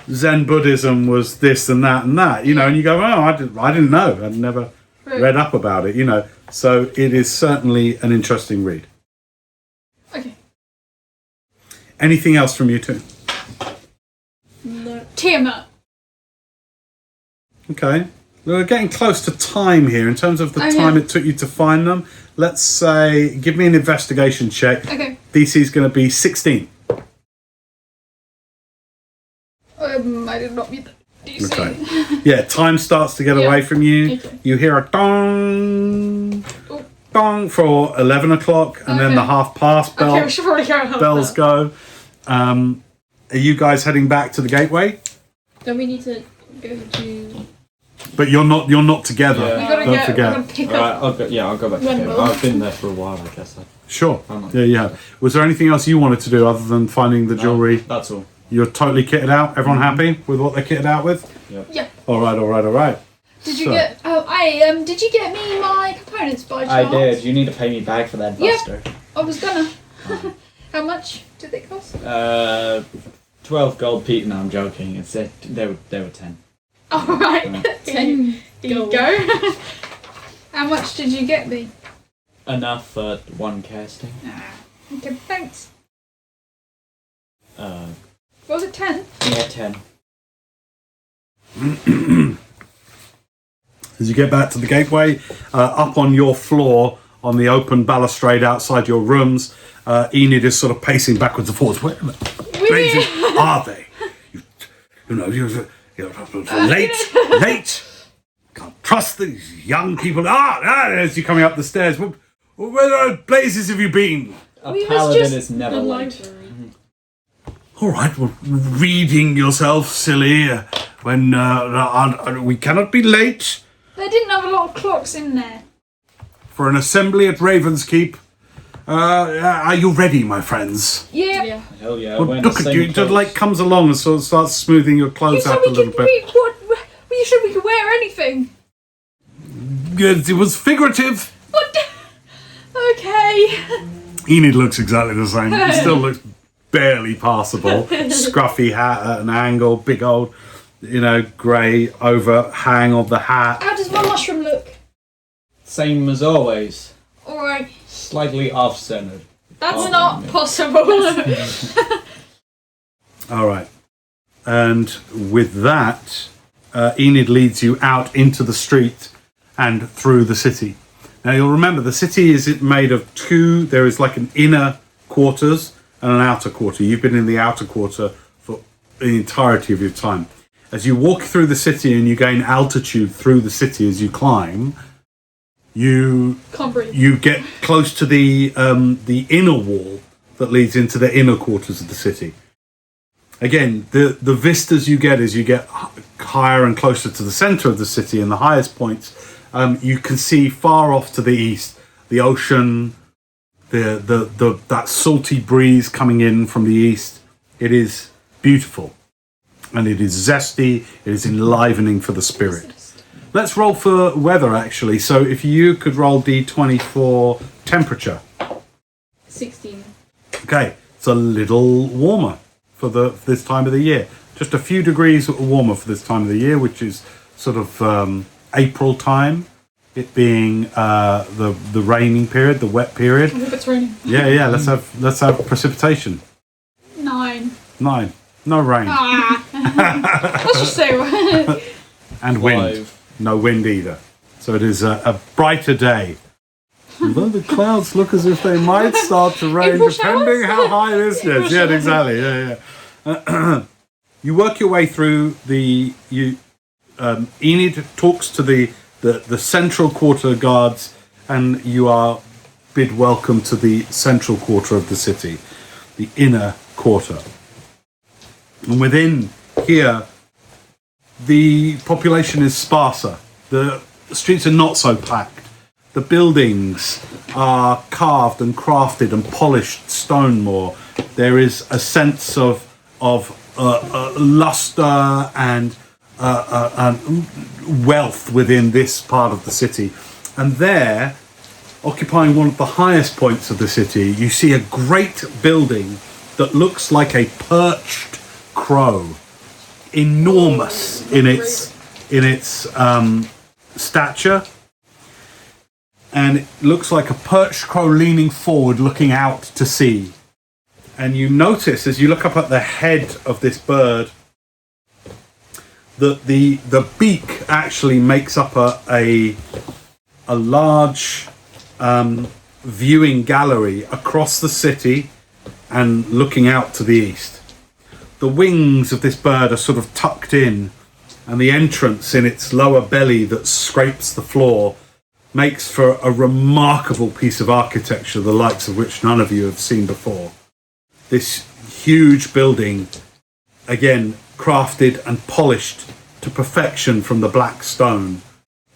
Zen Buddhism was this and that, and you go, oh, I didn't know. I'd never read up about it, So it is certainly an interesting read. Okay. Anything else from you two? No. Tiamat. Okay. We're getting close to time here in terms of the time it took you to find them. Let's say, give me an investigation check. Okay. DC is going to be 16. I did not meet that DC. Okay. Yeah, time starts to get away from you. Okay. You hear a dong, dong for 11 o'clock, and then the half past bell, we should probably go help bells go. Are you guys heading back to the gateway? Don't we need to go to... But you're not together. Yeah. We gotta Don't forget. We're gonna pick Alright, up. I'll go back to When the will- I've been there for a while, I guess. Sure. I'm not- Yeah, you have. Was there anything else you wanted to do other than finding the jewellery? That's all. You're totally kitted out? Everyone happy with what they're kitted out with? Yeah. All right. Did you get? Did you get me my components by chance? I did. You need to pay me back for that, Yeah. Buster. I was gonna. How much did they cost? 12 gold Pete. No, I'm joking. It's they were 10. All right. 10 Here you gold. go. How much did you get me? Enough for one casting. Okay, thanks. Uh, Was it 10? yeah, 10. As you get back to the gateway, up on your floor, on the open balustrade outside your rooms, Enid is sort of pacing backwards and forwards. Where the blazes are they? You're late. Can't trust these young people. As you're coming up the stairs. Where the blazes have you been? A We was paladin just is never The late. library. All right, well, reading yourself, silly. When we cannot be late They didn't have a lot of clocks in there. for an assembly at Ravenskeep. Are you ready, my friends? Yeah. Yeah. Hell yeah. Well, wearing the look at same you. Just clothes. like comes along and sort of starts smoothing your You clothes said out we a little could bit. read what? Well, you said we could wear anything. It was figurative. What? Okay. Enid looks exactly the same. He still looks barely passable. Scruffy hat at an angle, big old, grey overhang of the hat. How does my mushroom look? Same as always. All right. Slightly off-centered. That's Oh, not yeah. possible. All right. And with that, Enid leads you out into the street and through the city. Now you'll remember the city is made of two. There is like an inner quarters and an outer quarter. You've been in the outer quarter for the entirety of your time. As you walk through the city and you gain altitude through the city as you climb, you Can't breathe. you get close to the inner wall that leads into the inner quarters of the city. Again, the vistas you get as you get higher and closer to the center of the city and the highest points, you can see far off to the east the ocean, that salty breeze coming in from the east. It is beautiful, and it is zesty. It is enlivening for the spirit. Let's roll for weather, actually. So if you could roll D20 for temperature. 16. Okay, it's a little warmer for this time of the year. Just a few degrees warmer for this time of the year, which is sort of April time. It being the raining period, the wet period. I hope it's raining. Yeah. Let's have precipitation. 9. 9. No rain. Let's just say And wind. 5. No wind either. So it is a brighter day. Although the clouds look as if they might start to rain, April depending showers? how high this gets. Yeah, exactly. Yeah. You work your way through Enid talks to the central quarter guards, and you are bid welcome to the central quarter of the city, the inner quarter. And within here, the population is sparser. The streets are not so packed. The buildings are carved and crafted and polished stone more. There is a sense of luster and wealth within this part of the city. And there, occupying one of the highest points of the city, you see a great building that looks like a perched crow, enormous in its stature, and it looks like a perched crow leaning forward, looking out to sea. And you notice as you look up at the head of this bird that the beak actually makes up a large viewing gallery across the city and looking out to the east. The wings of this bird are sort of tucked in, and the entrance in its lower belly that scrapes the floor makes for a remarkable piece of architecture, the likes of which none of you have seen before. This huge building, again, crafted and polished to perfection from the black stone,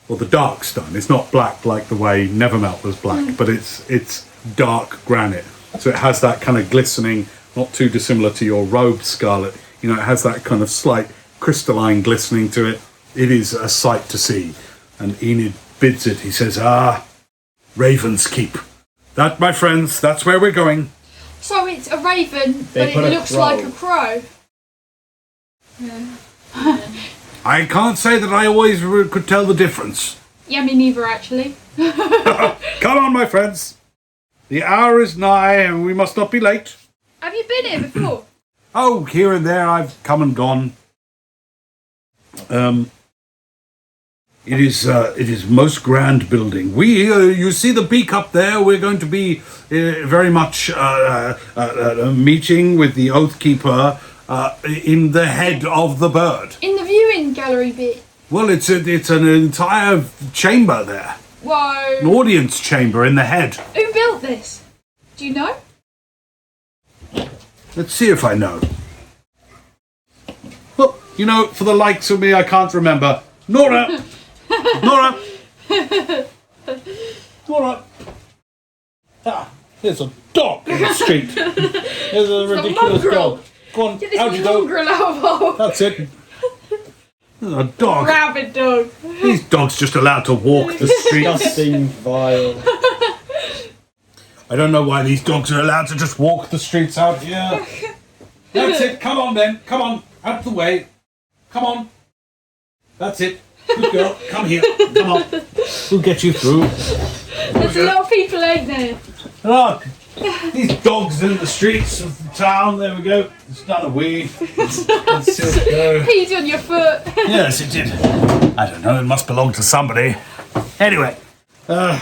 or the dark stone. It's not black like the way Nevermelt was black, but it's dark granite. So it has that kind of glistening, not too dissimilar to your robe, Scarlet. It has that kind of slight crystalline glistening to it. It is a sight to see. And Enid bids it. He says, Ravenskeep. That, my friends, that's where we're going. So it's a raven, They but put it a looks crow. like a crow. Yeah. I can't say that I always could tell the difference. Yeah, me neither, actually. Come on, my friends. The hour is nigh, and we must not be late. Have you been here before? Oh, here and there I've come and gone. It is most grand building. You see the beak up there. We're going to be very much meeting with the Oathkeeper in the head of the bird. In the viewing gallery bit. Well, it's an entire chamber there, an Whoa. audience chamber in the head. Who built this? Do you know? Let's see if I know. You know, for the likes of me, I can't remember. Nora! Nora! Nora! Ah, there's a dog in the street. There's a ridiculous dog. Go on, Get this out you go. mongrel out of our That's it. There's a dog. rabid dog. These dogs just allowed to walk the streets. Disgusting, vile. I don't know why these dogs are allowed to just walk the streets out here. That's it. Come on, then. Come on. Out of the way. Come on. That's it. Good girl. Come here. Come on. We'll get you through. There's a lot of people, ain't there? Look. These dogs in the streets of the town. There we go. It's not a weed. Let's go. Peed on your foot. Yes, it did. I don't know. It must belong to somebody. Anyway. Well,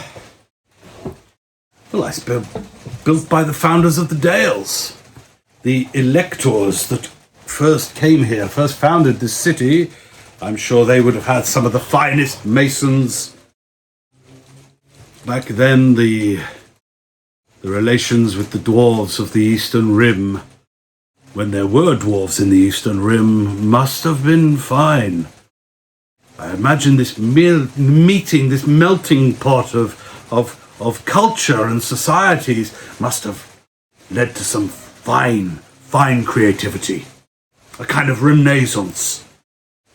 it's built by the founders of the Dales. The electors that first came here, first founded this city. I'm sure they would have had some of the finest masons. Back then, the relations with the dwarves of the Eastern Rim, when there were dwarves in the Eastern Rim, must have been fine. I imagine this meeting, this melting pot of culture and societies must have led to some fine creativity. A kind of renaissance.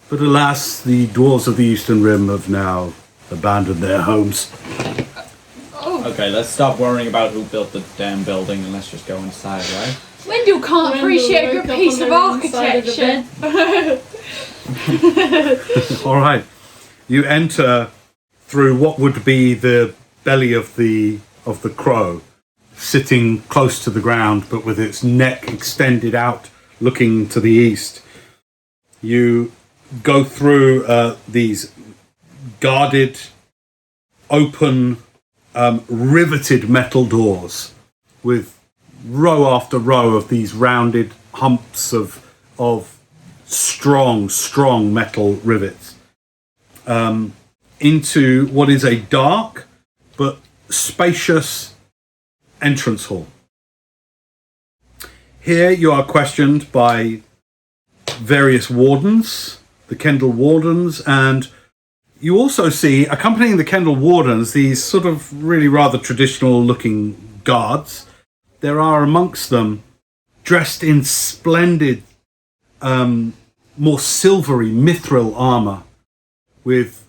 But alas, the dwarves of the Eastern Rim have now abandoned their homes. Okay, let's stop worrying about who built the damn building and let's just go inside, right? Wendell can't appreciate a good Wendell piece of woke up on the inside architecture. All right. You enter through what would be the belly of the crow, sitting close to the ground, but with its neck extended out, looking to the east. You go through these guarded, open, riveted metal doors with row after row of these rounded humps of strong metal rivets into what is a dark but spacious entrance hall. Here you are questioned by various wardens, the Kendall Wardens, and you also see, accompanying the Kendall Wardens, these sort of really rather traditional looking guards. There are amongst them, dressed in splendid, more silvery mithril armour, with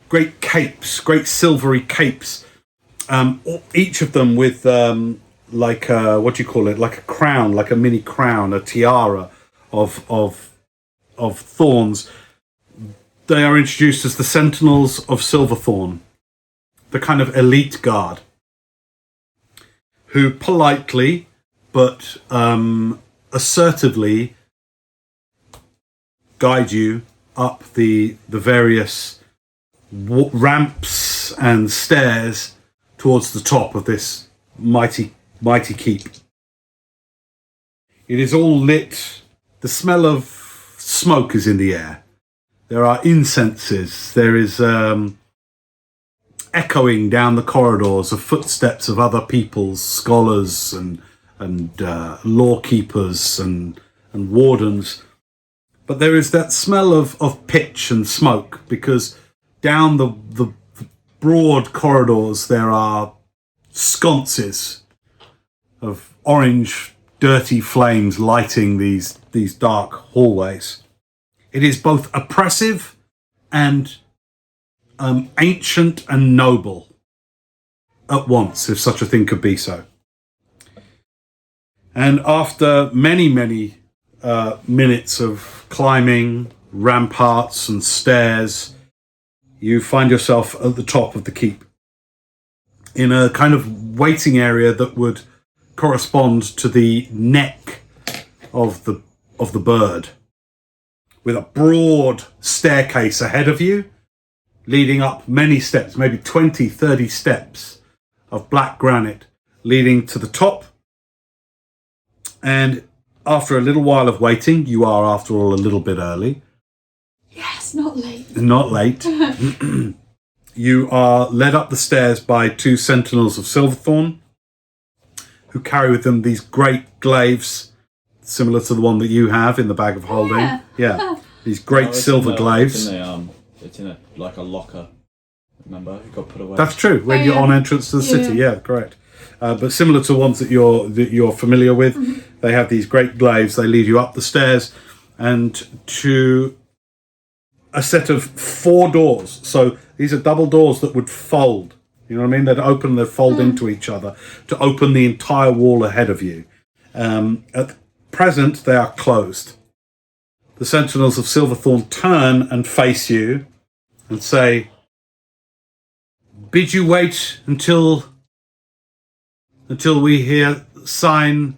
great capes, great silvery capes, each of them with like a, what do you call it, like a crown, like a mini crown, a tiara of thorns. They are introduced as the Sentinels of Silverthorn, the kind of elite guard, who politely but assertively guide you up the various ramps and stairs towards the top of this mighty keep. It is all lit. The smell of smoke is in the air. There are incenses. There is echoing down the corridors of footsteps of other peoples, scholars and law keepers and wardens. But there is that smell of pitch and smoke, because down the broad corridors there are sconces of orange, dirty flames lighting these dark hallways. It is both oppressive and ancient and noble at once, if such a thing could be so. And after many minutes of climbing ramparts and stairs, you find yourself at the top of the keep, in a kind of waiting area that would correspond to the neck of the bird, with a broad staircase ahead of you, leading up many steps, maybe 20, 30 steps of black granite leading to the top. And after a little while of waiting, you are, after all, a little bit early. Yes, not late. Not late. You are led up the stairs by two Sentinels of Silverthorn, who carry with them these great glaives, similar to the one that you have in the bag of holding. Yeah. These great No, it's silver in glaives. It's in a like a locker. Remember, it got put away. That's true. When Oh, you're yeah. on entrance to the city, yeah, correct. But similar to ones that you're familiar with, they have these great glaives. They lead you up the stairs and to a set of 4 doors. So these are double doors that would fold. You know what I mean? They'd open, they'd fold into each other to open the entire wall ahead of you. At present, they are closed. The sentinels of Silverthorn turn and face you and say, "Bid you wait until we hear sign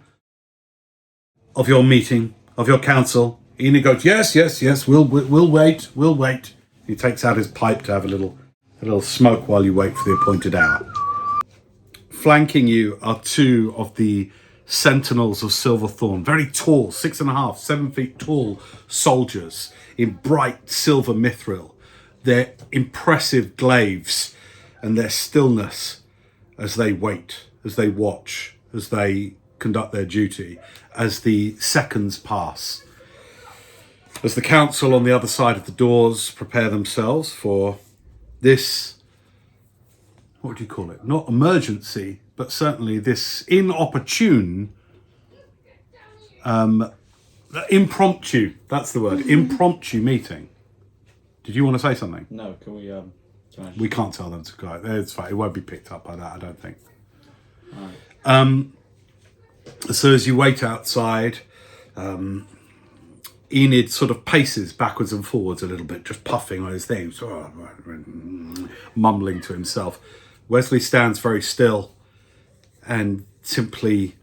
of your meeting, of your council." Enid goes, yes, we'll wait. He takes out his pipe to have a little smoke while you wait for the appointed hour. Flanking you are 2 of the sentinels of Silverthorn, very tall, 6.5, 7 feet tall soldiers in bright silver mithril, their impressive glaives and their stillness as they wait, as they watch, as they conduct their duty, as the seconds pass. As the council on the other side of the doors prepare themselves for this, what do you call it? Not emergency, but certainly this inopportune, impromptu, that's the word, impromptu meeting. Did you want to say something? No, can we? Can I We can't tell them to go. It's fine. It won't be picked up by that, I don't think. Alright. So as you wait outside, Enid sort of paces backwards and forwards a little bit, just puffing on his thing, mumbling to himself. Wesley stands very still and simply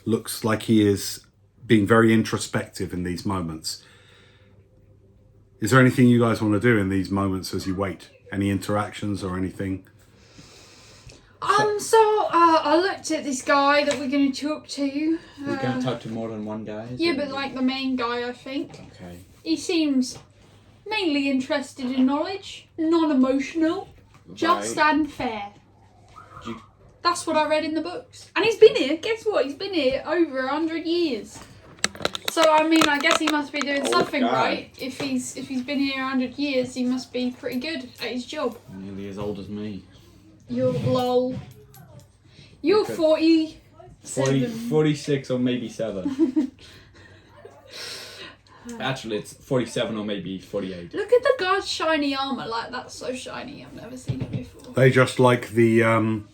looks like he is being very introspective in these moments. Is there anything you guys want to do in these moments as you wait? Any interactions or anything? I looked at this guy that we're going to talk to. We're going to talk to more than one guy. is Yeah, it? but like the main guy, I think. Okay. He seems mainly interested in knowledge, non-emotional, just Right. and fair. Do you- That's what I read in the books. And he's been here, guess what? He's been here over 100 years. So, I mean, I guess he must be doing Old something guy. right. If he's been here 100 years, he must be pretty good at his job. Nearly as old as me. You're lol. You're Okay. 47. 46 or maybe 7. Actually, it's 47 or maybe 48. Look at the guy's shiny armor. Like, that's so shiny. I've never seen it before. They just like the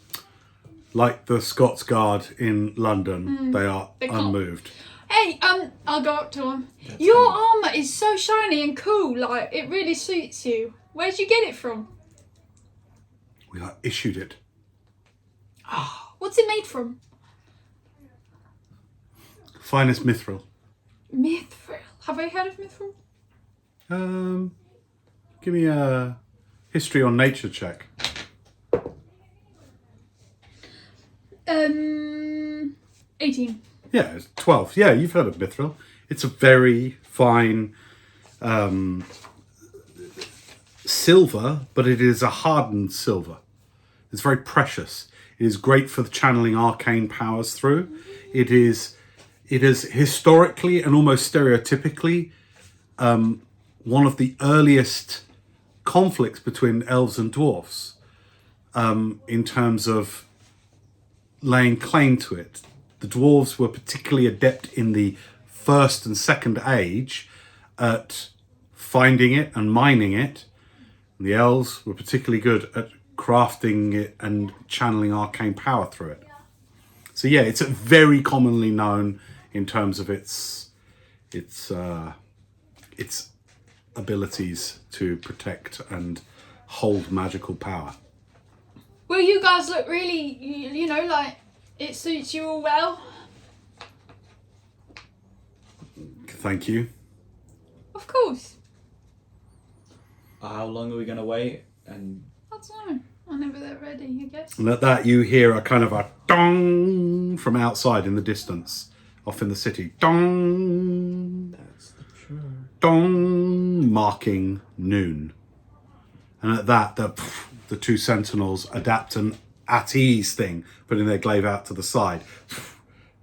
Scots Guard in London. They are They can't- unmoved. Hey, I'll go up to him. Your armor is so shiny and cool. Like, it really suits you. Where'd you get it from? We are issued it. What's it made from? Finest mithril. Mithril. Have I heard of mithril? Give me a history on nature check. 18. Yeah, it's 12. Yeah, you've heard of mithril. It's a very fine silver, but it is a hardened silver. It's very precious. It is great for channeling arcane powers through. It is historically and almost stereotypically one of the earliest conflicts between elves and dwarfs in terms of laying claim to it. The dwarves were particularly adept in the first and second age at finding it and mining it. And the elves were particularly good at crafting it and channeling arcane power through it. So yeah, it's very commonly known in terms of its abilities to protect and hold magical power. Well, you guys look really, you know, like it suits you all well. Thank you. Of course. How long are we going to wait? And I don't know. Whenever they're ready, I guess. And at that, you hear a kind of a dong from outside in the distance, off in the city. Dong, that's the sure. dong, marking noon. And at that, the 2 sentinels adapt an at ease thing, putting their glaive out to the side,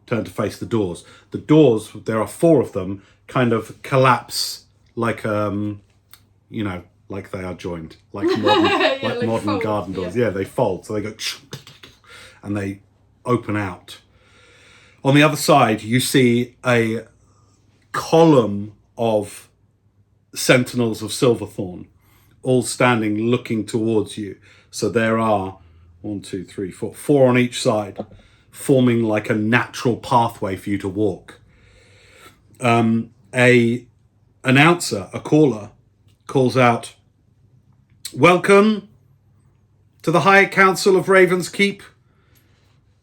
turn to face the doors. The doors, there are 4 of them, kind of collapse like you know, like they are joined, like modern, like like modern fold, garden doors. yeah. Yeah, they fold, so they go and they open out. On the other side, you see a column of sentinels of Silverthorn, all standing looking towards you. So there are 1, 2, 3, 4, 4 on each side, forming like a natural pathway for you to walk. A announcer, a caller, calls out, "Welcome to the High Council of Raven's Keep.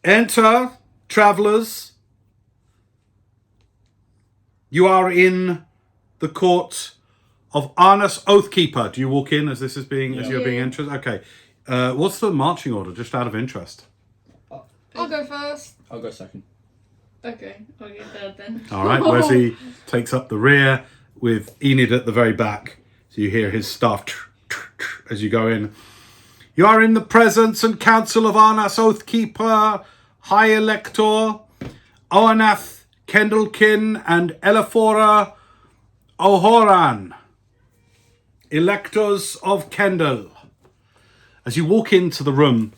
Enter, travellers. You are in the court of Arnus Oathkeeper." Do you walk in as this is being as you're being Yeah. entered? Okay. What's the marching order? Just out of interest. I'll go first. I'll go second. Okay, I'll get third then. All right. Wesley takes up the rear with Enid at the very back. So you hear his staff as you go in. "You are in the presence and council of Arnus Oathkeeper, High Elector, Oanath Kendallkin, and Elephora Ohoran, electors of Kendall." As you walk into the room,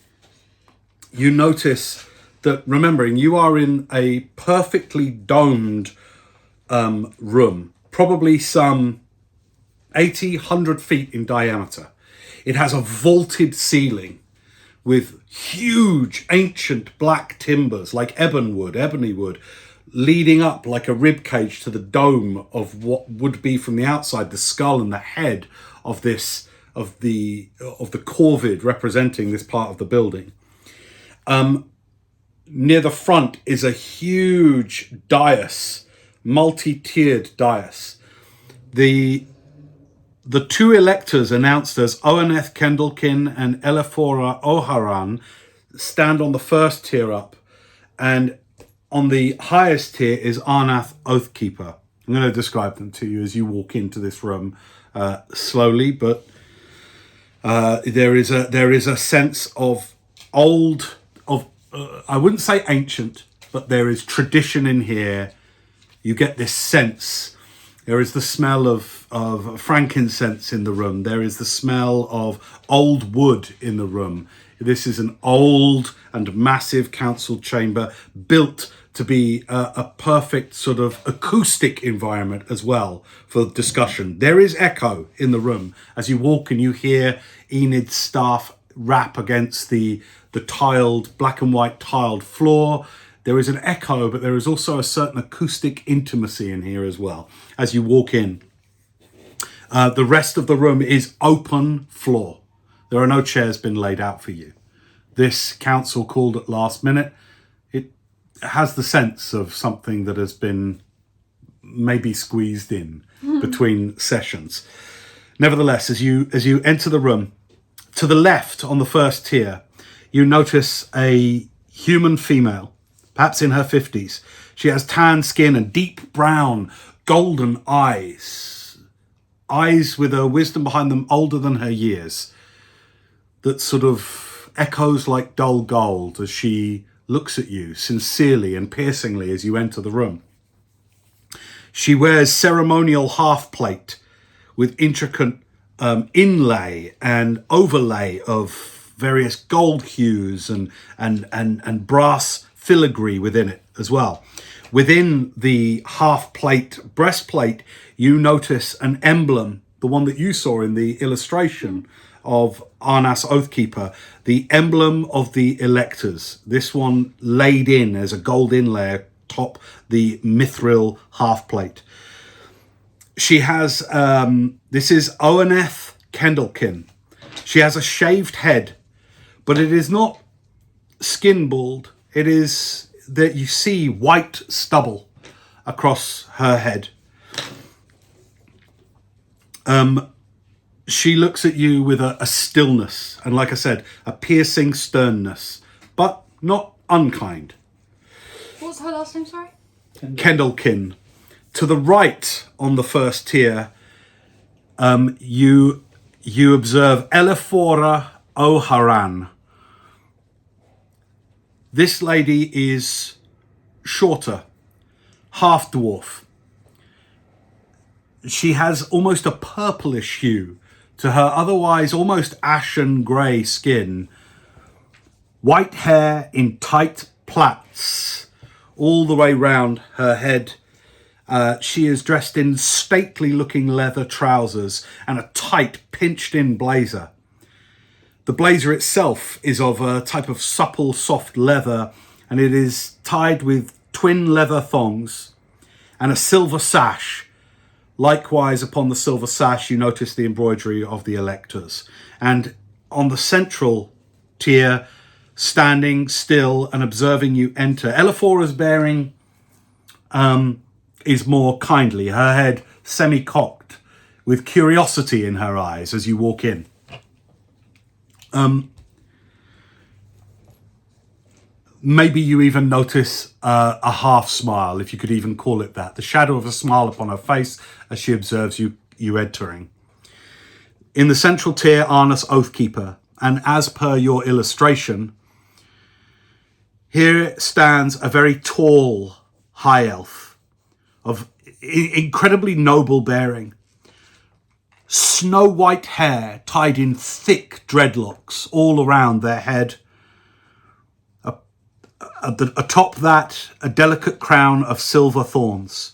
you notice that, remembering, you are in a perfectly domed room, probably some 80, 100 feet in diameter. It has a vaulted ceiling with huge ancient black timbers like ebony wood, leading up like a rib cage to the dome of what would be from the outside the skull and the head of this of the corvid representing this part of the building. Near the front is a huge dais, multi-tiered dais. The two electors announced as Oaneth Kendallkin and Elephora Oharan stand on the first tier up, and on the highest tier is Arnath Oathkeeper. I'm going to describe them to you as you walk into this room slowly, but there is a sense of old, I wouldn't say ancient, but there is tradition in here. You get this sense. There is the smell of frankincense in the room. There is the smell of old wood in the room. This is an old and massive council chamber built to be a perfect sort of acoustic environment as well for discussion. There is echo in the room as you walk and you hear Enid's staff rap against the tiled, black and white tiled floor. There is an echo, but there is also a certain acoustic intimacy in here as well as you walk in. The rest of the room is open floor. There are no chairs been laid out for you. This council called at last minute. It has the sense of something that has been maybe squeezed in between sessions. Nevertheless, as you enter the room, to the left on the first tier, you notice a human female, perhaps in her 50s. She has tan skin and deep brown, golden eyes. Eyes with a wisdom behind them older than her years. That sort of echoes like dull gold as she looks at you sincerely and piercingly as you enter the room. She wears ceremonial half plate with intricate inlay and overlay of various gold hues and brass filigree within it as well. Within the half plate breastplate, you notice an emblem, the one that you saw in the illustration of Arnas Oathkeeper, the emblem of the electors. This one laid in as a gold inlay atop the mithril half plate. She has, this is Oaneth Kendallkin. She has a shaved head, but it is not skin bald. It is that you see white stubble across her head. She looks at you with a stillness and, like I said, a piercing sternness, but not unkind. What's her last name, sorry? Kendallkin. To the right on the first tier, you observe Elephora Oharan. This lady is shorter, half dwarf. she has almost a purplish hue to her otherwise almost ashen grey skin. White hair in tight plaits all the way round her head. She is dressed in stately looking leather trousers and a tight pinched in blazer. The blazer itself is of a type of supple soft leather, and it is tied with twin leather thongs and a silver sash. Likewise, upon the silver sash, you notice the embroidery of the electors. And on the central tier, standing still and observing you enter, Eliphora's bearing is more kindly, her head semi-cocked, with curiosity in her eyes as you walk in. Maybe you even notice a half smile, if you could even call it that, the shadow of a smile upon her face as she observes you entering. In the central tier, Arnus Oathkeeper, and as per your illustration, here stands a very tall high elf of incredibly noble bearing. Snow white hair tied in thick dreadlocks all around their head. Atop that, a delicate crown of silver thorns.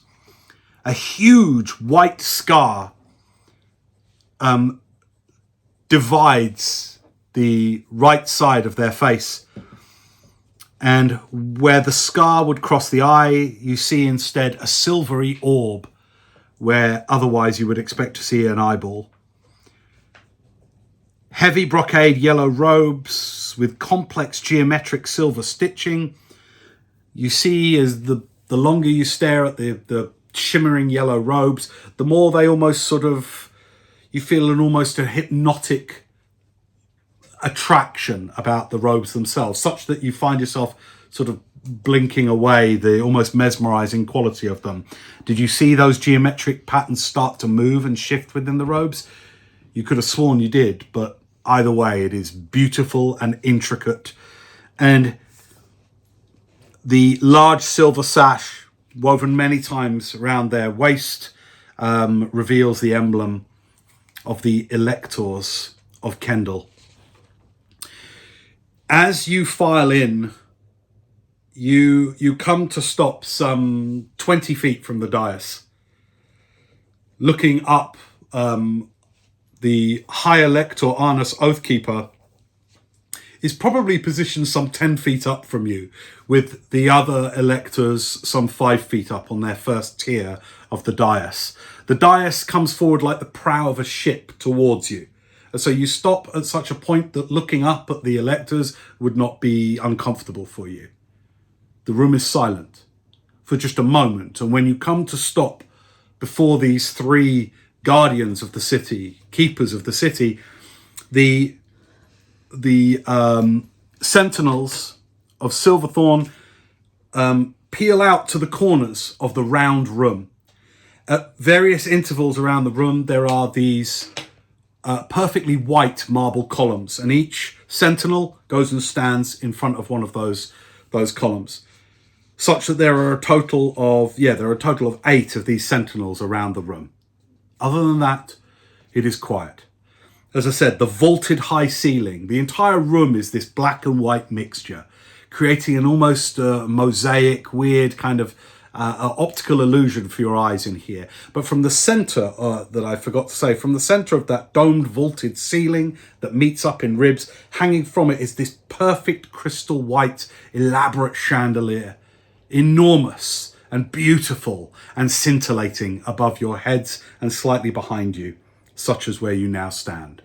A huge white scar divides the right side of their face. And where the scar would cross the eye, you see instead a silvery orb, where otherwise you would expect to see an eyeball. Heavy brocade yellow robes with complex geometric silver stitching. You see as the longer you stare at the shimmering yellow robes, the more they almost sort of, you feel almost a hypnotic attraction about the robes themselves, such that you find yourself sort of blinking away the almost mesmerizing quality of them. Did you see those geometric patterns start to move and shift within the robes? You could have sworn you did, but either way, it is beautiful and intricate. And the large silver sash, woven many times around their waist, reveals the emblem of the electors of Kendall. As you file in, you come to stop some 20 feet from the dais. Looking up, the High Elector Arnus Oathkeeper is probably positioned some 10 feet up from you, with the other electors some 5 feet up on their first tier of the dais. The dais comes forward like the prow of a ship towards you. And so you stop at such a point that looking up at the electors would not be uncomfortable for you. The room is silent for just a moment, and when you come to stop before these three guardians of the city, keepers of the city, the sentinels of Silverthorn peel out to the corners of the round room. At various intervals around the room, there are these perfectly white marble columns, and each sentinel goes and stands in front of one of those columns, such that there are a total of 8 of these sentinels around the room. Other than that, it is quiet. As I said, the vaulted high ceiling, the entire room is this black and white mixture, creating an almost mosaic, weird kind of optical illusion for your eyes in here. But from the center, that I forgot to say, from the center of that domed vaulted ceiling that meets up in ribs, hanging from it is this perfect crystal white, elaborate chandelier, enormous and beautiful and scintillating above your heads and slightly behind you, such as where you now stand.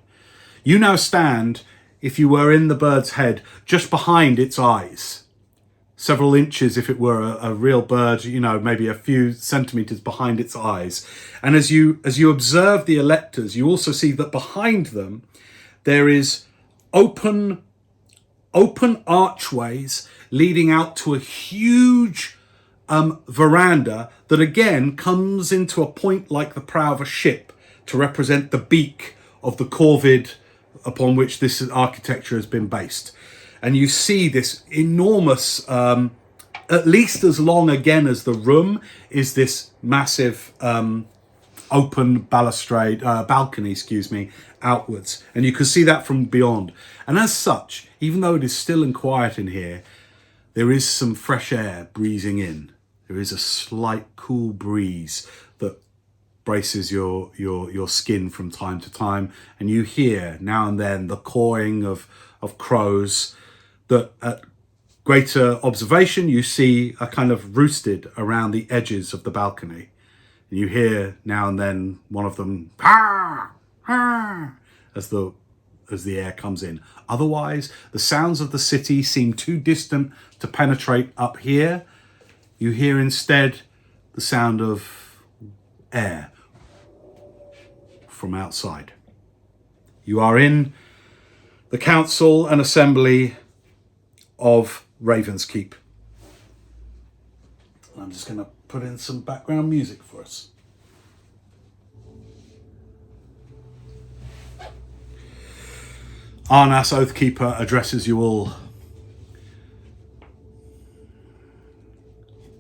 You now stand, if you were in the bird's head, just behind its eyes. Several inches, if it were a real bird, maybe a few centimeters behind its eyes. And as you observe the electors, you also see that behind them, there is open archways leading out to a huge veranda that again comes into a point like the prow of a ship to represent the beak of the corvid upon which this architecture has been based. And you see this enormous, at least as long again as the room, is this massive open balcony, outwards, and you can see that from beyond. And as such, even though it is still and quiet in here, there is some fresh air breezing in. There is a slight cool breeze that braces your skin from time to time, and you hear now and then the cawing of crows that at greater observation you see are kind of roosted around the edges of the balcony. And you hear now and then one of them as the air comes in. Otherwise, the sounds of the city seem too distant to penetrate up here. You hear instead the sound of air from outside. You are in the council and assembly of Ravenskeep. I'm just going to put in some background music for us. Arnas Oathkeeper addresses you all.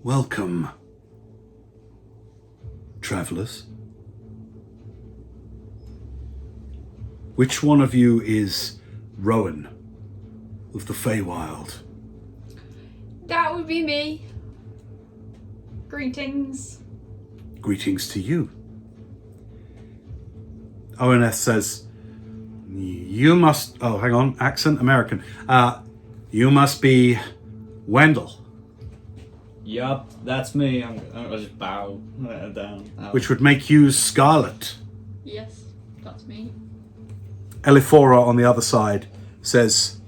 Welcome, travellers. Which one of you is Rowan of the Feywild? That would be me. Greetings. Greetings to you. ONS says, you must... Oh, hang on. Accent American. You must be Wendell. Yup, that's me. I'll just bow down. Which would make you Scarlet. Yes, that's me. Elifora on the other side says...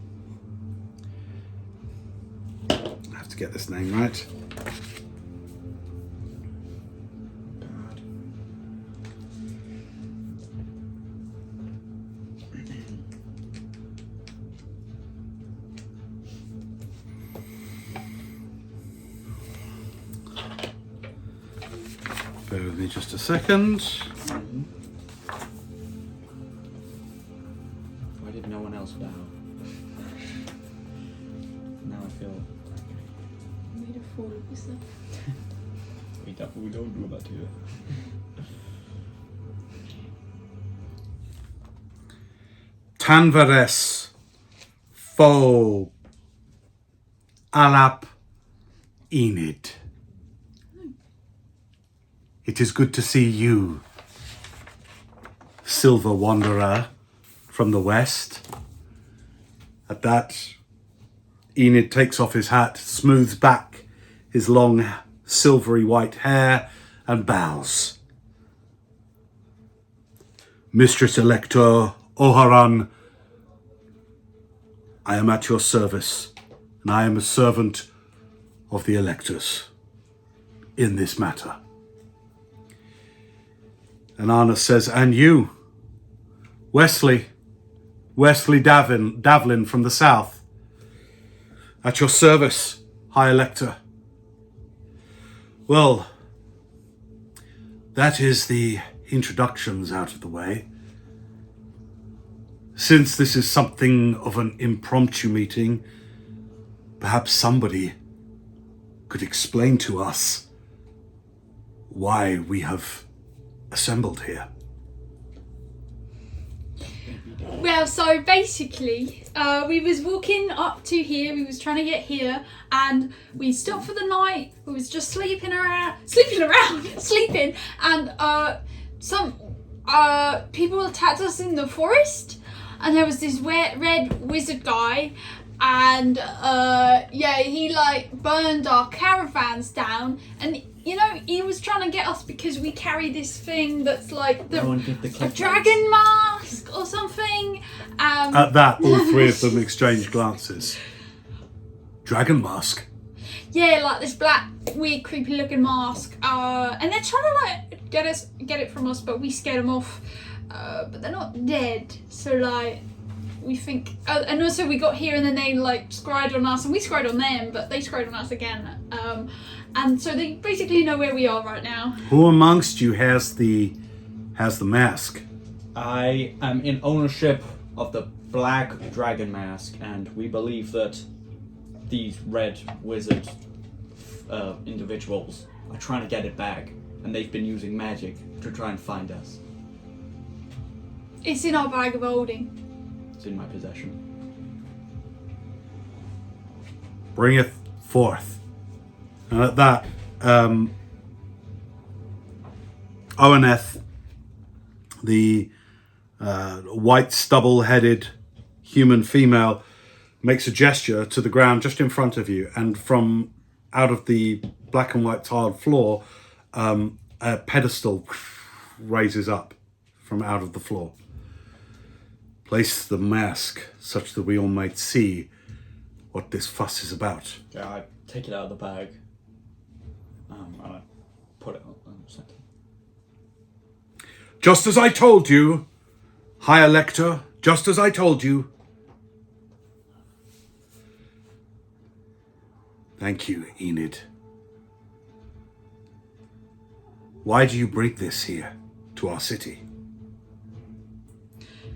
I have to get this name right. Bear with me just a second. Why did no one else bow? Now I feel You made a fool of yourself. we don't do that here. Tanvares Fo Alap Enid. It is good to see you, Silver Wanderer from the west. At that, Enid takes off his hat, smooths back his long silvery white hair, and bows. Mistress Elector Oharan, I am at your service, and I am a servant of the electors in this matter. And Arna says, and you, Wesley Davlin from the south, at your service, High Elector. Well, that is the introductions out of the way. Since this is something of an impromptu meeting, perhaps somebody could explain to us why we have assembled here. Well, so basically, we was walking up to here, we was trying to get here, and we stopped for the night, we was just sleeping, and some people attacked us in the forest, and there was this red wizard guy, and he like burned our caravans down, and you know, he was trying to get us because we carry this thing that's like a dragon mask or something. At that, all three of them exchange glances. Dragon mask? Yeah, like this black, weird, creepy looking mask. And they're trying to like get it from us, but we scared them off. But they're not dead, so like we think. And also we got here and then they like scryed on us, and we scryed on them, but they scryed on us again. And so they basically know where we are right now. Who amongst you has the mask? I am in ownership of the Black Dragon Mask, and we believe that these red wizard individuals are trying to get it back, and they've been using magic to try and find us. It's in our bag of holding. It's in my possession. Bringeth forth. And at that, Oweneth, the white stubble-headed human female, makes a gesture to the ground just in front of you, and from out of the black and white tiled floor, a pedestal raises up from out of the floor. Place the mask such that we all might see what this fuss is about. Yeah, I take it out of the bag. And I put it on the center. Just as I told you, High Elector, just as I told you. Thank you, Enid. Why do you bring this here, to our city?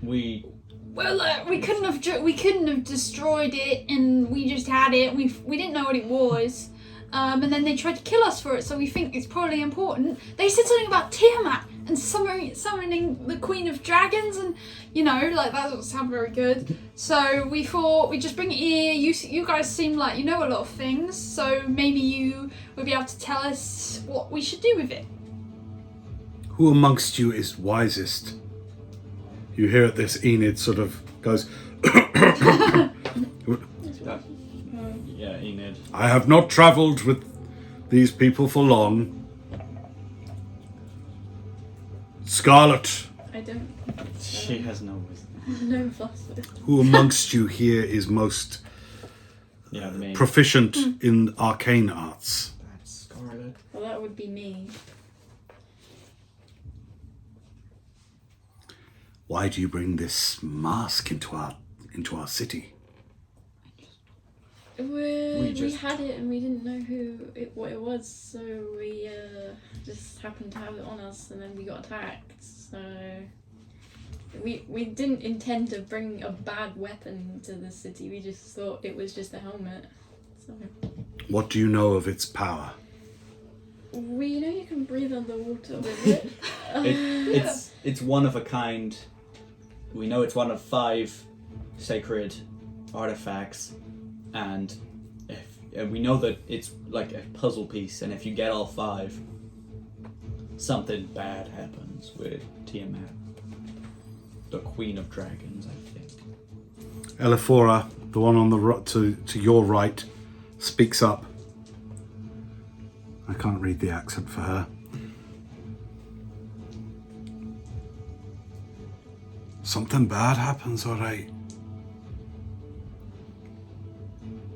Well, we couldn't have destroyed it, and we just had it. We didn't know what it was, and then they tried to kill us for it. So we think it's probably important. They said something about Tiamat and summoning the Queen of Dragons, and that doesn't sound very good. So we thought we'd just bring it here. You guys seem like you know a lot of things, so maybe you would be able to tell us what we should do with it. Who amongst you is wisest? You hear at this, Enid sort of goes, Yeah, Enid. I have not travelled with these people for long. Scarlet, I don't. She has no wisdom. No fluster. who amongst you here is most Yeah, me. proficient in arcane arts? That's Scarlet. Well, that would be me. Why do you bring this mask into our city? We just- had it and we didn't know what it was, so we just happened to have it on us, and then we got attacked. So we didn't intend to bring a bad weapon to the city. We just thought it was just a helmet. So What do you know of its power? we know you can breathe underwater with it. It's one of a kind. We know it's one of 5 sacred artifacts, and we know that it's like a puzzle piece, and if you get all 5, something bad happens with Tiamat, the Queen of Dragons, I think. Elephora, the one on the to your right, speaks up. I can't read the accent for her. Something bad happens, all right.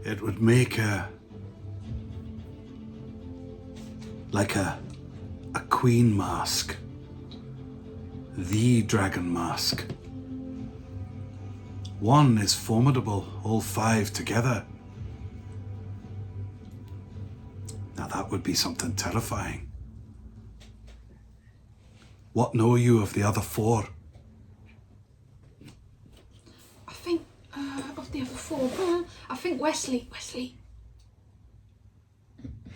It would make like a queen mask, the dragon mask. One is formidable, all 5 together. Now that would be something terrifying. What know you of the other 4? I think of the other 4. I think Wesley.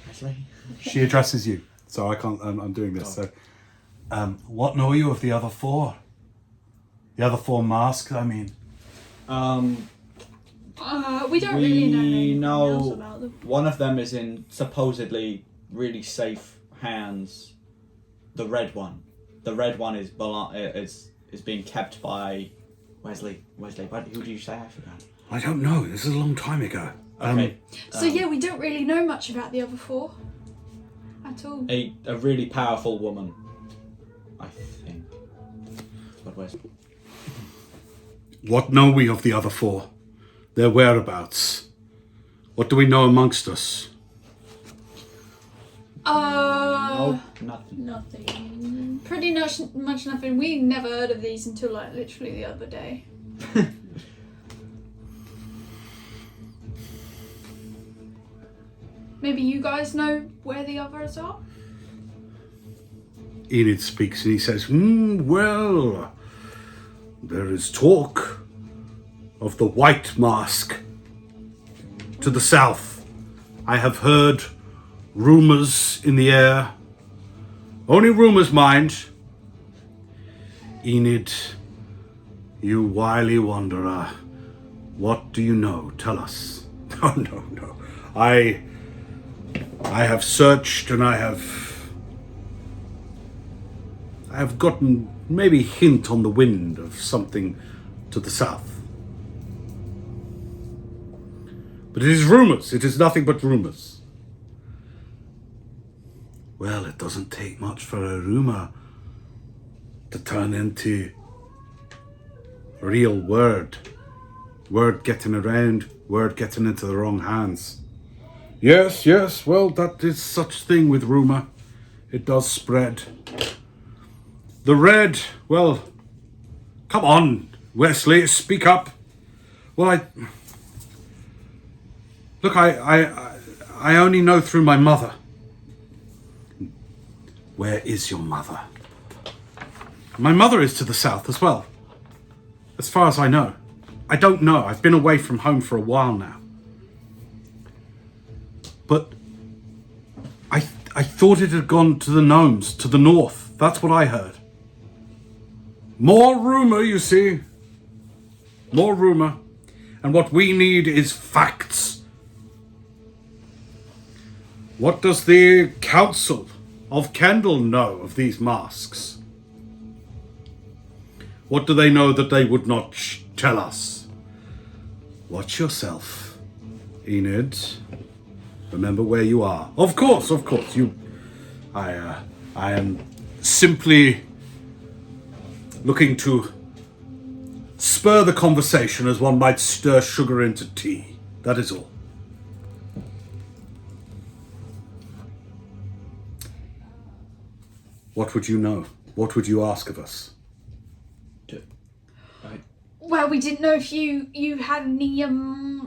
Actually, She addresses you, so I can't. I'm doing this. So, what know you of the other 4? The other 4 masks, I mean. We don't really know anything else know about them. one of them is in supposedly really safe hands. The red one. The red one is being kept by Wesley. Who do you say? I forgot. I don't know. This is a long time ago. Okay. So yeah, we don't really know much about the other 4 at all. A really powerful woman, I think. That's what Wesley. What know we of the other 4? Their whereabouts? What do we know amongst us? Nope, nothing. Nothing. Pretty much nothing. We never heard of these until like literally the other day. Maybe you guys know where the others are? Enid speaks and he says, well, there is talk of the white mask to the south. I have heard rumors in the air. Only rumors, mind. Enid, you wily wanderer, what do you know? Tell us. Oh, no. I have searched and I have gotten maybe hint on the wind of something to the south. But it is rumors. It is nothing but rumors. Well, it doesn't take much for a rumor to turn into real word. Word getting around, word getting into the wrong hands. Yes, well, that is such thing with rumor. It does spread. The red, well, come on, Wesley, speak up. Well, I only know through my mother. Where is your mother? My mother is to the south as well, as far as I know. I don't know. I've been away from home for a while now. But I thought it had gone to the gnomes, to the north. That's what I heard. More rumor, you see. More rumor. And what we need is facts. What does the Council of Kendall know of these masks? What do they know that they would not tell us? Watch yourself, Enid. Remember where you are. Of course. I am simply looking to spur the conversation as one might stir sugar into tea. That is all. What would you know? What would you ask of us? Well, we didn't know if you had any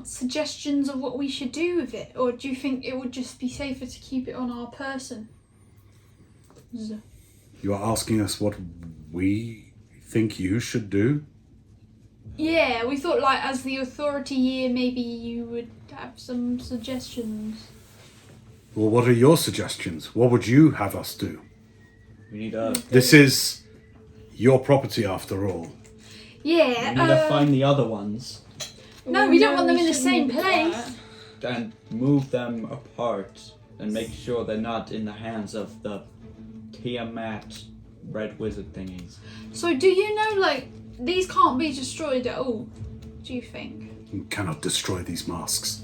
suggestions of what we should do with it, or do you think it would just be safer to keep it on our person? You are asking us what we think you should do? Yeah, we thought like as the authority here, maybe you would have some suggestions. Well, what are your suggestions? What would you have us do? We need a. This is your property after all. Yeah. We need to find the other ones No, we don't want them in the shouldn't same do place. that. and move them apart and make sure they're not in the hands of the Tiamat red wizard thingies. So do you know, like, these can't be destroyed at all, do you think? You cannot destroy these masks.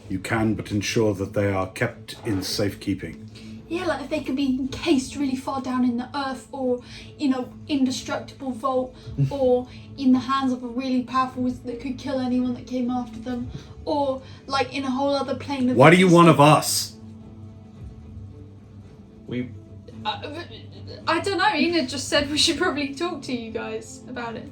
You can but ensure that they are kept in safekeeping. Yeah, like if they could be encased really far down in the earth, or, you know, indestructible vault, or in the hands of a really powerful wizard that could kill anyone that came after them, or like in a whole other plane of What do you want of existence. us? We I don't know, Enid just said we should probably talk to you guys about it.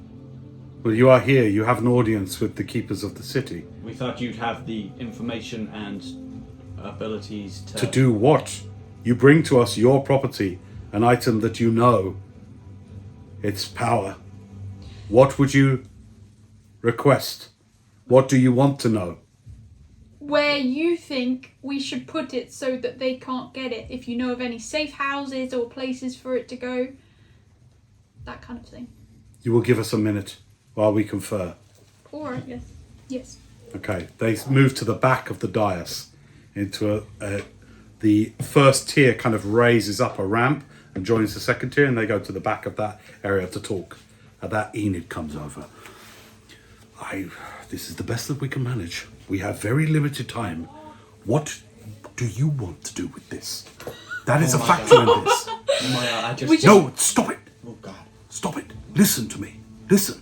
Well, you are here. You have an audience with the keepers of the city. we thought you'd have the information and abilities To do what? You bring to us your property, an item that you know. Its power. What would you request? What do you want to know? Where you think we should put it so that they can't get it. If you know of any safe houses or places for it to go. That kind of thing. You will give us a minute while we confer. Alright, yes. Yes. Okay, they move to the back of the dais into the first tier kind of raises up a ramp and joins the second tier, and they go to the back of that area to talk. At that, Enid comes over. This is the best that we can manage. We have very limited time. What do you want to do with this? That is a factor in this. Oh my god, I just... We just- No, stop it. Oh god. Stop it. Listen to me. Listen.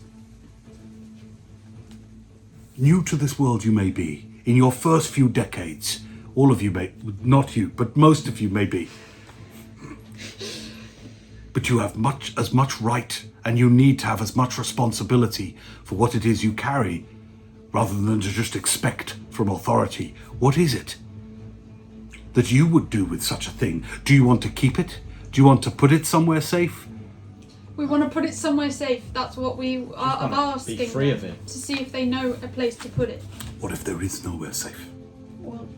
New to this world you may be. In your first few decades, all of you may, not you, but most of you may be. But you have as much right, and you need to have as much responsibility for what it is you carry, rather than to just expect from authority. What is it that you would do with such a thing? Do you want to keep it? Do you want to put it somewhere safe? We want to put it somewhere safe. That's what we are asking be free them, of it. to see if they know a place to put it. What if there is nowhere safe? Well,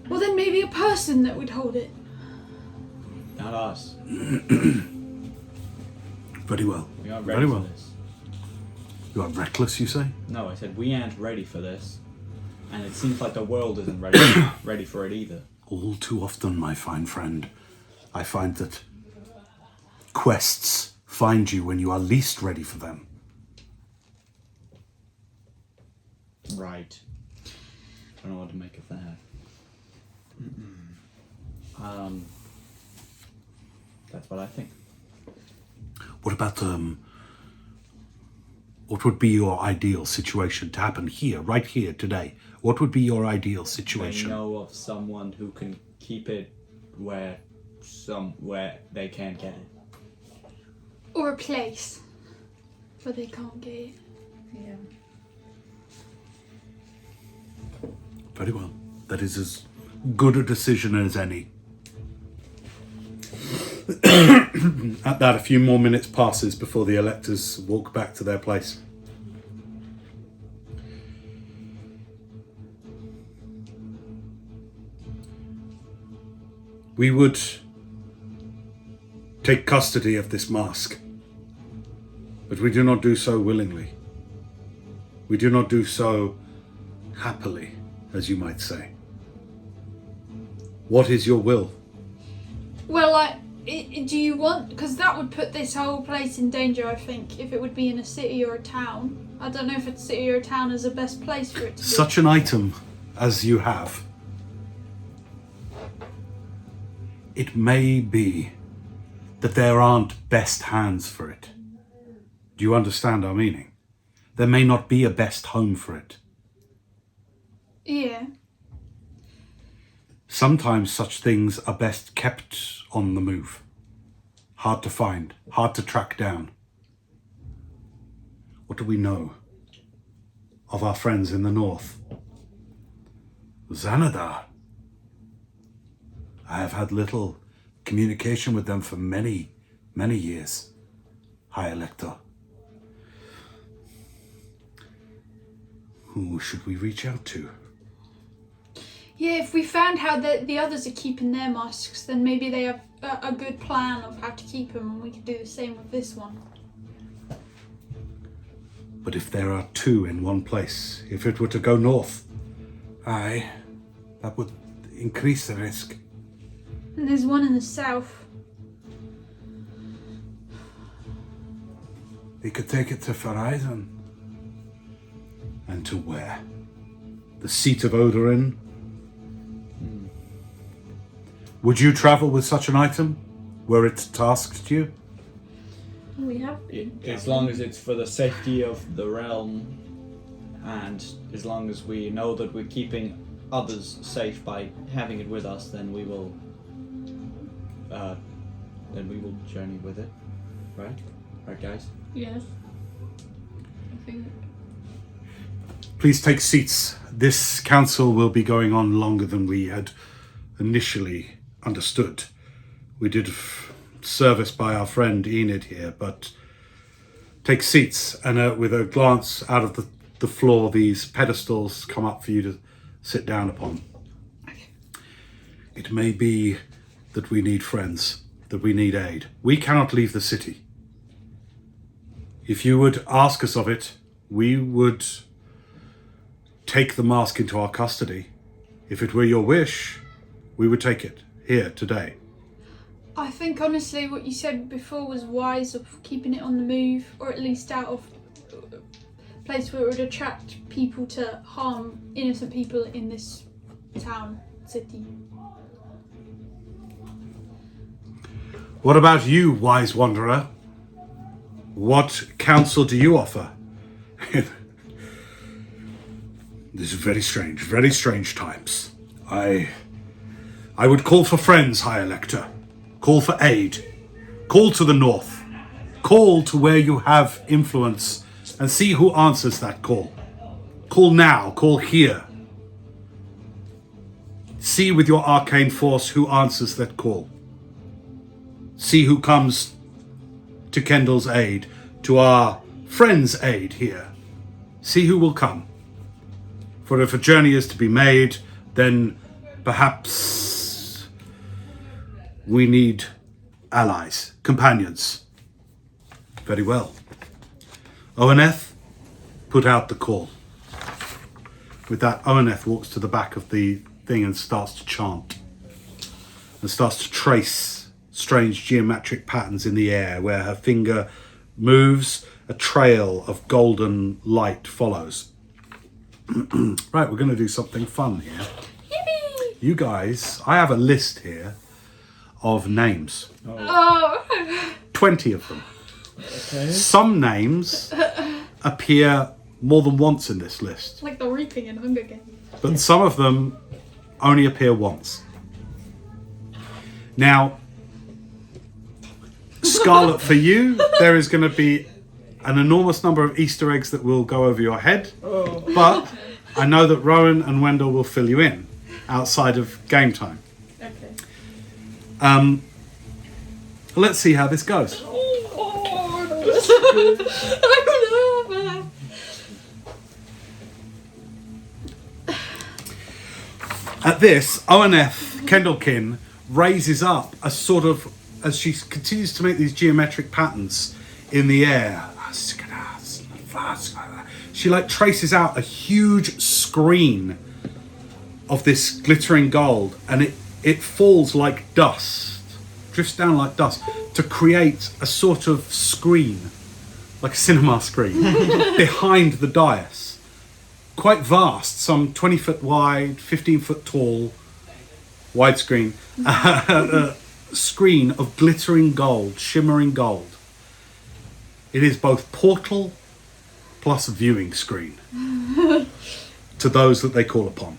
Well, then maybe a person that would hold it. Not us. Very well. We aren't ready Very for well. this. You are reckless, you say? No, I said we aren't ready for this. And it seems like the world isn't ready for it either. All too often, my fine friend, I find that quests find you when you are least ready for them. Right. I don't know what to make of that. That's what I think. What about, what would be your ideal situation to happen here, right here, today? What would be your ideal I situation? know of someone who can keep it where they can't get it. Or a place where they can't get it. Yeah. Very well. That is as good a decision as any. At that, a few more minutes passes before the electors walk back to their place. We would take custody of this mask, but we do not do so willingly. We do not do so happily, as you might say. What is your will? Well, do you want... Because that would put this whole place in danger, I think, if it would be in a city or a town. I don't know if a city or a town is the best place for it to be. Such an item as you have, it may be that there aren't best hands for it. Do you understand our meaning? There may not be a best home for it. Yeah. Sometimes such things are best kept on the move. Hard to find, hard to track down. What do we know of our friends in the north? Xanadar. I have had little communication with them for many, many years, High Elector. Who should we reach out to? Yeah, if we found how the others are keeping their masks, then maybe they have a good plan of how to keep them, and we could do the same with this one. But if there are two in one place, if it were to go north, aye, that would increase the risk. And there's one in the south. We could take it to Horizon. And to where? The seat of Odorin? Would you travel with such an item, were it tasked you? We have been. As long as it's for the safety of the realm, and as long as we know that we're keeping others safe by having it with us, then we will journey with it. Right, guys? Yes. I think. Please take seats. This council will be going on longer than we had initially understood. We did service by our friend Enid here, but take seats, and with a glance out of the floor, these pedestals come up for you to sit down upon. It may be that we need friends, that we need aid. We cannot leave the city. If you would ask us of it, we would take the mask into our custody. If it were your wish, we would take it here today. I think honestly what you said before was wise, of keeping it on the move, or at least out of a place where it would attract people to harm innocent people in this town, city. What about you, wise wanderer? What counsel do you offer? This is very strange times. I would call for friends, High Elector. Call for aid. Call to the north. Call to where you have influence and see who answers that call. Call now, call here. See with your arcane force who answers that call. See who comes to Kendall's aid, to our friend's aid here. See who will come. For if a journey is to be made, then Perhaps we need allies, companions. Very well. Oweneth, put out the call. With that, Oweneth walks to the back of the thing and starts to chant. And starts to trace strange geometric patterns in the air where her finger moves, a trail of golden light follows. Right, we're going to do something fun here. Yippee! You guys, I have a list here of names. Oh. 20 of them. Okay. Some names appear more than once in this list, Like the reaping in Hunger Games. but some of them only appear once. Now, Scarlet, for you, there is going to be an enormous number of Easter eggs that will go over your head, but I know that Rowan and Wendell will fill you in outside of game time. Okay. Let's see how this goes. At this, Oweneth Kendallkin raises up a sort of, as she continues to make these geometric patterns in the air. She like traces out a huge screen of this glittering gold, and it falls like dust, drifts down like dust, to create a sort of screen, like a cinema screen, behind the dais. Quite vast, some 20 foot wide, 15 foot tall, widescreen, screen of glittering gold, shimmering gold. It is both portal plus viewing screen to those that they call upon.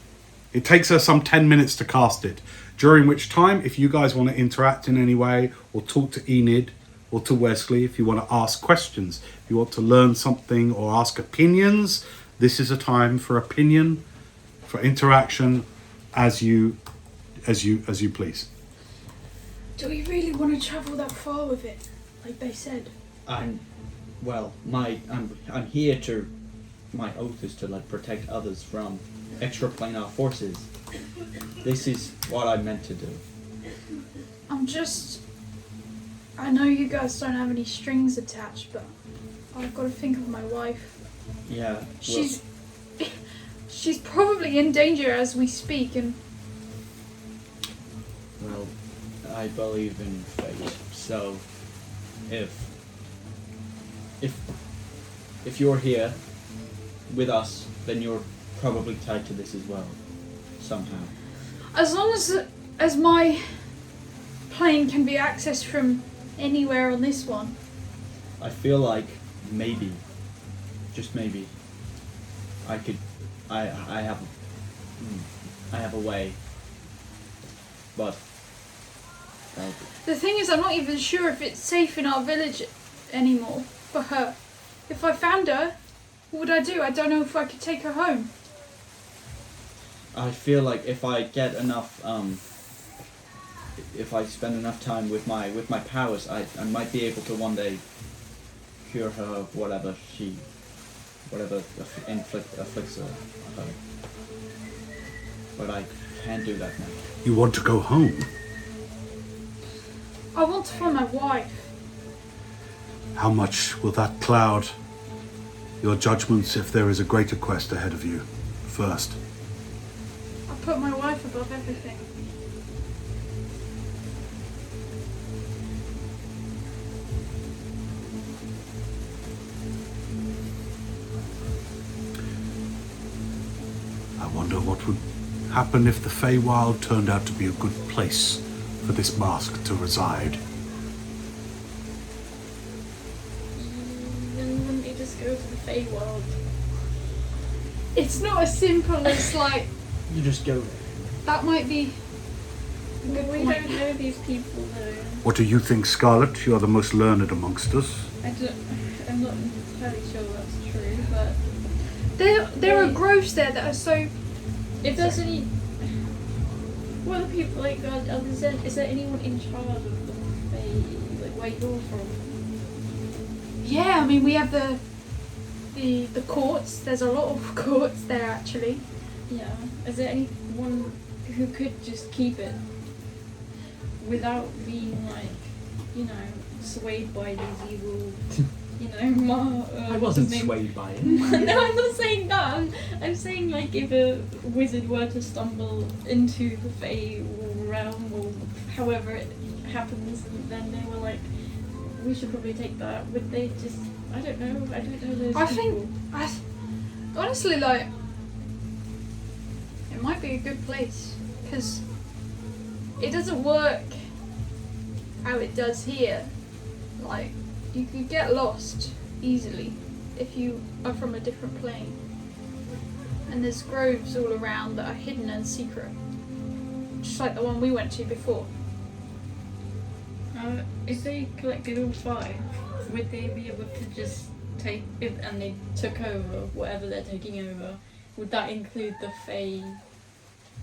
It takes her some 10 minutes to cast it, during which time, if you guys want to interact in any way, or talk to Enid, or to Wesley, if you want to ask questions, if you want to learn something or ask opinions, this is a time for opinion, for interaction, as you please. Do we really want to travel that far with it, like they said? I'm here to. My oath is to like protect others from extraplanar forces. This is what I meant to do. I know you guys don't have any strings attached, but I've got to think of my wife. Yeah. Well, She's probably in danger as we speak, and well, I believe in fate. So, if you're here with us, then you're probably tied to this as well, somehow. as long as my plane can be accessed from anywhere on this one. I feel like maybe, just maybe, I have a way, but The thing is, I'm not even sure if it's safe in our village anymore for her. If I found her, what would I do? I don't know if I could take her home. I feel like if I get enough, if I spend enough time with my powers, I might be able to one day cure her of whatever afflicts her. But I can't do that now. You want to go home? I want to find my wife. How much will that cloud your judgments if there is a greater quest ahead of you first? I put my wife above everything. I wonder what would happen if the Feywild turned out to be a good place for this mask to reside. Then wouldn't you just go to the Feywild? It's not as simple as like, You just go there. that might be a We good don't point. know these people though. What do you think, Scarlet? You are the most learned amongst us. I'm not entirely sure that's true, but There are groves there that are so... if there's any, what are people like? Is there anyone in charge of the Fey, like where you're from? Yeah, I mean, we have the courts. There's a lot of courts there, actually. Yeah. Is there anyone who could just keep it without being like, you know, swayed by these evil, you know, I wasn't what's his name? swayed by it. No, I'm not saying that. I'm saying like if a wizard were to stumble into the Fey realm or however it happens, and then they were like, we should probably take that. Would they just? I don't know those I people. think, honestly, like, it might be a good place because it doesn't work how it does here. Like, you could get lost easily if you are from a different plane. And there's groves all around that are hidden and secret, just like the one we went to before. If they collected all 5, would they be able to just take it and they took over whatever they're taking over? Would that include the Fey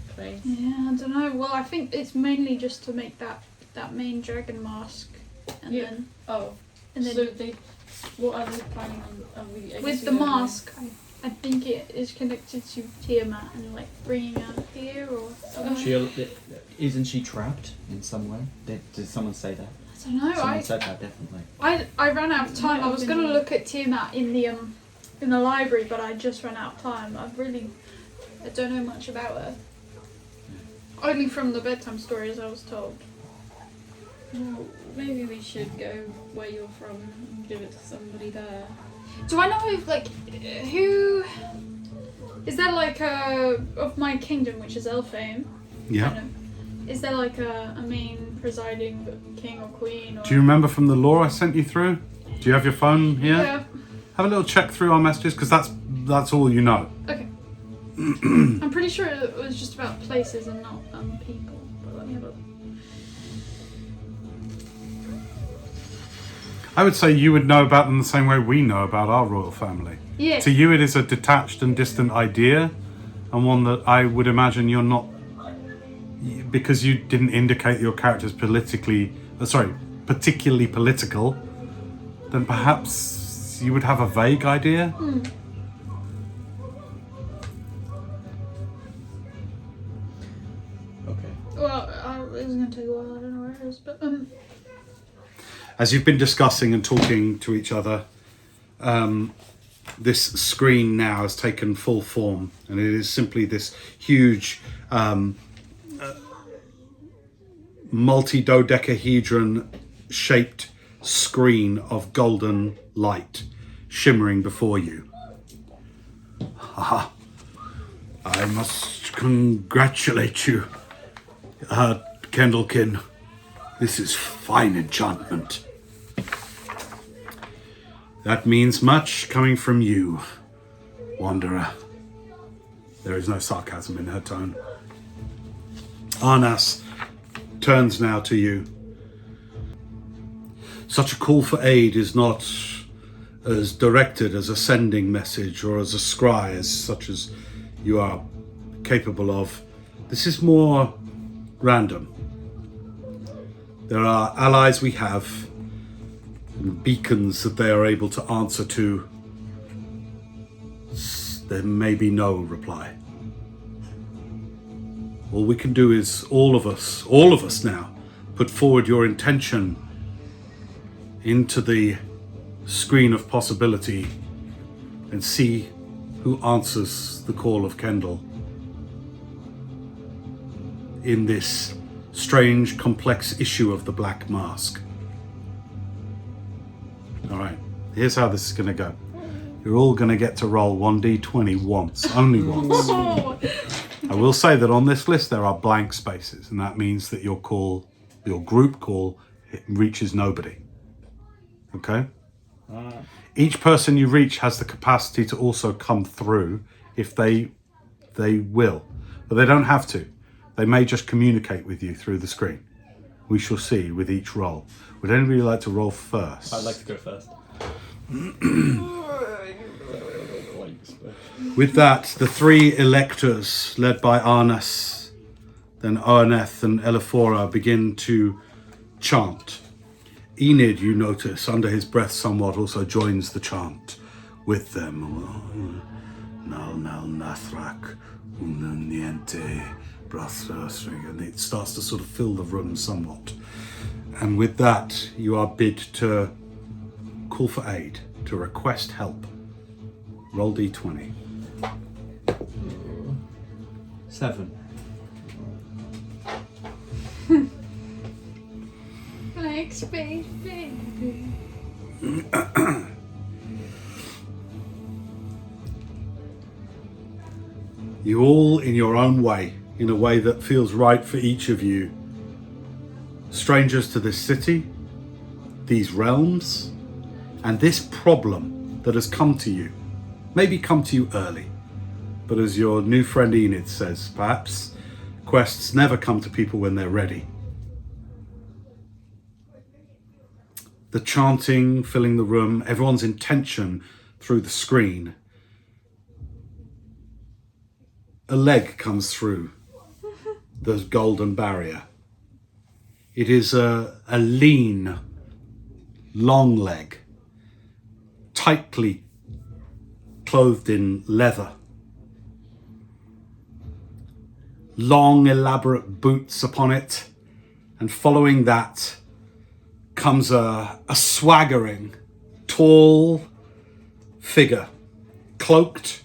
place? Yeah, I don't know. Well, I think it's mainly just to make that main dragon mask, and Yeah. then Oh, and then so they. What are they planning on? Are we, I guess with we the don't know. mask, I think it is connected to Tiamat and like bringing her here or somewhere. Isn't she trapped in somewhere? Did someone say that? I don't know. Someone said that definitely. I ran out of time. Might I have was been gonna me. look at Tiamat in the library, but I just ran out of time. I don't know much about her. Only from the bedtime stories I was told. Well, maybe we should go where you're from and give it to somebody there. Do I know if like who is there like of my kingdom, which is Elfame? Yeah. Kind of, is there like a main presiding king or queen? Or... Do you remember from the lore I sent you through? Do you have your phone here? Yeah. Have a little check through our messages because that's all you know. Okay. I'm pretty sure it was just about places and not people. But let me have a look. I would say you would know about them the same way we know about our royal family. Yeah. To you, it is a detached and distant idea, and one that I would imagine you're not, because you didn't indicate your character's particularly political. Then perhaps you would have a vague idea. Okay. Well, it's gonna take a while. I don't know where it is, but As you've been discussing and talking to each other, this screen now has taken full form, and it is simply this huge multi-dodecahedron shaped screen of golden light shimmering before you. I must congratulate you, Kendallkin. This is fine enchantment. That means much coming from you, Wanderer. There is no sarcasm in her tone. Arnas turns now to you. Such a call for aid is not as directed as a sending message or as a scry as such as you are capable of. This is more random. There are allies we have, and beacons that they are able to answer to. There may be no reply. All we can do is, all of us now, put forward your intention into the screen of possibility and see who answers the call of Kendall in this strange, complex issue of the Black Mask. All right, here's how this is going to go. You're all going to get to roll 1d20 once, only once. I will say that on this list there are blank spaces, and that means that your group call, it reaches nobody. Okay? Each person you reach has the capacity to also come through if they will, but they don't have to. They may just communicate with you through the screen. We shall see with each roll. Would anybody like to roll first? I'd like to go first. With that, the 3 electors, led by Arnas, then Oaneth and Elefora, begin to chant. Enid, you notice, under his breath somewhat, also joins the chant with them. Nal Nathrak, Una Niente, breath, and it starts to sort of fill the room somewhat. And with that, you are bid to call for aid, to request help. Roll d20. 7. Like space, baby. You all, in your own way, in a way that feels right for each of you, strangers to this city, these realms, and this problem that has come to you, maybe come to you early, but as your new friend Enid says, perhaps quests never come to people when they're ready. The chanting filling the room, everyone's intention through the screen. A leg comes through the golden barrier. It is a lean, long leg, tightly clothed in leather. Long, elaborate boots upon it, and following that comes a swaggering, tall figure, cloaked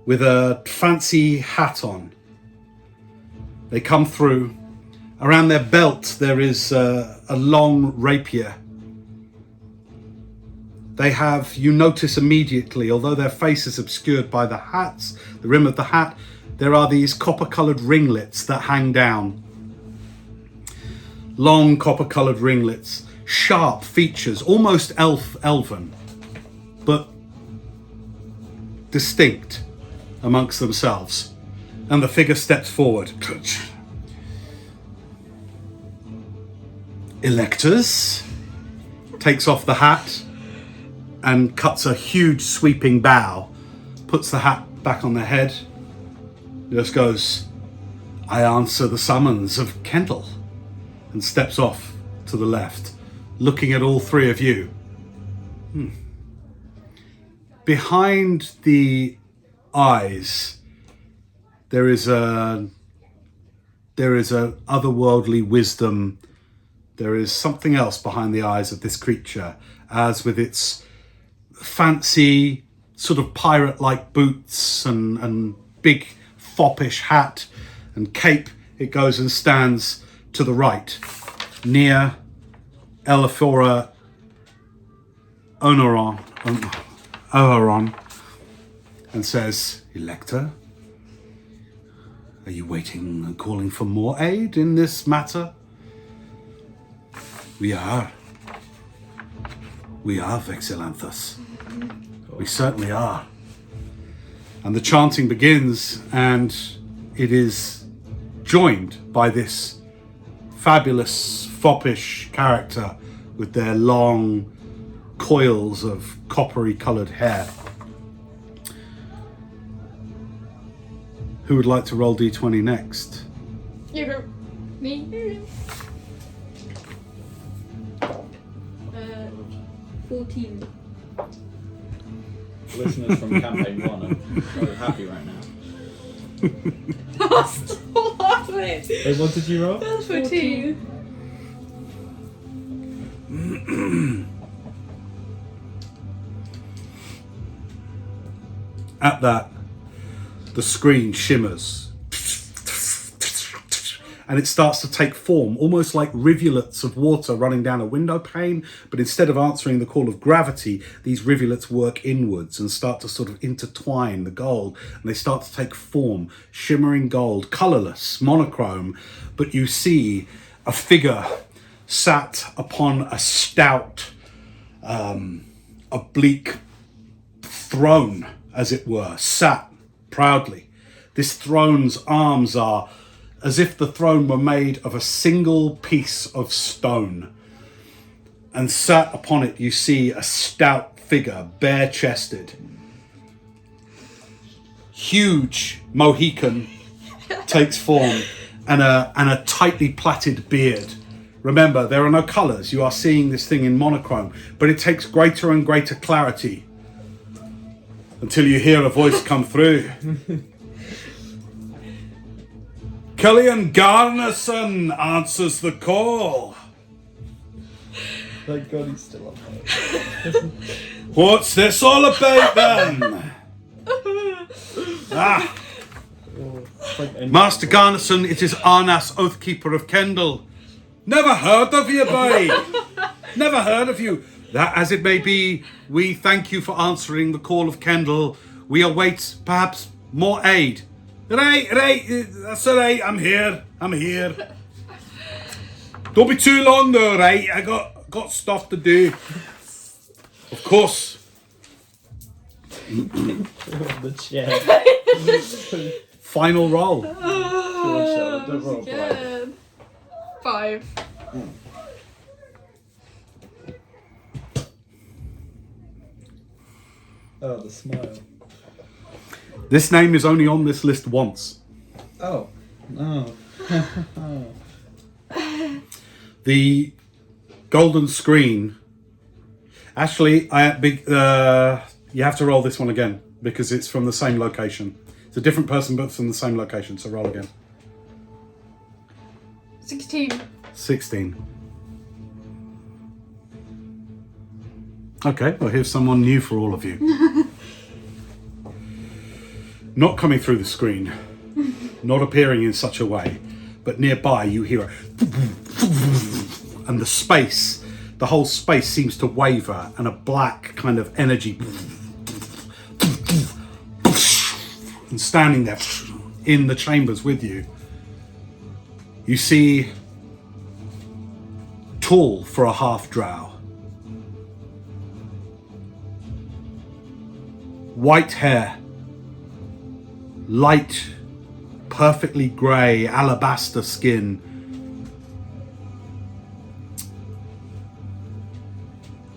with a fancy hat on. They come through. Around their belt there is a long rapier. They have, you notice immediately, although their face is obscured by the hats, the rim of the hat, there are these copper-coloured ringlets that hang down. Long copper-coloured ringlets, sharp features, almost elven, but distinct amongst themselves. And the figure steps forward. Electors, takes off the hat and cuts a huge sweeping bow, puts the hat back on their head, just goes, "I answer the summons of Kendall," and steps off to the left, looking at all three of you. Behind the eyes, there is a otherworldly wisdom. There is something else behind the eyes of this creature, as with its fancy sort of pirate-like boots and big foppish hat and cape, it goes and stands to the right, near Elaphora Oharon, and says, "Elector, are you waiting and calling for more aid in this matter?" We are, Vexillanthus. We certainly are. And the chanting begins, and it is joined by this fabulous, foppish character with their long coils of coppery-coloured hair. Who would like to roll d20 next? You go. Me. 14. Listeners from campaign 1 are very happy right now. Still laughing. Wait, what did you roll? That's 14. At that, the screen shimmers and it starts to take form, almost like rivulets of water running down a window pane, but instead of answering the call of gravity, these rivulets work inwards and start to sort of intertwine the gold, and they start to take form, shimmering gold, colourless, monochrome, but you see a figure sat upon a stout, oblique throne, as it were, sat proudly. This throne's arms are as if the throne were made of a single piece of stone. And sat upon it you see a stout figure, bare-chested. Huge Mohican takes form, and a tightly plaited beard. Remember, there are no colours. You are seeing this thing in monochrome, but it takes greater and greater clarity until you hear a voice come through. Killian Garnison answers the call. Thank God he's still on there. What's this all about then? Ah, Master Garnison, it is Arnas, Oathkeeper of Kendall. Never heard of you, boy. Never heard of you. That as it may be, we thank you for answering the call of Kendall. We await perhaps more aid. Right, that's all right. I'm here. Don't be too long though, right? I got stuff to do. Of course. The chair. Final roll. Don't roll Good. 5. Oh, the smile. This name is only on this list once. Oh, no. The golden screen. Actually, you have to roll this one again because it's from the same location. It's a different person, but from the same location. So roll again. 16. 16. Okay, well here's someone new for all of you. Not coming through the screen, not appearing in such a way, but nearby you hear a and the whole space seems to waver and a black kind of energy and standing there in the chambers with you. You see, tall for a half-drow, white hair, light, perfectly grey, alabaster skin,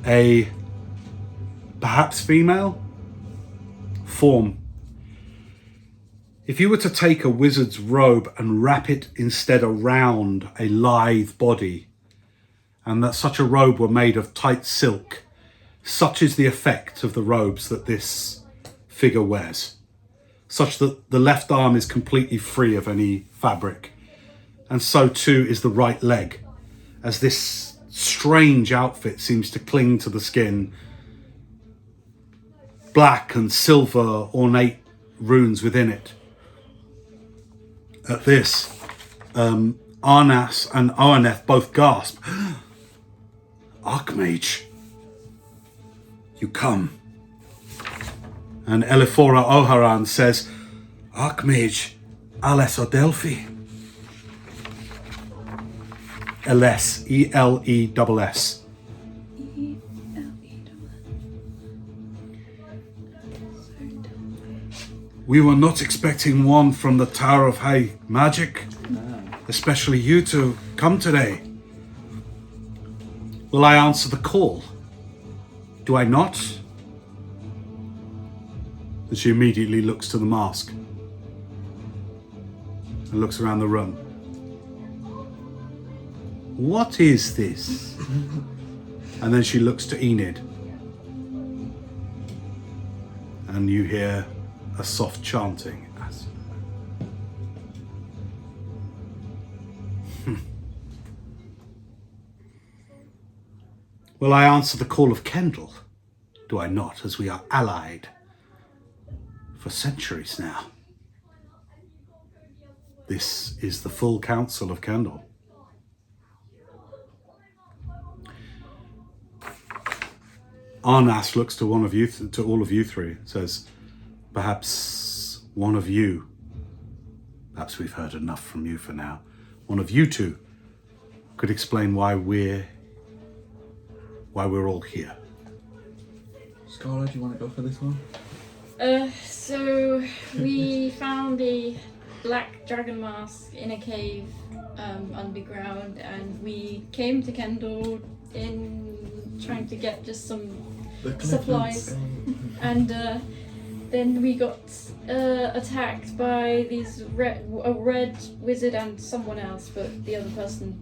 a perhaps female form. If you were to take a wizard's robe and wrap it instead around a lithe body, and that such a robe were made of tight silk, such is the effect of the robes that this figure wears, such that the left arm is completely free of any fabric, and so too is the right leg, as this strange outfit seems to cling to the skin. Black and silver ornate runes within it. At this, Arnas and Oaneth both gasp. Archmage, you come. And Elifora Oharan says, Archmage, Ales Odelphi. Eles, E-L-E-S-S. We were not expecting one from the Tower of High Magic, especially you to come today. Will I answer the call? Do I not? And she immediately looks to the mask and looks around the room. What is this? And then she looks to Enid. And you hear a soft chanting. Will I answer the call of Kendall? Do I not, as we are allied for centuries now? This is the full council of Kendall. Arnas looks to one of you, to all of you three, says, perhaps one of you, perhaps we've heard enough from you for now, one of you two could explain why we're all here. Scarlet, do you want to go for this one? So we found a black dragon mask in a cave underground, and we came to Kendall in trying to get just some supplies, and then we got attacked by a red wizard and someone else, but the other person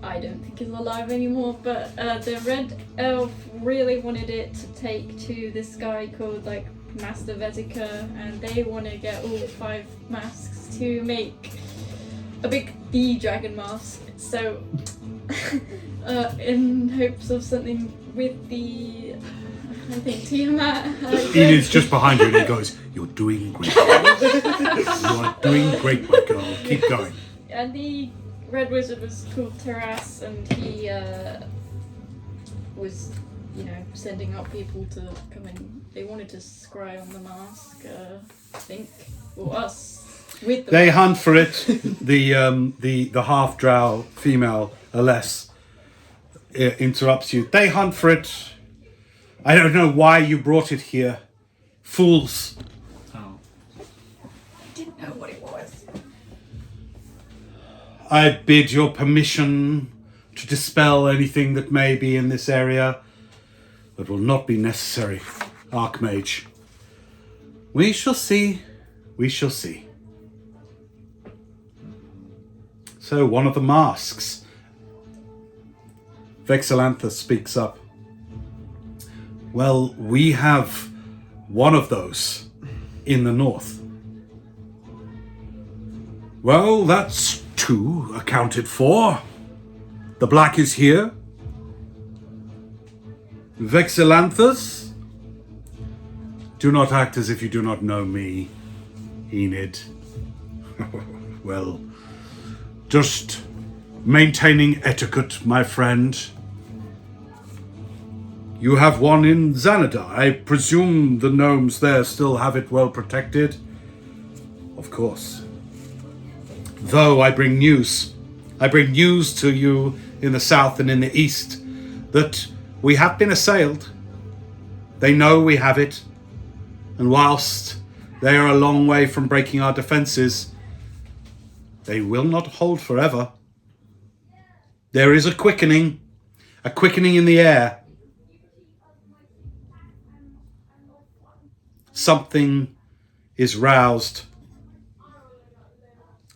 I don't think is alive anymore. But the red elf really wanted it to take to this guy called Master Vetica, and they want to get all 5 masks to make a big bee dragon mask. So, in hopes of something with the, I think Tiamat. Enid's just behind you and he goes, "You're doing great. You are doing great, my girl. Keep going." And the Red Wizard was called Taras, and he was, sending out people to come in. They wanted to scry on the mask, I think, or us. With the They hunt for it. The half drow female, Aless, interrupts you. They hunt for it. I don't know why you brought it here. Fools. Oh. didn't know what it was. I bid your permission to dispel anything that may be in this area, but will not be necessary, Archmage. We shall see. We shall see. So, one of the masks. Vexilantha speaks up. Well, we have one of those in the north. Well, that's 2 accounted for. The black is here. Vexilanthus? Do not act as if you do not know me, Enid. Well, just maintaining etiquette, my friend. You have one in Xanada. I presume the gnomes there still have it well protected? Of course. Though I bring news. I bring news to you in the south and in the east that we have been assailed. They know we have it. And whilst they are a long way from breaking our defenses, they will not hold forever. There is a quickening in the air. Something is roused.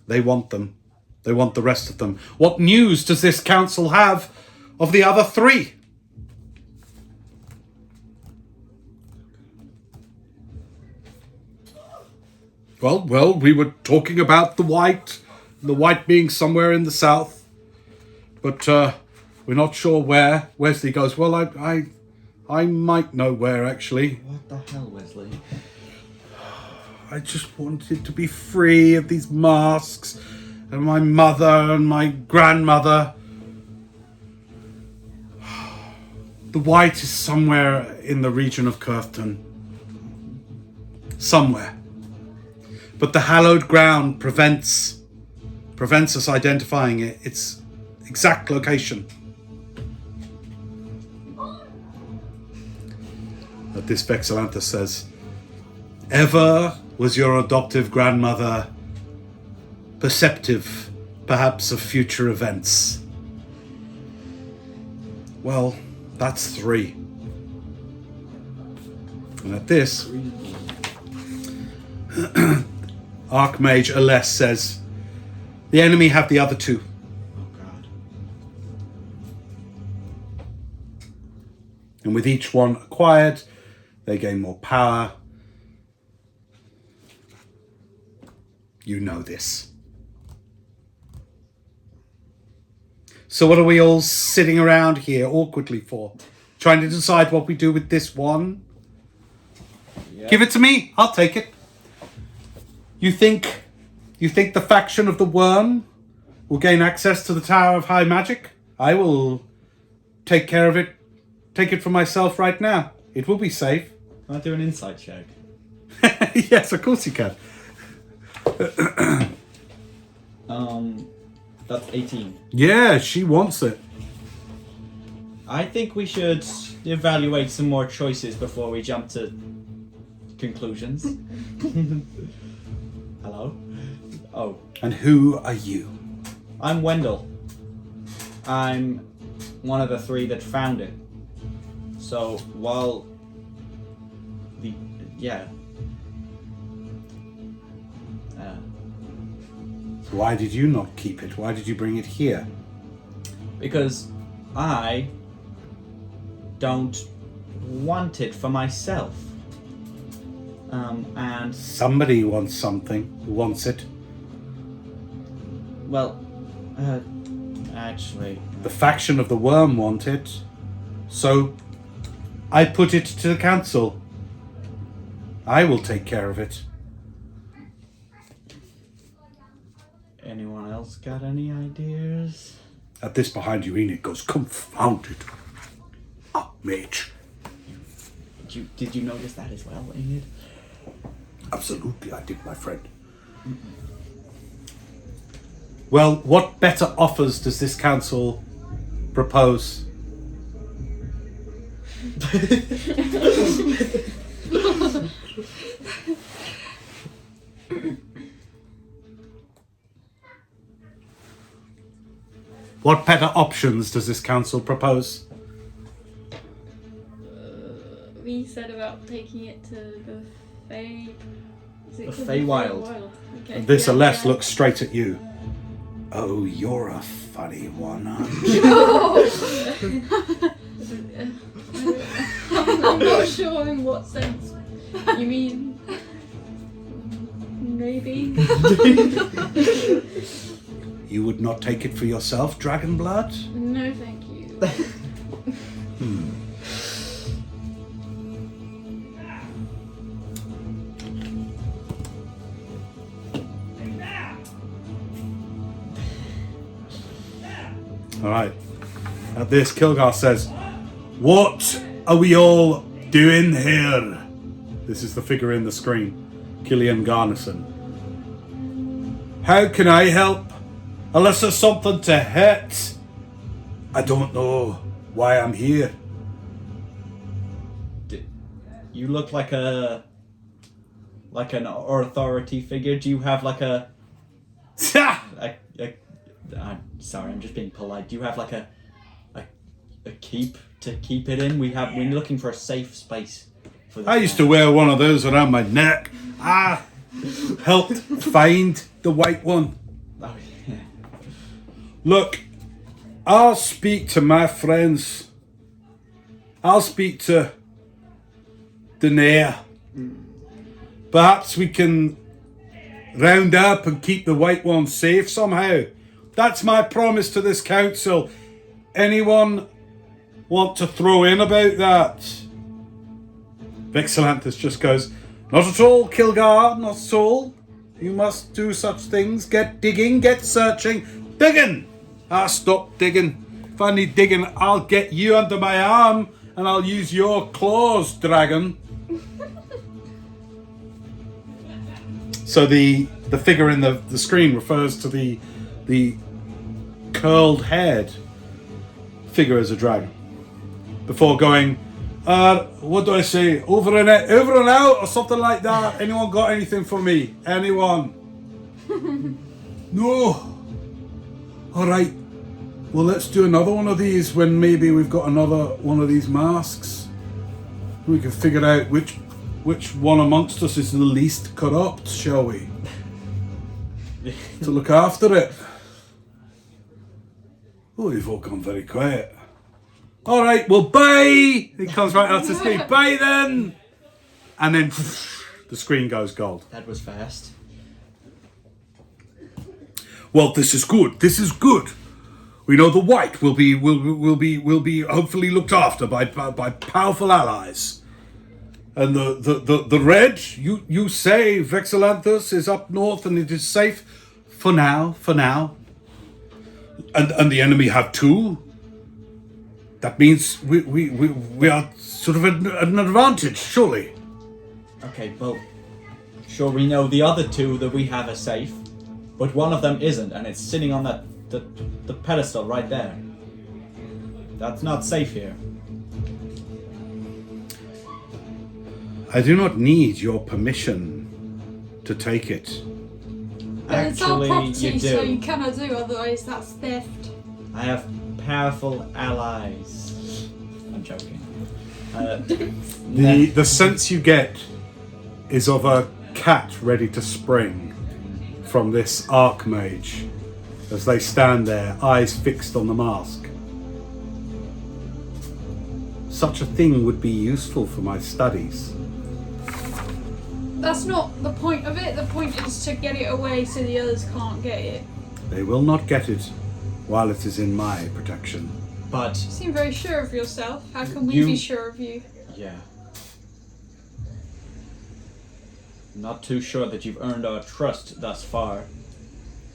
They want them. They want the rest of them. What news does this council have of the other 3? Well, we were talking about the white being somewhere in the south, but we're not sure where. Wesley goes, well, I might know where, actually. What the hell, Wesley? I just wanted to be free of these masks and my mother and my grandmother. The white is somewhere in the region of Curfton. Somewhere. But the hallowed ground prevents us identifying it. Its exact location. But this Vexilantha says, ever was your adoptive grandmother perceptive, perhaps, of future events? Well, that's 3. And at this, Archmage Aless says, the enemy have the other 2. Oh God. And with each one acquired, they gain more power. You know this. So what are we all sitting around here awkwardly for? Trying to decide what we do with this one? Yep. Give it to me. I'll take it. You think the faction of the worm will gain access to the Tower of High Magic? I will take care of it. Take it for myself right now. It will be safe. Can I do an insight check? Yes, of course you can. That's 18. Yeah, she wants it. I think we should evaluate some more choices before we jump to conclusions. Hello? Oh, And who are you? I'm Wendell. I'm one of the 3 that found it. So while Why did you not keep it? Why did you bring it here? because I don't want it for myself. And Somebody wants something. Who wants it? Well, actually, The faction of the worm want it, so I put it to the council. I will take care of it. anyone else got any ideas? At this behind you, Enid goes, confounded. Ah, mage. Did you notice that as well, Enid? Absolutely, I did, my friend. Well, what better offers does this council propose? What better options does this council propose? We said about taking it to the Fey. Is it The called Feywild. Okay. This yeah, Aless yeah. looks straight at you. Oh, you're a funny one, aren't you? I'm not sure in what sense you mean. Maybe. You would not take it for yourself, Dragonblood? No, thank you. Alright. At this, Kilgar says, what are we all doing here? This is the figure in the screen. Killian Garnison. How can I help? Unless there's something to hit. I don't know why I'm here. You look like an authority figure. Do you have like I'm sorry, I'm just being polite. Do you have like a keep to keep it in? We're looking for a safe space for this. I used to wear one of those around my neck. I helped find the white one. Oh, yeah. Look, I'll speak to my friends. I'll speak to Danae. Perhaps we can round up and keep the white one safe somehow. That's my promise to this council. Anyone want to throw in about that? Vexillanthus just goes, not at all, Kilgar, not at all. You must do such things. Get digging, get searching. Digging! Stop digging. If I need digging, I'll get you under my arm and I'll use your claws, dragon. So the figure in the screen refers to the curled haired figure as a dragon. Before going, what do I say? Over and out or something like that. Anyone got anything for me? Anyone? No. Alright. Well, let's do another one of these when maybe we've got another one of these masks. We can figure out which one amongst us is the least corrupt, shall we? To look after it. Oh, you've all gone very quiet. Alright, well, bye! It comes right out the screen. Bye then! And then the screen goes gold. That was fast. Well, this is good. This is good. We know the white will be hopefully looked after by powerful allies. And the red, you say Vexillanthus is up north and it is safe for now. And the enemy have two. That means we are sort of at an advantage, surely. Okay, well, sure, we know the other two that we have are safe, but one of them isn't, and it's sitting on the pedestal right there. That's not safe here. I do not need your permission to take it. But it's our Actually, property, you do. so you cannot do, otherwise that's theft. I have powerful allies. I'm joking. The sense you get is of a cat ready to spring from this archmage as they stand there, eyes fixed on the mask. Such a thing would be useful for my studies. That's not the point of it. The point is to get it away so the others can't get it. They will not get it while it is in my protection. But You seem very sure of yourself. How can we You- be sure of you? yeah. Not too sure that you've earned our trust thus far.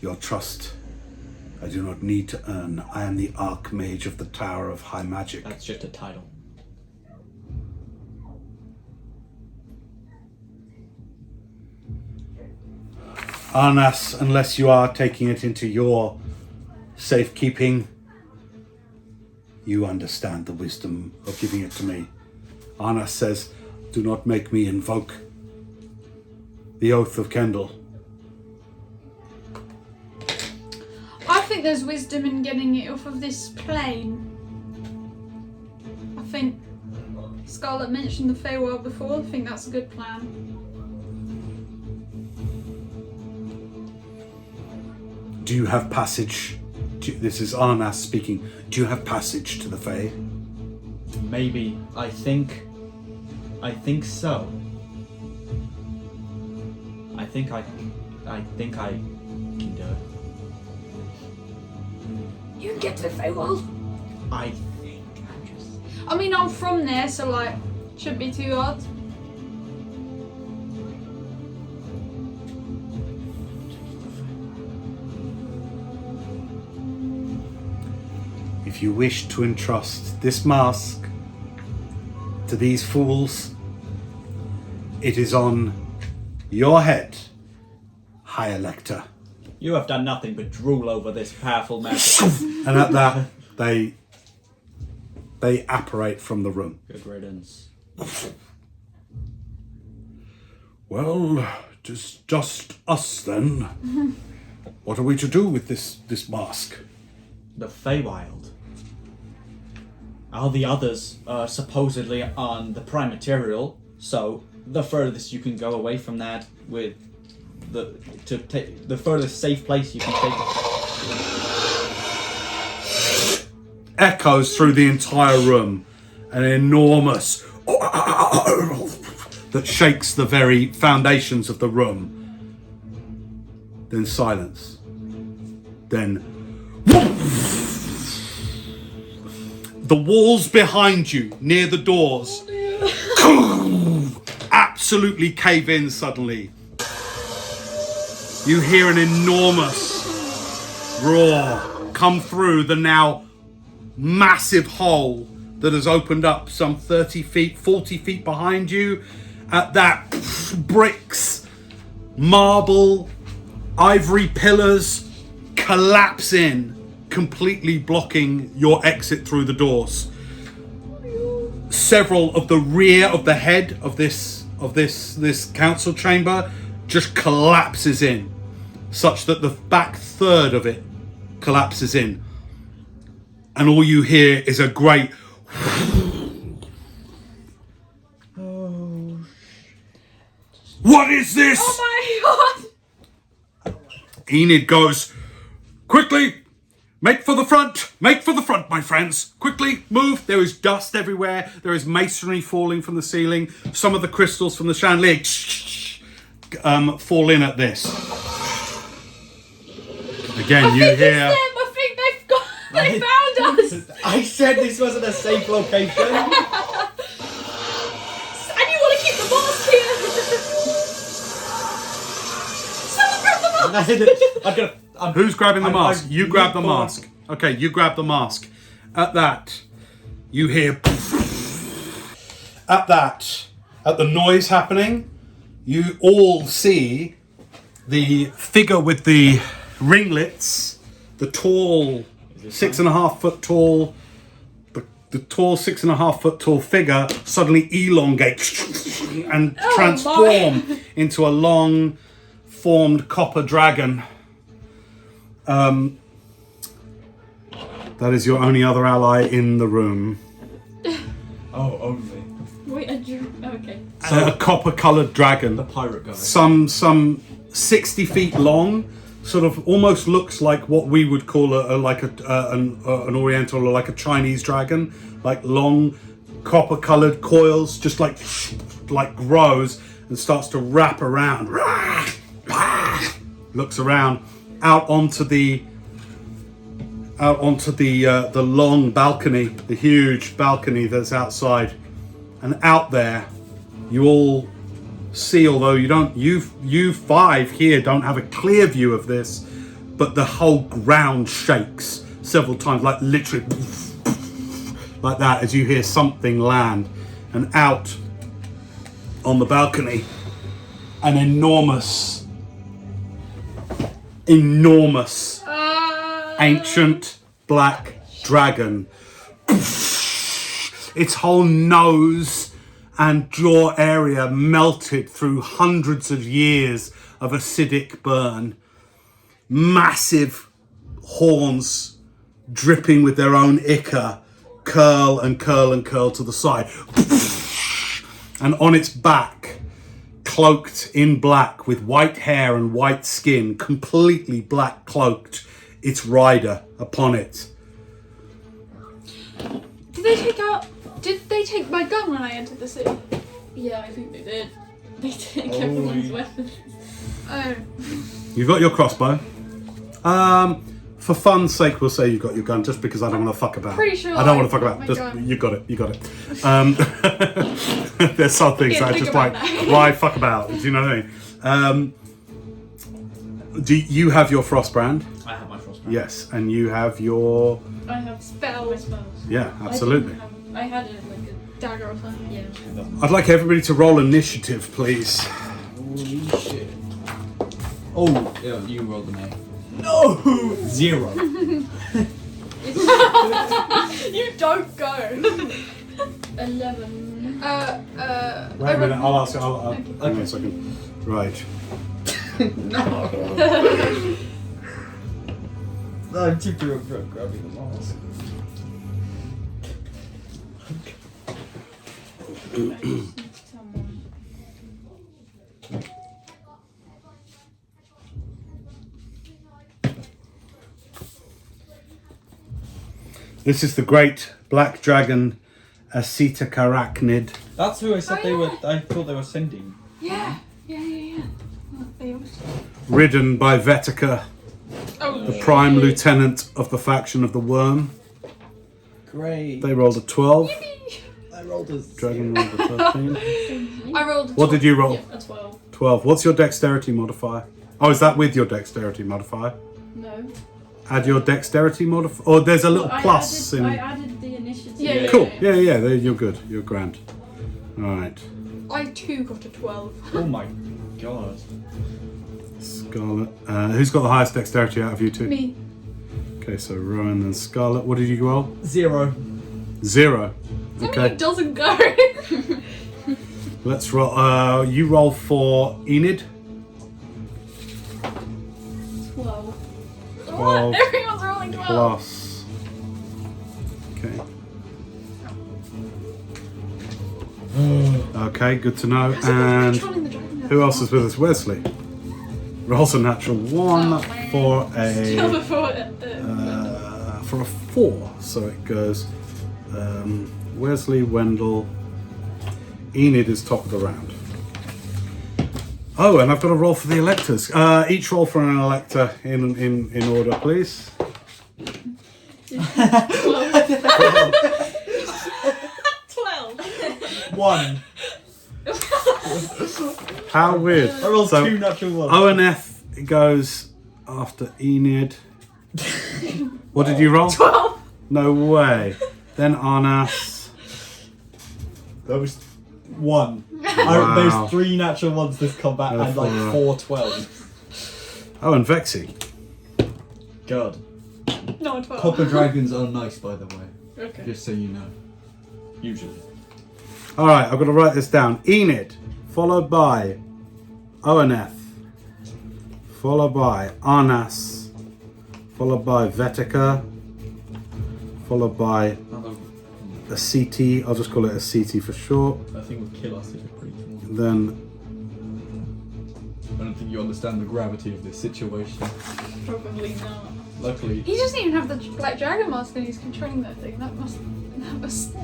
Your trust I do not need to earn. I am the Archmage of the Tower of High Magic. That's just a title. Arnas, unless you are taking it into your safekeeping, you understand the wisdom of giving it to me. Arnas says, do not make me invoke the Oath of Kendall. I think there's wisdom in getting it off of this plane. I think Scarlet mentioned the Feywild before. I think that's a good plan. Do you have passage? This is Arnas speaking. Do you have passage to the Fae? Maybe. I think so. I think I can do it. You can get to the Feywild. I think I'm just. I mean, I'm from there, so like, shouldn't be too hard. If you wish to entrust this mask to these fools, it is on your head, High Elector. You have done nothing but drool over this powerful magic. And at that, they apparate from the room. Good riddance. Well, it is just us then. What are we to do with this mask? The Feywild. All the others are supposedly on the prime material, so the furthest you can go away from that with the furthest safe place you can take it. Echoes through the entire room, an enormous that shakes the very foundations of the room. Then silence. Then the walls behind you, near the doors, absolutely cave in suddenly. You hear an enormous roar come through the now massive hole that has opened up some 30 feet, 40 feet behind you. At that, bricks, marble, ivory pillars collapse in, completely blocking your exit through the doors. Several of the rear of the head of this council chamber just collapses in, such that the back third of it collapses in, and all you hear is a great What is this? Oh my god! Enid goes, quickly, make for the front, my friends. Quickly, move. There is dust everywhere. There is masonry falling from the ceiling. Some of the crystals from the chandelier fall in at this. Again, you hear... I think they found us! I said this wasn't a safe location. And you want to keep the mask here! Someone grab the mask! Who's grabbing the mask? I You grab the leap forward. mask. Okay, you grab the mask. At that, you hear... At the noise happening, you all see the figure with the ringlets, the tall, 6.5 foot tall, the tall 6.5 foot tall figure suddenly elongate and transform into a long formed copper dragon. That is your only other ally in the room. Oh, only. Wait, I drew. Okay. A copper coloured dragon. The pirate guy. Some 60 feet long, sort of almost looks like what we would call an Oriental or like a Chinese dragon, like long copper coloured coils, just like grows and starts to wrap around. Looks around. out onto the long balcony, the huge balcony that's outside, and out there you all see, although you five here don't have a clear view of this, but the whole ground shakes several times, like literally like that, as you hear something land. And out on the balcony, an enormous ancient black dragon. Its whole nose and jaw area melted through hundreds of years of acidic burn. Massive horns dripping with their own ichor curl and curl and curl to the side. And on its back, cloaked in black with white hair and white skin, completely black cloaked, its rider upon it. Did they take my gun when I entered the city? Yeah, I think they did. They took everyone's weapons. Oh. You've got your crossbow. For fun's sake, we'll say you've got your gun, just because I don't want to fuck about. Pretty sure I don't want to fuck got about. my Just gun. you got it. There's some things that I Think just about like. that. Why fuck about? Do you know what I mean? Do you have your frostbrand? I have my frostbrand. Yes, and you have your. I have Spells. spells. Yeah, absolutely. I had it like a Dagger or something. yeah. I'd like everybody to roll initiative, please. Holy shit. Oh, yeah, you rolled the name. No! 0. You don't go. 11. Wait a minute, I'll ask. I'll hang on a second. Right. I'm too broke grabbing the mask. This is the great black dragon, Asita Karachnid. That's who I said Oh, they yeah. were. I thought they were sending. Yeah. Well, they obviously- Ridden by Vetica, Oh, the prime lieutenant of the faction of the Worm. Great. They rolled a 12. I rolled a Dragon rolled a 13. I rolled. What did you roll? Yeah, a 12. 12. What's your dexterity modifier? Oh, is that with your dexterity modifier? No. Add your dexterity modifier. Oh, there's a little Well, plus I in. added the initiative. Yeah. Cool. Yeah. There, you're good. You're grand. All right. I too got a 12. Oh my god. Scarlet. Who's got the highest dexterity out of you two? Me. Okay, so Rowan and Scarlet. What did you roll? 0. 0. Something Okay. doesn't go. Let's roll. You roll for Enid. 12. 12 What? Everyone's rolling 12. plus. Okay. Okay, good to know. And Controlling the dragon. who else is with us? Wesley. Rolls a natural 1 Oh, man. for a Before for a 4. So it goes Wesley, Wendell, Enid is top of the round. Oh, and I've got to roll for the electors. Each roll for an elector in order, please. 12. 1. How weird. I rolled So 2 natural ones. ONF goes after Enid. What did you roll? 12. No way. Then Arnas. That was 1. Wow. There's 3 natural ones this combat and like Therefore, 4 12. Oh, and Vexy. God. No, 12. Copper dragons are nice, by the way. Okay. Just so you know. Usually. All right, I've got to write this down. Enid, followed by ONF, followed by Arnas, followed by Vetica, followed by a CT. I'll just call it a CT for short. I think would kill us if it breaks more. Then I don't think you understand the gravity of this situation. Probably not. Luckily, He doesn't even have the black dragon mask and he's controlling that thing. That must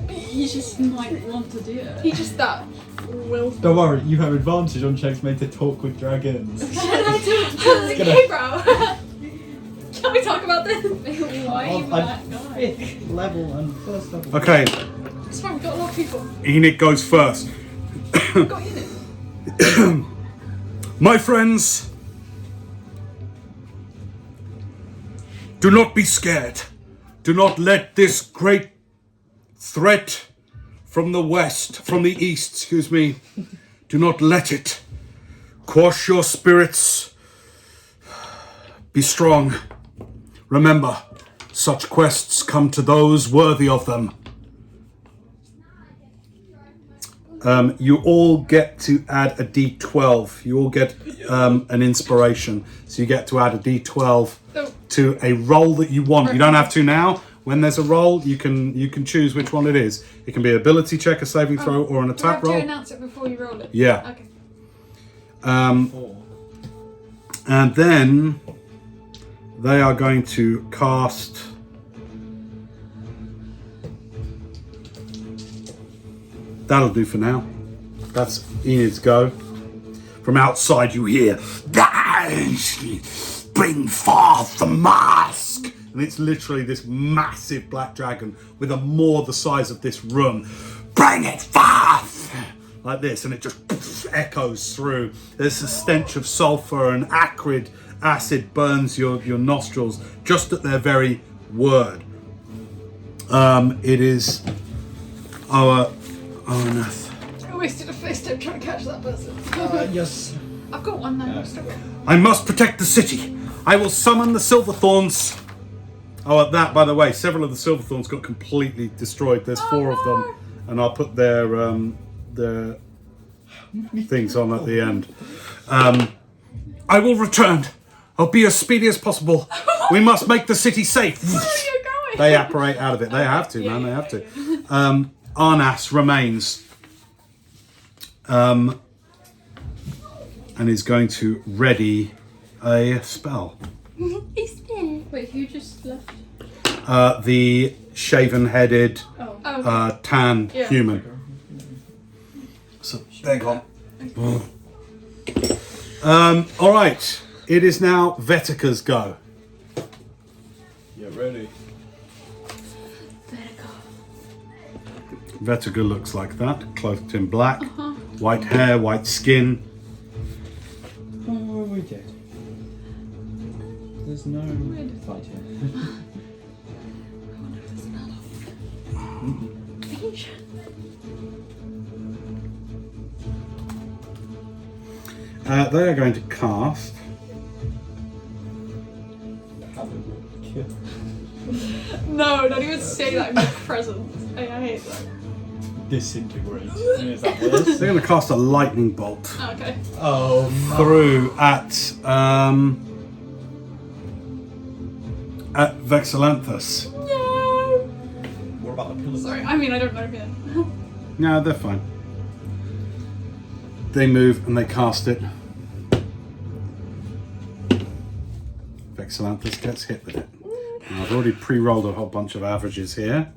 be. He just might want to do it. He just that will. don't worry, you have advantage on checks made to talk with dragons. How's the eyebrow? we talk about this? Why are you that guy? 5th level and 1st level. Okay, It's fine, we've got a lot of people. Enid goes first. We've got Enid. My friends, do not be scared. Do not let this great threat from the east, excuse me, do not let it quash your spirits. Be strong. Remember, such quests come to those worthy of them. You all get to add a d12. You all get an inspiration. So you get to add a d12 to a roll that you want. You don't have to now. When there's a roll, you can choose which one it is. It can be an ability check, a saving throw, or an attack Do I roll. have to announce it before you roll it? Yeah. Okay. And then they are going to cast that'll do for now. That's Enid's go. From outside you hear, Bring forth the mask. and it's literally this massive black dragon with a maw the size of this room. Bring it forth. Like this, and it just echoes through. There's a stench of sulfur and acrid acid burns your nostrils just at their very word. It is our Arnath. I wasted a first step trying to catch that person. Yes. I've got one now. Still got- I must protect the city. I will summon the Silverthorns. Oh, that, by the way, several of the Silverthorns got completely destroyed. There's 4 of them, and I'll put their things on at the end. I will return. I'll be as speedy as possible. We must make the city safe. Where are you going? They apparate out of it. They have to, man. They have to. Arnas remains. And is going to ready a spell. He's there. Wait, who just left? The shaven-headed, Oh. tan Yeah. human. So, there you go. All right. It is now Vetika's go. Get ready. Vetika looks like that, clothed in black, white hair, white skin. Oh, we did. There's no fight here. They are going to cast. No, don't even say that in my presence. I hate that. Disintegrate. Is that worse? They're going to cast a lightning bolt Oh, okay. Oh, through at Vexalanthus. No. what about the pillars? Sorry, I mean I don't know him. No, they're fine. They move and they cast it. Vexalanthus gets hit with it. Now, I've already pre-rolled a whole bunch of averages here.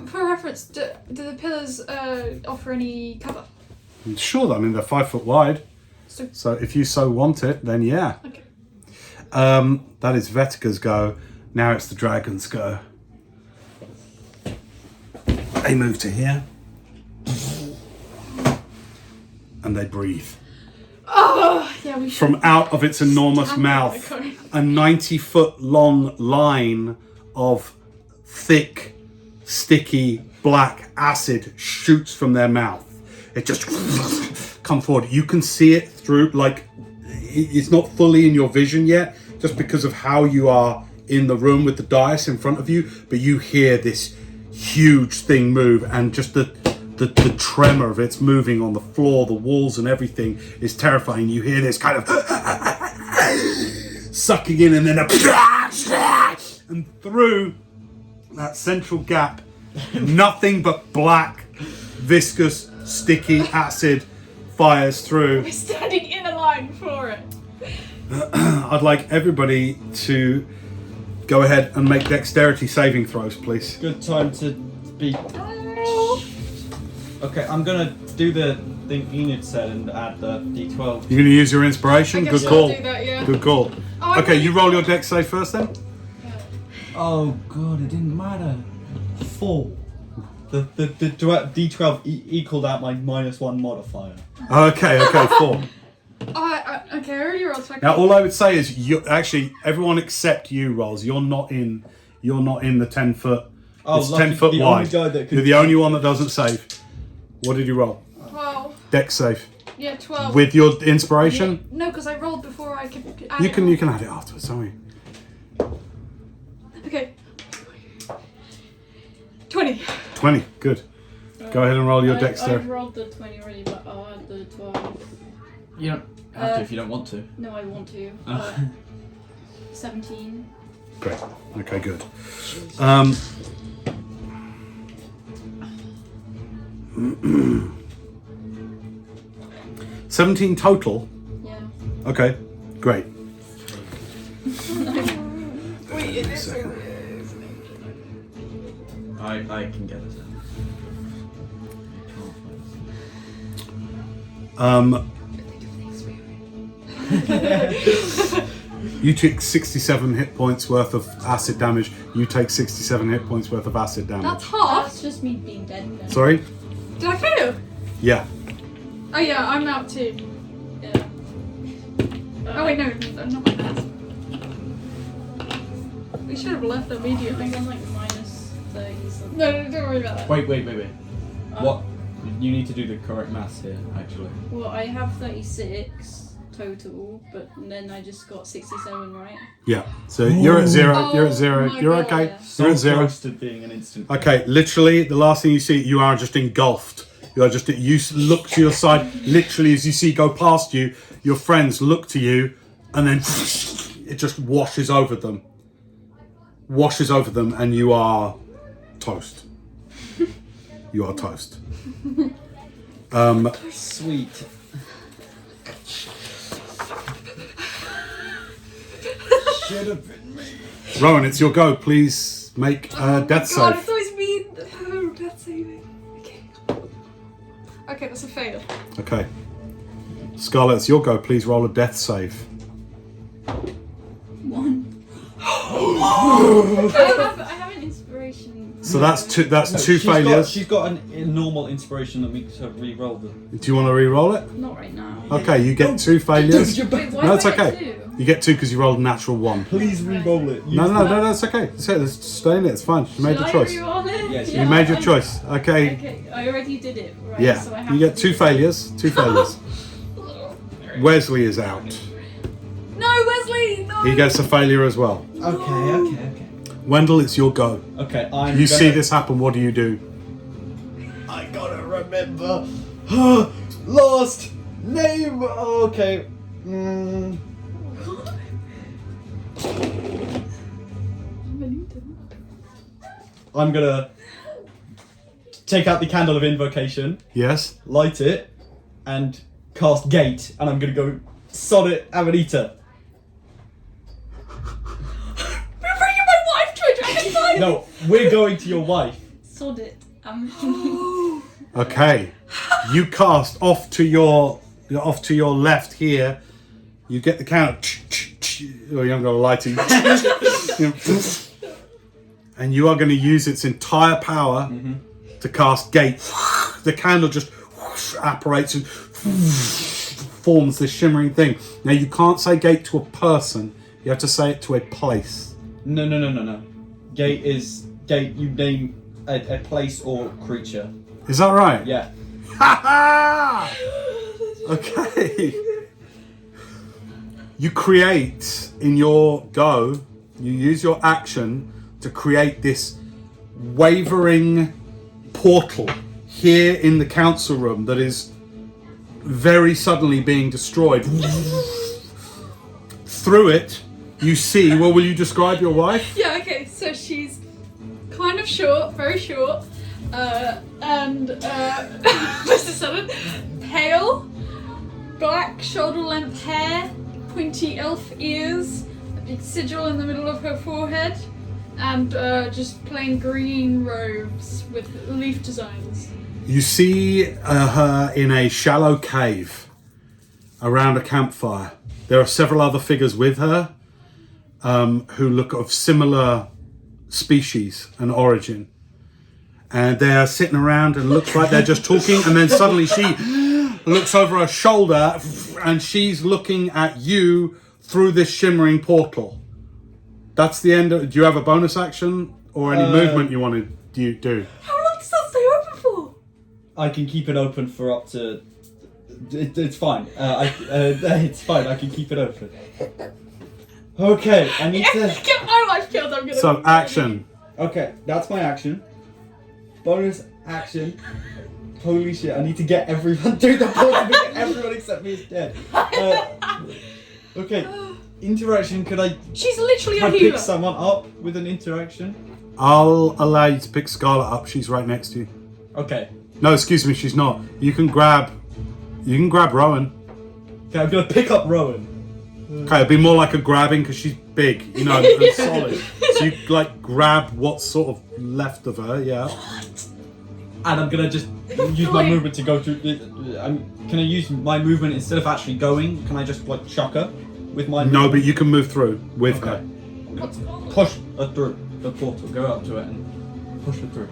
For reference, do the pillars offer any cover? Sure, I mean, they're 5 foot wide. So if you so want it, then yeah. Okay. That is Vetika's go. Now it's the dragon's go. They move to here. And they breathe. Oh, yeah, we should. From out of its enormous Stand mouth, there, a 90-foot long line of thick, sticky, black acid shoots from their mouth. It just come forward. You can see it through, like, it's not fully in your vision yet, just because of how you are in the room with the dice in front of you, but you hear this huge thing move, and just the tremor of it's moving on the floor, the walls and everything is terrifying. You hear this kind of sucking in, and then and through that central gap, nothing but black, viscous, sticky acid fires through. We're standing in a line for it. I'd like everybody to go ahead and make dexterity saving throws, please. Good time to be. Okay, I'm gonna do the thing Enid said and add the d12. You're going to use your inspiration? I guess Good I'll call. do that, yeah. Good call. Oh, Okay, you roll your dex save first then. Oh god, it didn't matter. 4. The D12 equaled out my -1 modifier. Okay, 4. Okay, I already rolled. So I Now, can't- all I would say is, you actually everyone except you rolls. You're not in the 10-foot. Oh, It's lucky 10-foot the only wide. guy that could- You're the only one that doesn't save. What did you roll? 12. Dex save. Yeah, 12. With your inspiration? No, because I rolled before I could add You it can on. add it afterwards, sorry. Okay. 20. 20, good. Go ahead and roll your I dexter. rolled the 20 already, but I'll add the 12. You don't have to if you don't want to. No, I want to. 17. Great. Okay, good. 17 total. Yeah. Okay, great. Wait, it is. I can get it. You take 67 hit points worth of acid damage. You take 67 hit points worth of acid damage. That's half. That's just me being dead then. Sorry? Did I fail? Yeah. Oh yeah, I'm out too. Yeah. Oh wait, no, not my bad. We should have left I immediately. think I'm like minus 30 something. No, don't worry about that. Wait. What? You need to do the correct maths here, actually. Well, I have 36 total, but then I just got 67, right? Yeah. So you're at 0. Oh You're at 0. my You're God. okay. Yeah. You're at 0. close to being an instant. Okay, literally, the last thing you see, you are just engulfed. You are just, you look to your side, literally, as you see go past you, your friends look to you, and then it just washes over them. Washes over them, and you are toast. You are toast. Sweet. Should have been me. Rowan, it's your go. Please make a death God, save. it's always been death saving. Okay. Okay, that's a fail. Okay. Scarlet, it's your go. Please roll a death save. 1. I have an inspiration. So that's two She's failures. She's got a normal inspiration that we could re-roll them. Do you want to re-roll it? Not right now. Okay, you get 2 failures. Wait, why No, it's do I get okay. 2? You get 2 because you rolled a natural 1. Please re-roll it. No, it's okay. It's okay. Let's stay in it. It's fine. You made the Should choice. I re-roll it? Yes, You made your choice. Okay. Okay, I already did it, right? Yeah. So I have You get to 2 do it. failures. 2 failures. Wesley is out. No, Wesley! No! He gets a failure as well. Okay. Wendell, it's your go. Okay, You see this happen. What do you do? I gotta remember. Lost name. Okay. I'm gonna take out the candle of invocation, Yes. light it, and cast gate. And I'm gonna go sod it, Amanita. We're bringing my wife to a dragon fight! No, we're going to your wife. Sod it. Okay. You cast off to your left here. You get the count. Oh, you haven't got a lighting. And you are going to use its entire power to cast gate. The candle just apparates and forms this shimmering thing. Now you can't say gate to a person. You have to say it to a place. No. Gate is gate. You name a place or creature. Is that right? Yeah. Okay. You create in your go, you use your action to create this wavering portal here in the council room that is very suddenly being destroyed. Through it, you see, well, will you describe your wife? Yeah, okay, so she's kind of short, very short, and just a sudden, pale, black shoulder-length hair, pointy elf ears, a big sigil in the middle of her forehead, and just plain green robes with leaf designs. You see her in a shallow cave around a campfire. There are several other figures with her. who look of similar species and origin. And they're sitting around and looks like they're just talking, and then suddenly she looks over her shoulder and she's looking at you through this shimmering portal. That's the end of... Do you have a bonus action or any movement you want to do? How long does that stay open for? I can keep it open for up to... it's fine. It's fine, I can keep it open. Okay, I need to... Get my life killed, I'm gonna... So, action. Okay, that's my action. Bonus action. Holy shit, I need to get everyone through the portal because everyone except me is dead. Okay, interaction, could I She's literally a pick healer. someone up with an interaction? I'll allow you to pick Scarlet up. She's right next to you. Okay. No, excuse me, she's not. You can grab Rowan. Okay, I'm gonna pick up Rowan. Okay, it'd be more like a grabbing because she's big, you know, and solid. So you like grab what's sort of left of her, yeah. And I'm gonna just use my movement to go through. Can I use my movement instead of actually going? Can I just like chuck her with my? No, but you can move through with Okay. her. Push her through the portal. Go up to it and push her through.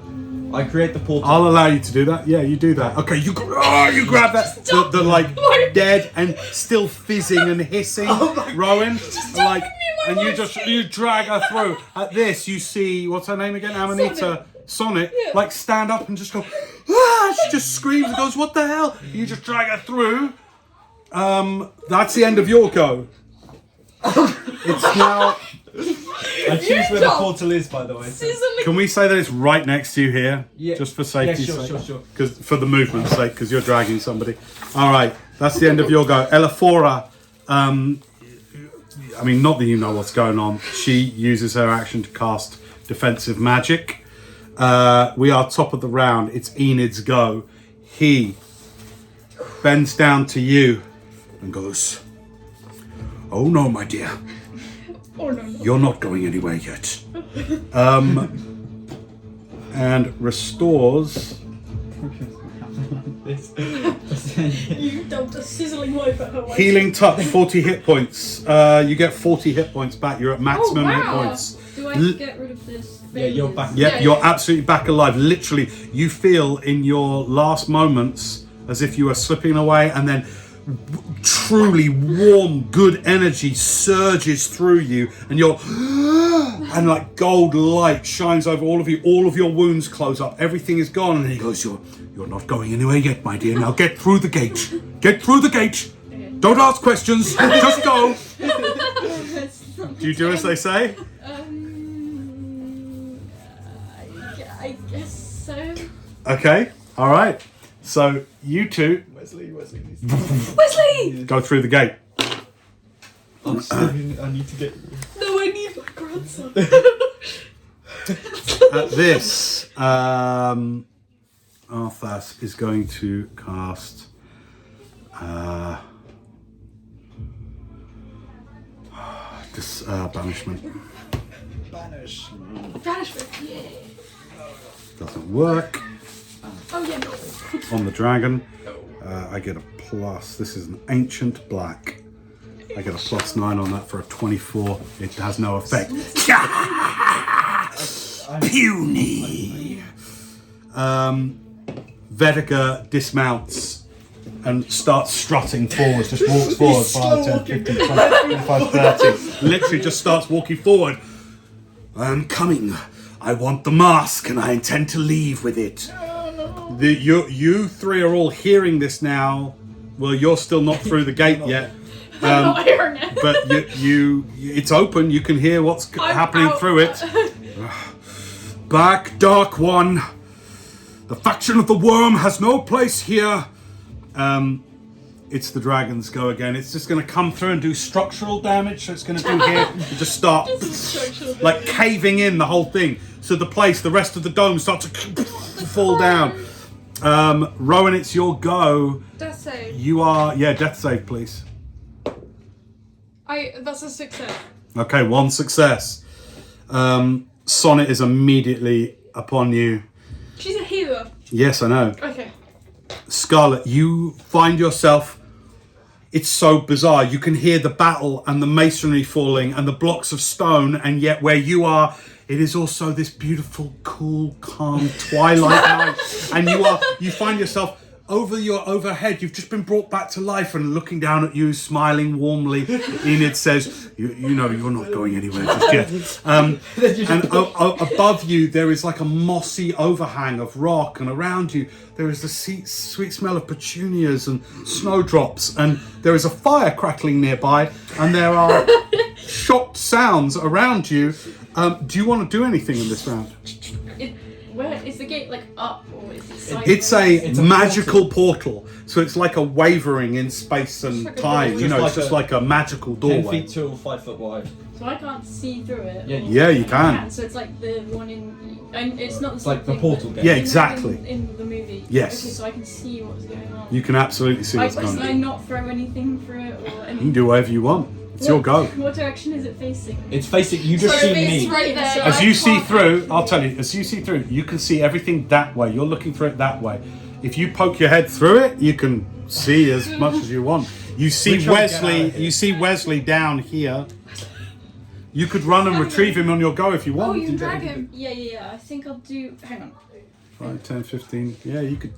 I create the portal. I'll allow you to do that. Yeah, you do that. Okay, you grab that the like dead and still fizzing and hissing Rowan, like, and you drag her through. At this, you see what's her name again? Amanita Sonnet. Like stand up and just go. Ah! She just screams and goes, "What the hell?" You just drag her through. That's the end of your go. It's now. I choose where the portal is, by the way. Can we say that it's right next to you here? Yeah. Just for safety's Yeah, sake. sure. Because for the movement's sake, because you're dragging somebody. All right, that's the end of your go. Elaphora, I mean, not that you know what's going on. She uses her action to cast defensive magic. We are top of the round. It's Enid's go. He bends down to you and goes, "Oh no, my dear. Oh no. You're not going anywhere yet." And restores You dumped a sizzling wipe at her waist. healing touch, 40 hit points. You get 40 hit points back. You're at maximum hit wow. points. Do I get rid of this? Yeah, you're back. Yep, you're absolutely back alive. Literally, you feel in your last moments as if you were slipping away, and then truly warm, good energy surges through you, and you're and like gold light shines over all of you. All of your wounds close up. Everything is gone. And he goes, "You're not going anywhere yet, my dear. Now get through the gate. Get through the gate. Don't ask questions. Just go." Do you do as they say? I guess so. Okay. All right. So you two Wesley. Wesley! go through the gate. I need to get. No, I need my grandson. At this, Arthas is going to cast this banishment. Banishment, yeah. Doesn't work Oh yeah, no. on the dragon. I get a plus. This is an ancient black. I get a +9 on that for a 24. It has no effect. Puny. Vedica dismounts and starts strutting forward, just walks forward 5, 10, 15, 20, 25, 30. Literally just starts walking forward. "I'm coming. I want the mask and I intend to leave with it." You three are all hearing this now. Well, you're still not through the gate yet. I'm not hearing it. But it's open. You can hear what's happening out. through it. "Back, Dark One. The faction of the Worm has no place here." It's the dragon's go again. It's just going to come through and do structural damage. So it's going to do here. You just start like caving in the whole thing. So the rest of the dome starts to fall down. Rowan, it's your go. Death save. You are, death save, please. That's a success. Okay, 1 success. Sonnet is immediately upon you. She's a healer. Yes, I know. Okay. Scarlet, you find yourself it's so bizarre. You can hear the battle and the masonry falling and the blocks of stone, and yet where you are, it is also this beautiful, cool, calm twilight night. And you find yourself overhead. You've just been brought back to life, and looking down at you, smiling warmly. Enid says, "You know, you're not going anywhere just yet." And above you, there is like a mossy overhang of rock, and around you, there is the sweet smell of petunias and snowdrops, and there is a fire crackling nearby, and there are shocked sounds around you. Do you want to do anything in this round? Where is the gate, like up, or is it It's sideways? a magical portal, so it's like a wavering in space and like a time. doorway. You know, it's Just just like a magical 10 doorway. feet tall, 5 foot wide. So I can't see through it. Yeah, or- Yeah, you can. So it's like the one in, and it's not the It's same like the thing, portal but- gate. Yeah, You know, exactly. In the movie. Yes. Okay, so I can see what's going on. You can absolutely see what's Can going I on. not throw anything through it or You can anything? do whatever you want. It's your go. What direction is it facing? It's facing. You just So see it's me. right there. So As I you see can't through, actually- I'll tell you, as you see through, you can see everything that way. You're looking for it that way. If you poke your head through it, you can see as much as you want. You see We're trying to get out Wesley, of here. you see Wesley down here. You could run and retrieve him on your go if you Oh, want. you can drag him. Yeah. I think I'll do. Hang on. 5, 10, 15. Yeah, you could.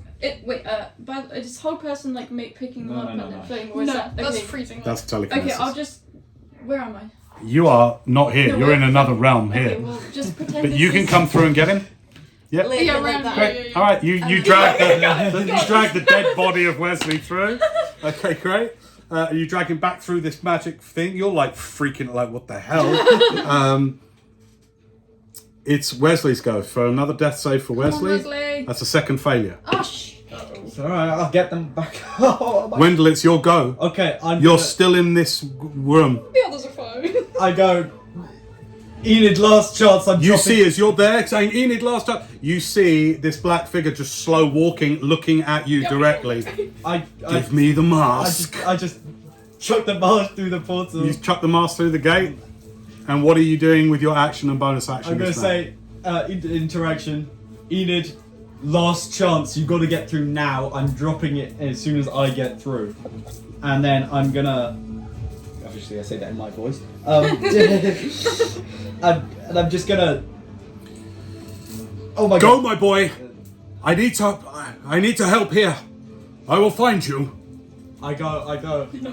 But is whole person like picking them No, up no, and no, then no. floating, or is No, that that's okay? freezing. That's Okay, telekinesis. I'll just. Where am I? You are not here. No, You're wait. in another realm Okay, here. well, just pretend. But this you can is- come through and get him. Yep. Yeah, like around that. there. Great. All right, you drag you drag the dead body of Wesley through. Okay, great. You drag him back through this magic thing. You're like freaking like, what the hell? It's Wesley's go for another death save for Wesley. Wesley. That's a second failure. Oh, It's alright, I'll get them back. Oh, my- Wendell, it's your go. Okay, You're still in this room. the others are fine. I go. Enid, last chance. I'm You dropping. see, as you're there saying Enid last time, you see this black figure just slow walking, looking at you directly. Give me the mask. I just chuck the mask through the portal. You chuck the mask through the gate. And what are you doing with your action and bonus action? I'm gonna this round? say interaction. Enid, last chance. You got to get through now. I'm dropping it as soon as I get through, and then I'm gonna. Obviously, I say that in my voice. And I'm just gonna. Oh my Go, god! my boy. I need to help here. I will find you. I go. I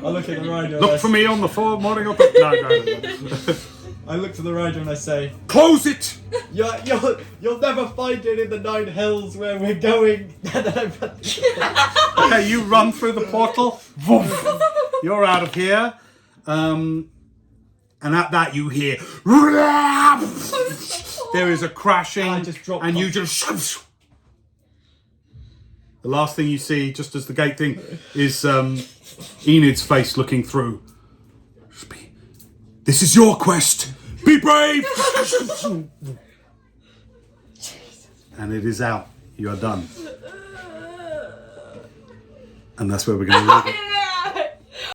look at the rider. Look for me on the morning of the... No. I look to the rider and I say, Close it. "You'll never find it in the 9 hills where we're going." Okay, you run through the portal. Woof. You're out of here. And at that you hear... There is a crashing. I just drop and you off. just... The last thing you see, just as the gate thing, is Enid's face looking through. This is your quest. Be brave. And it is out. You are done. And that's where we're going to leave it.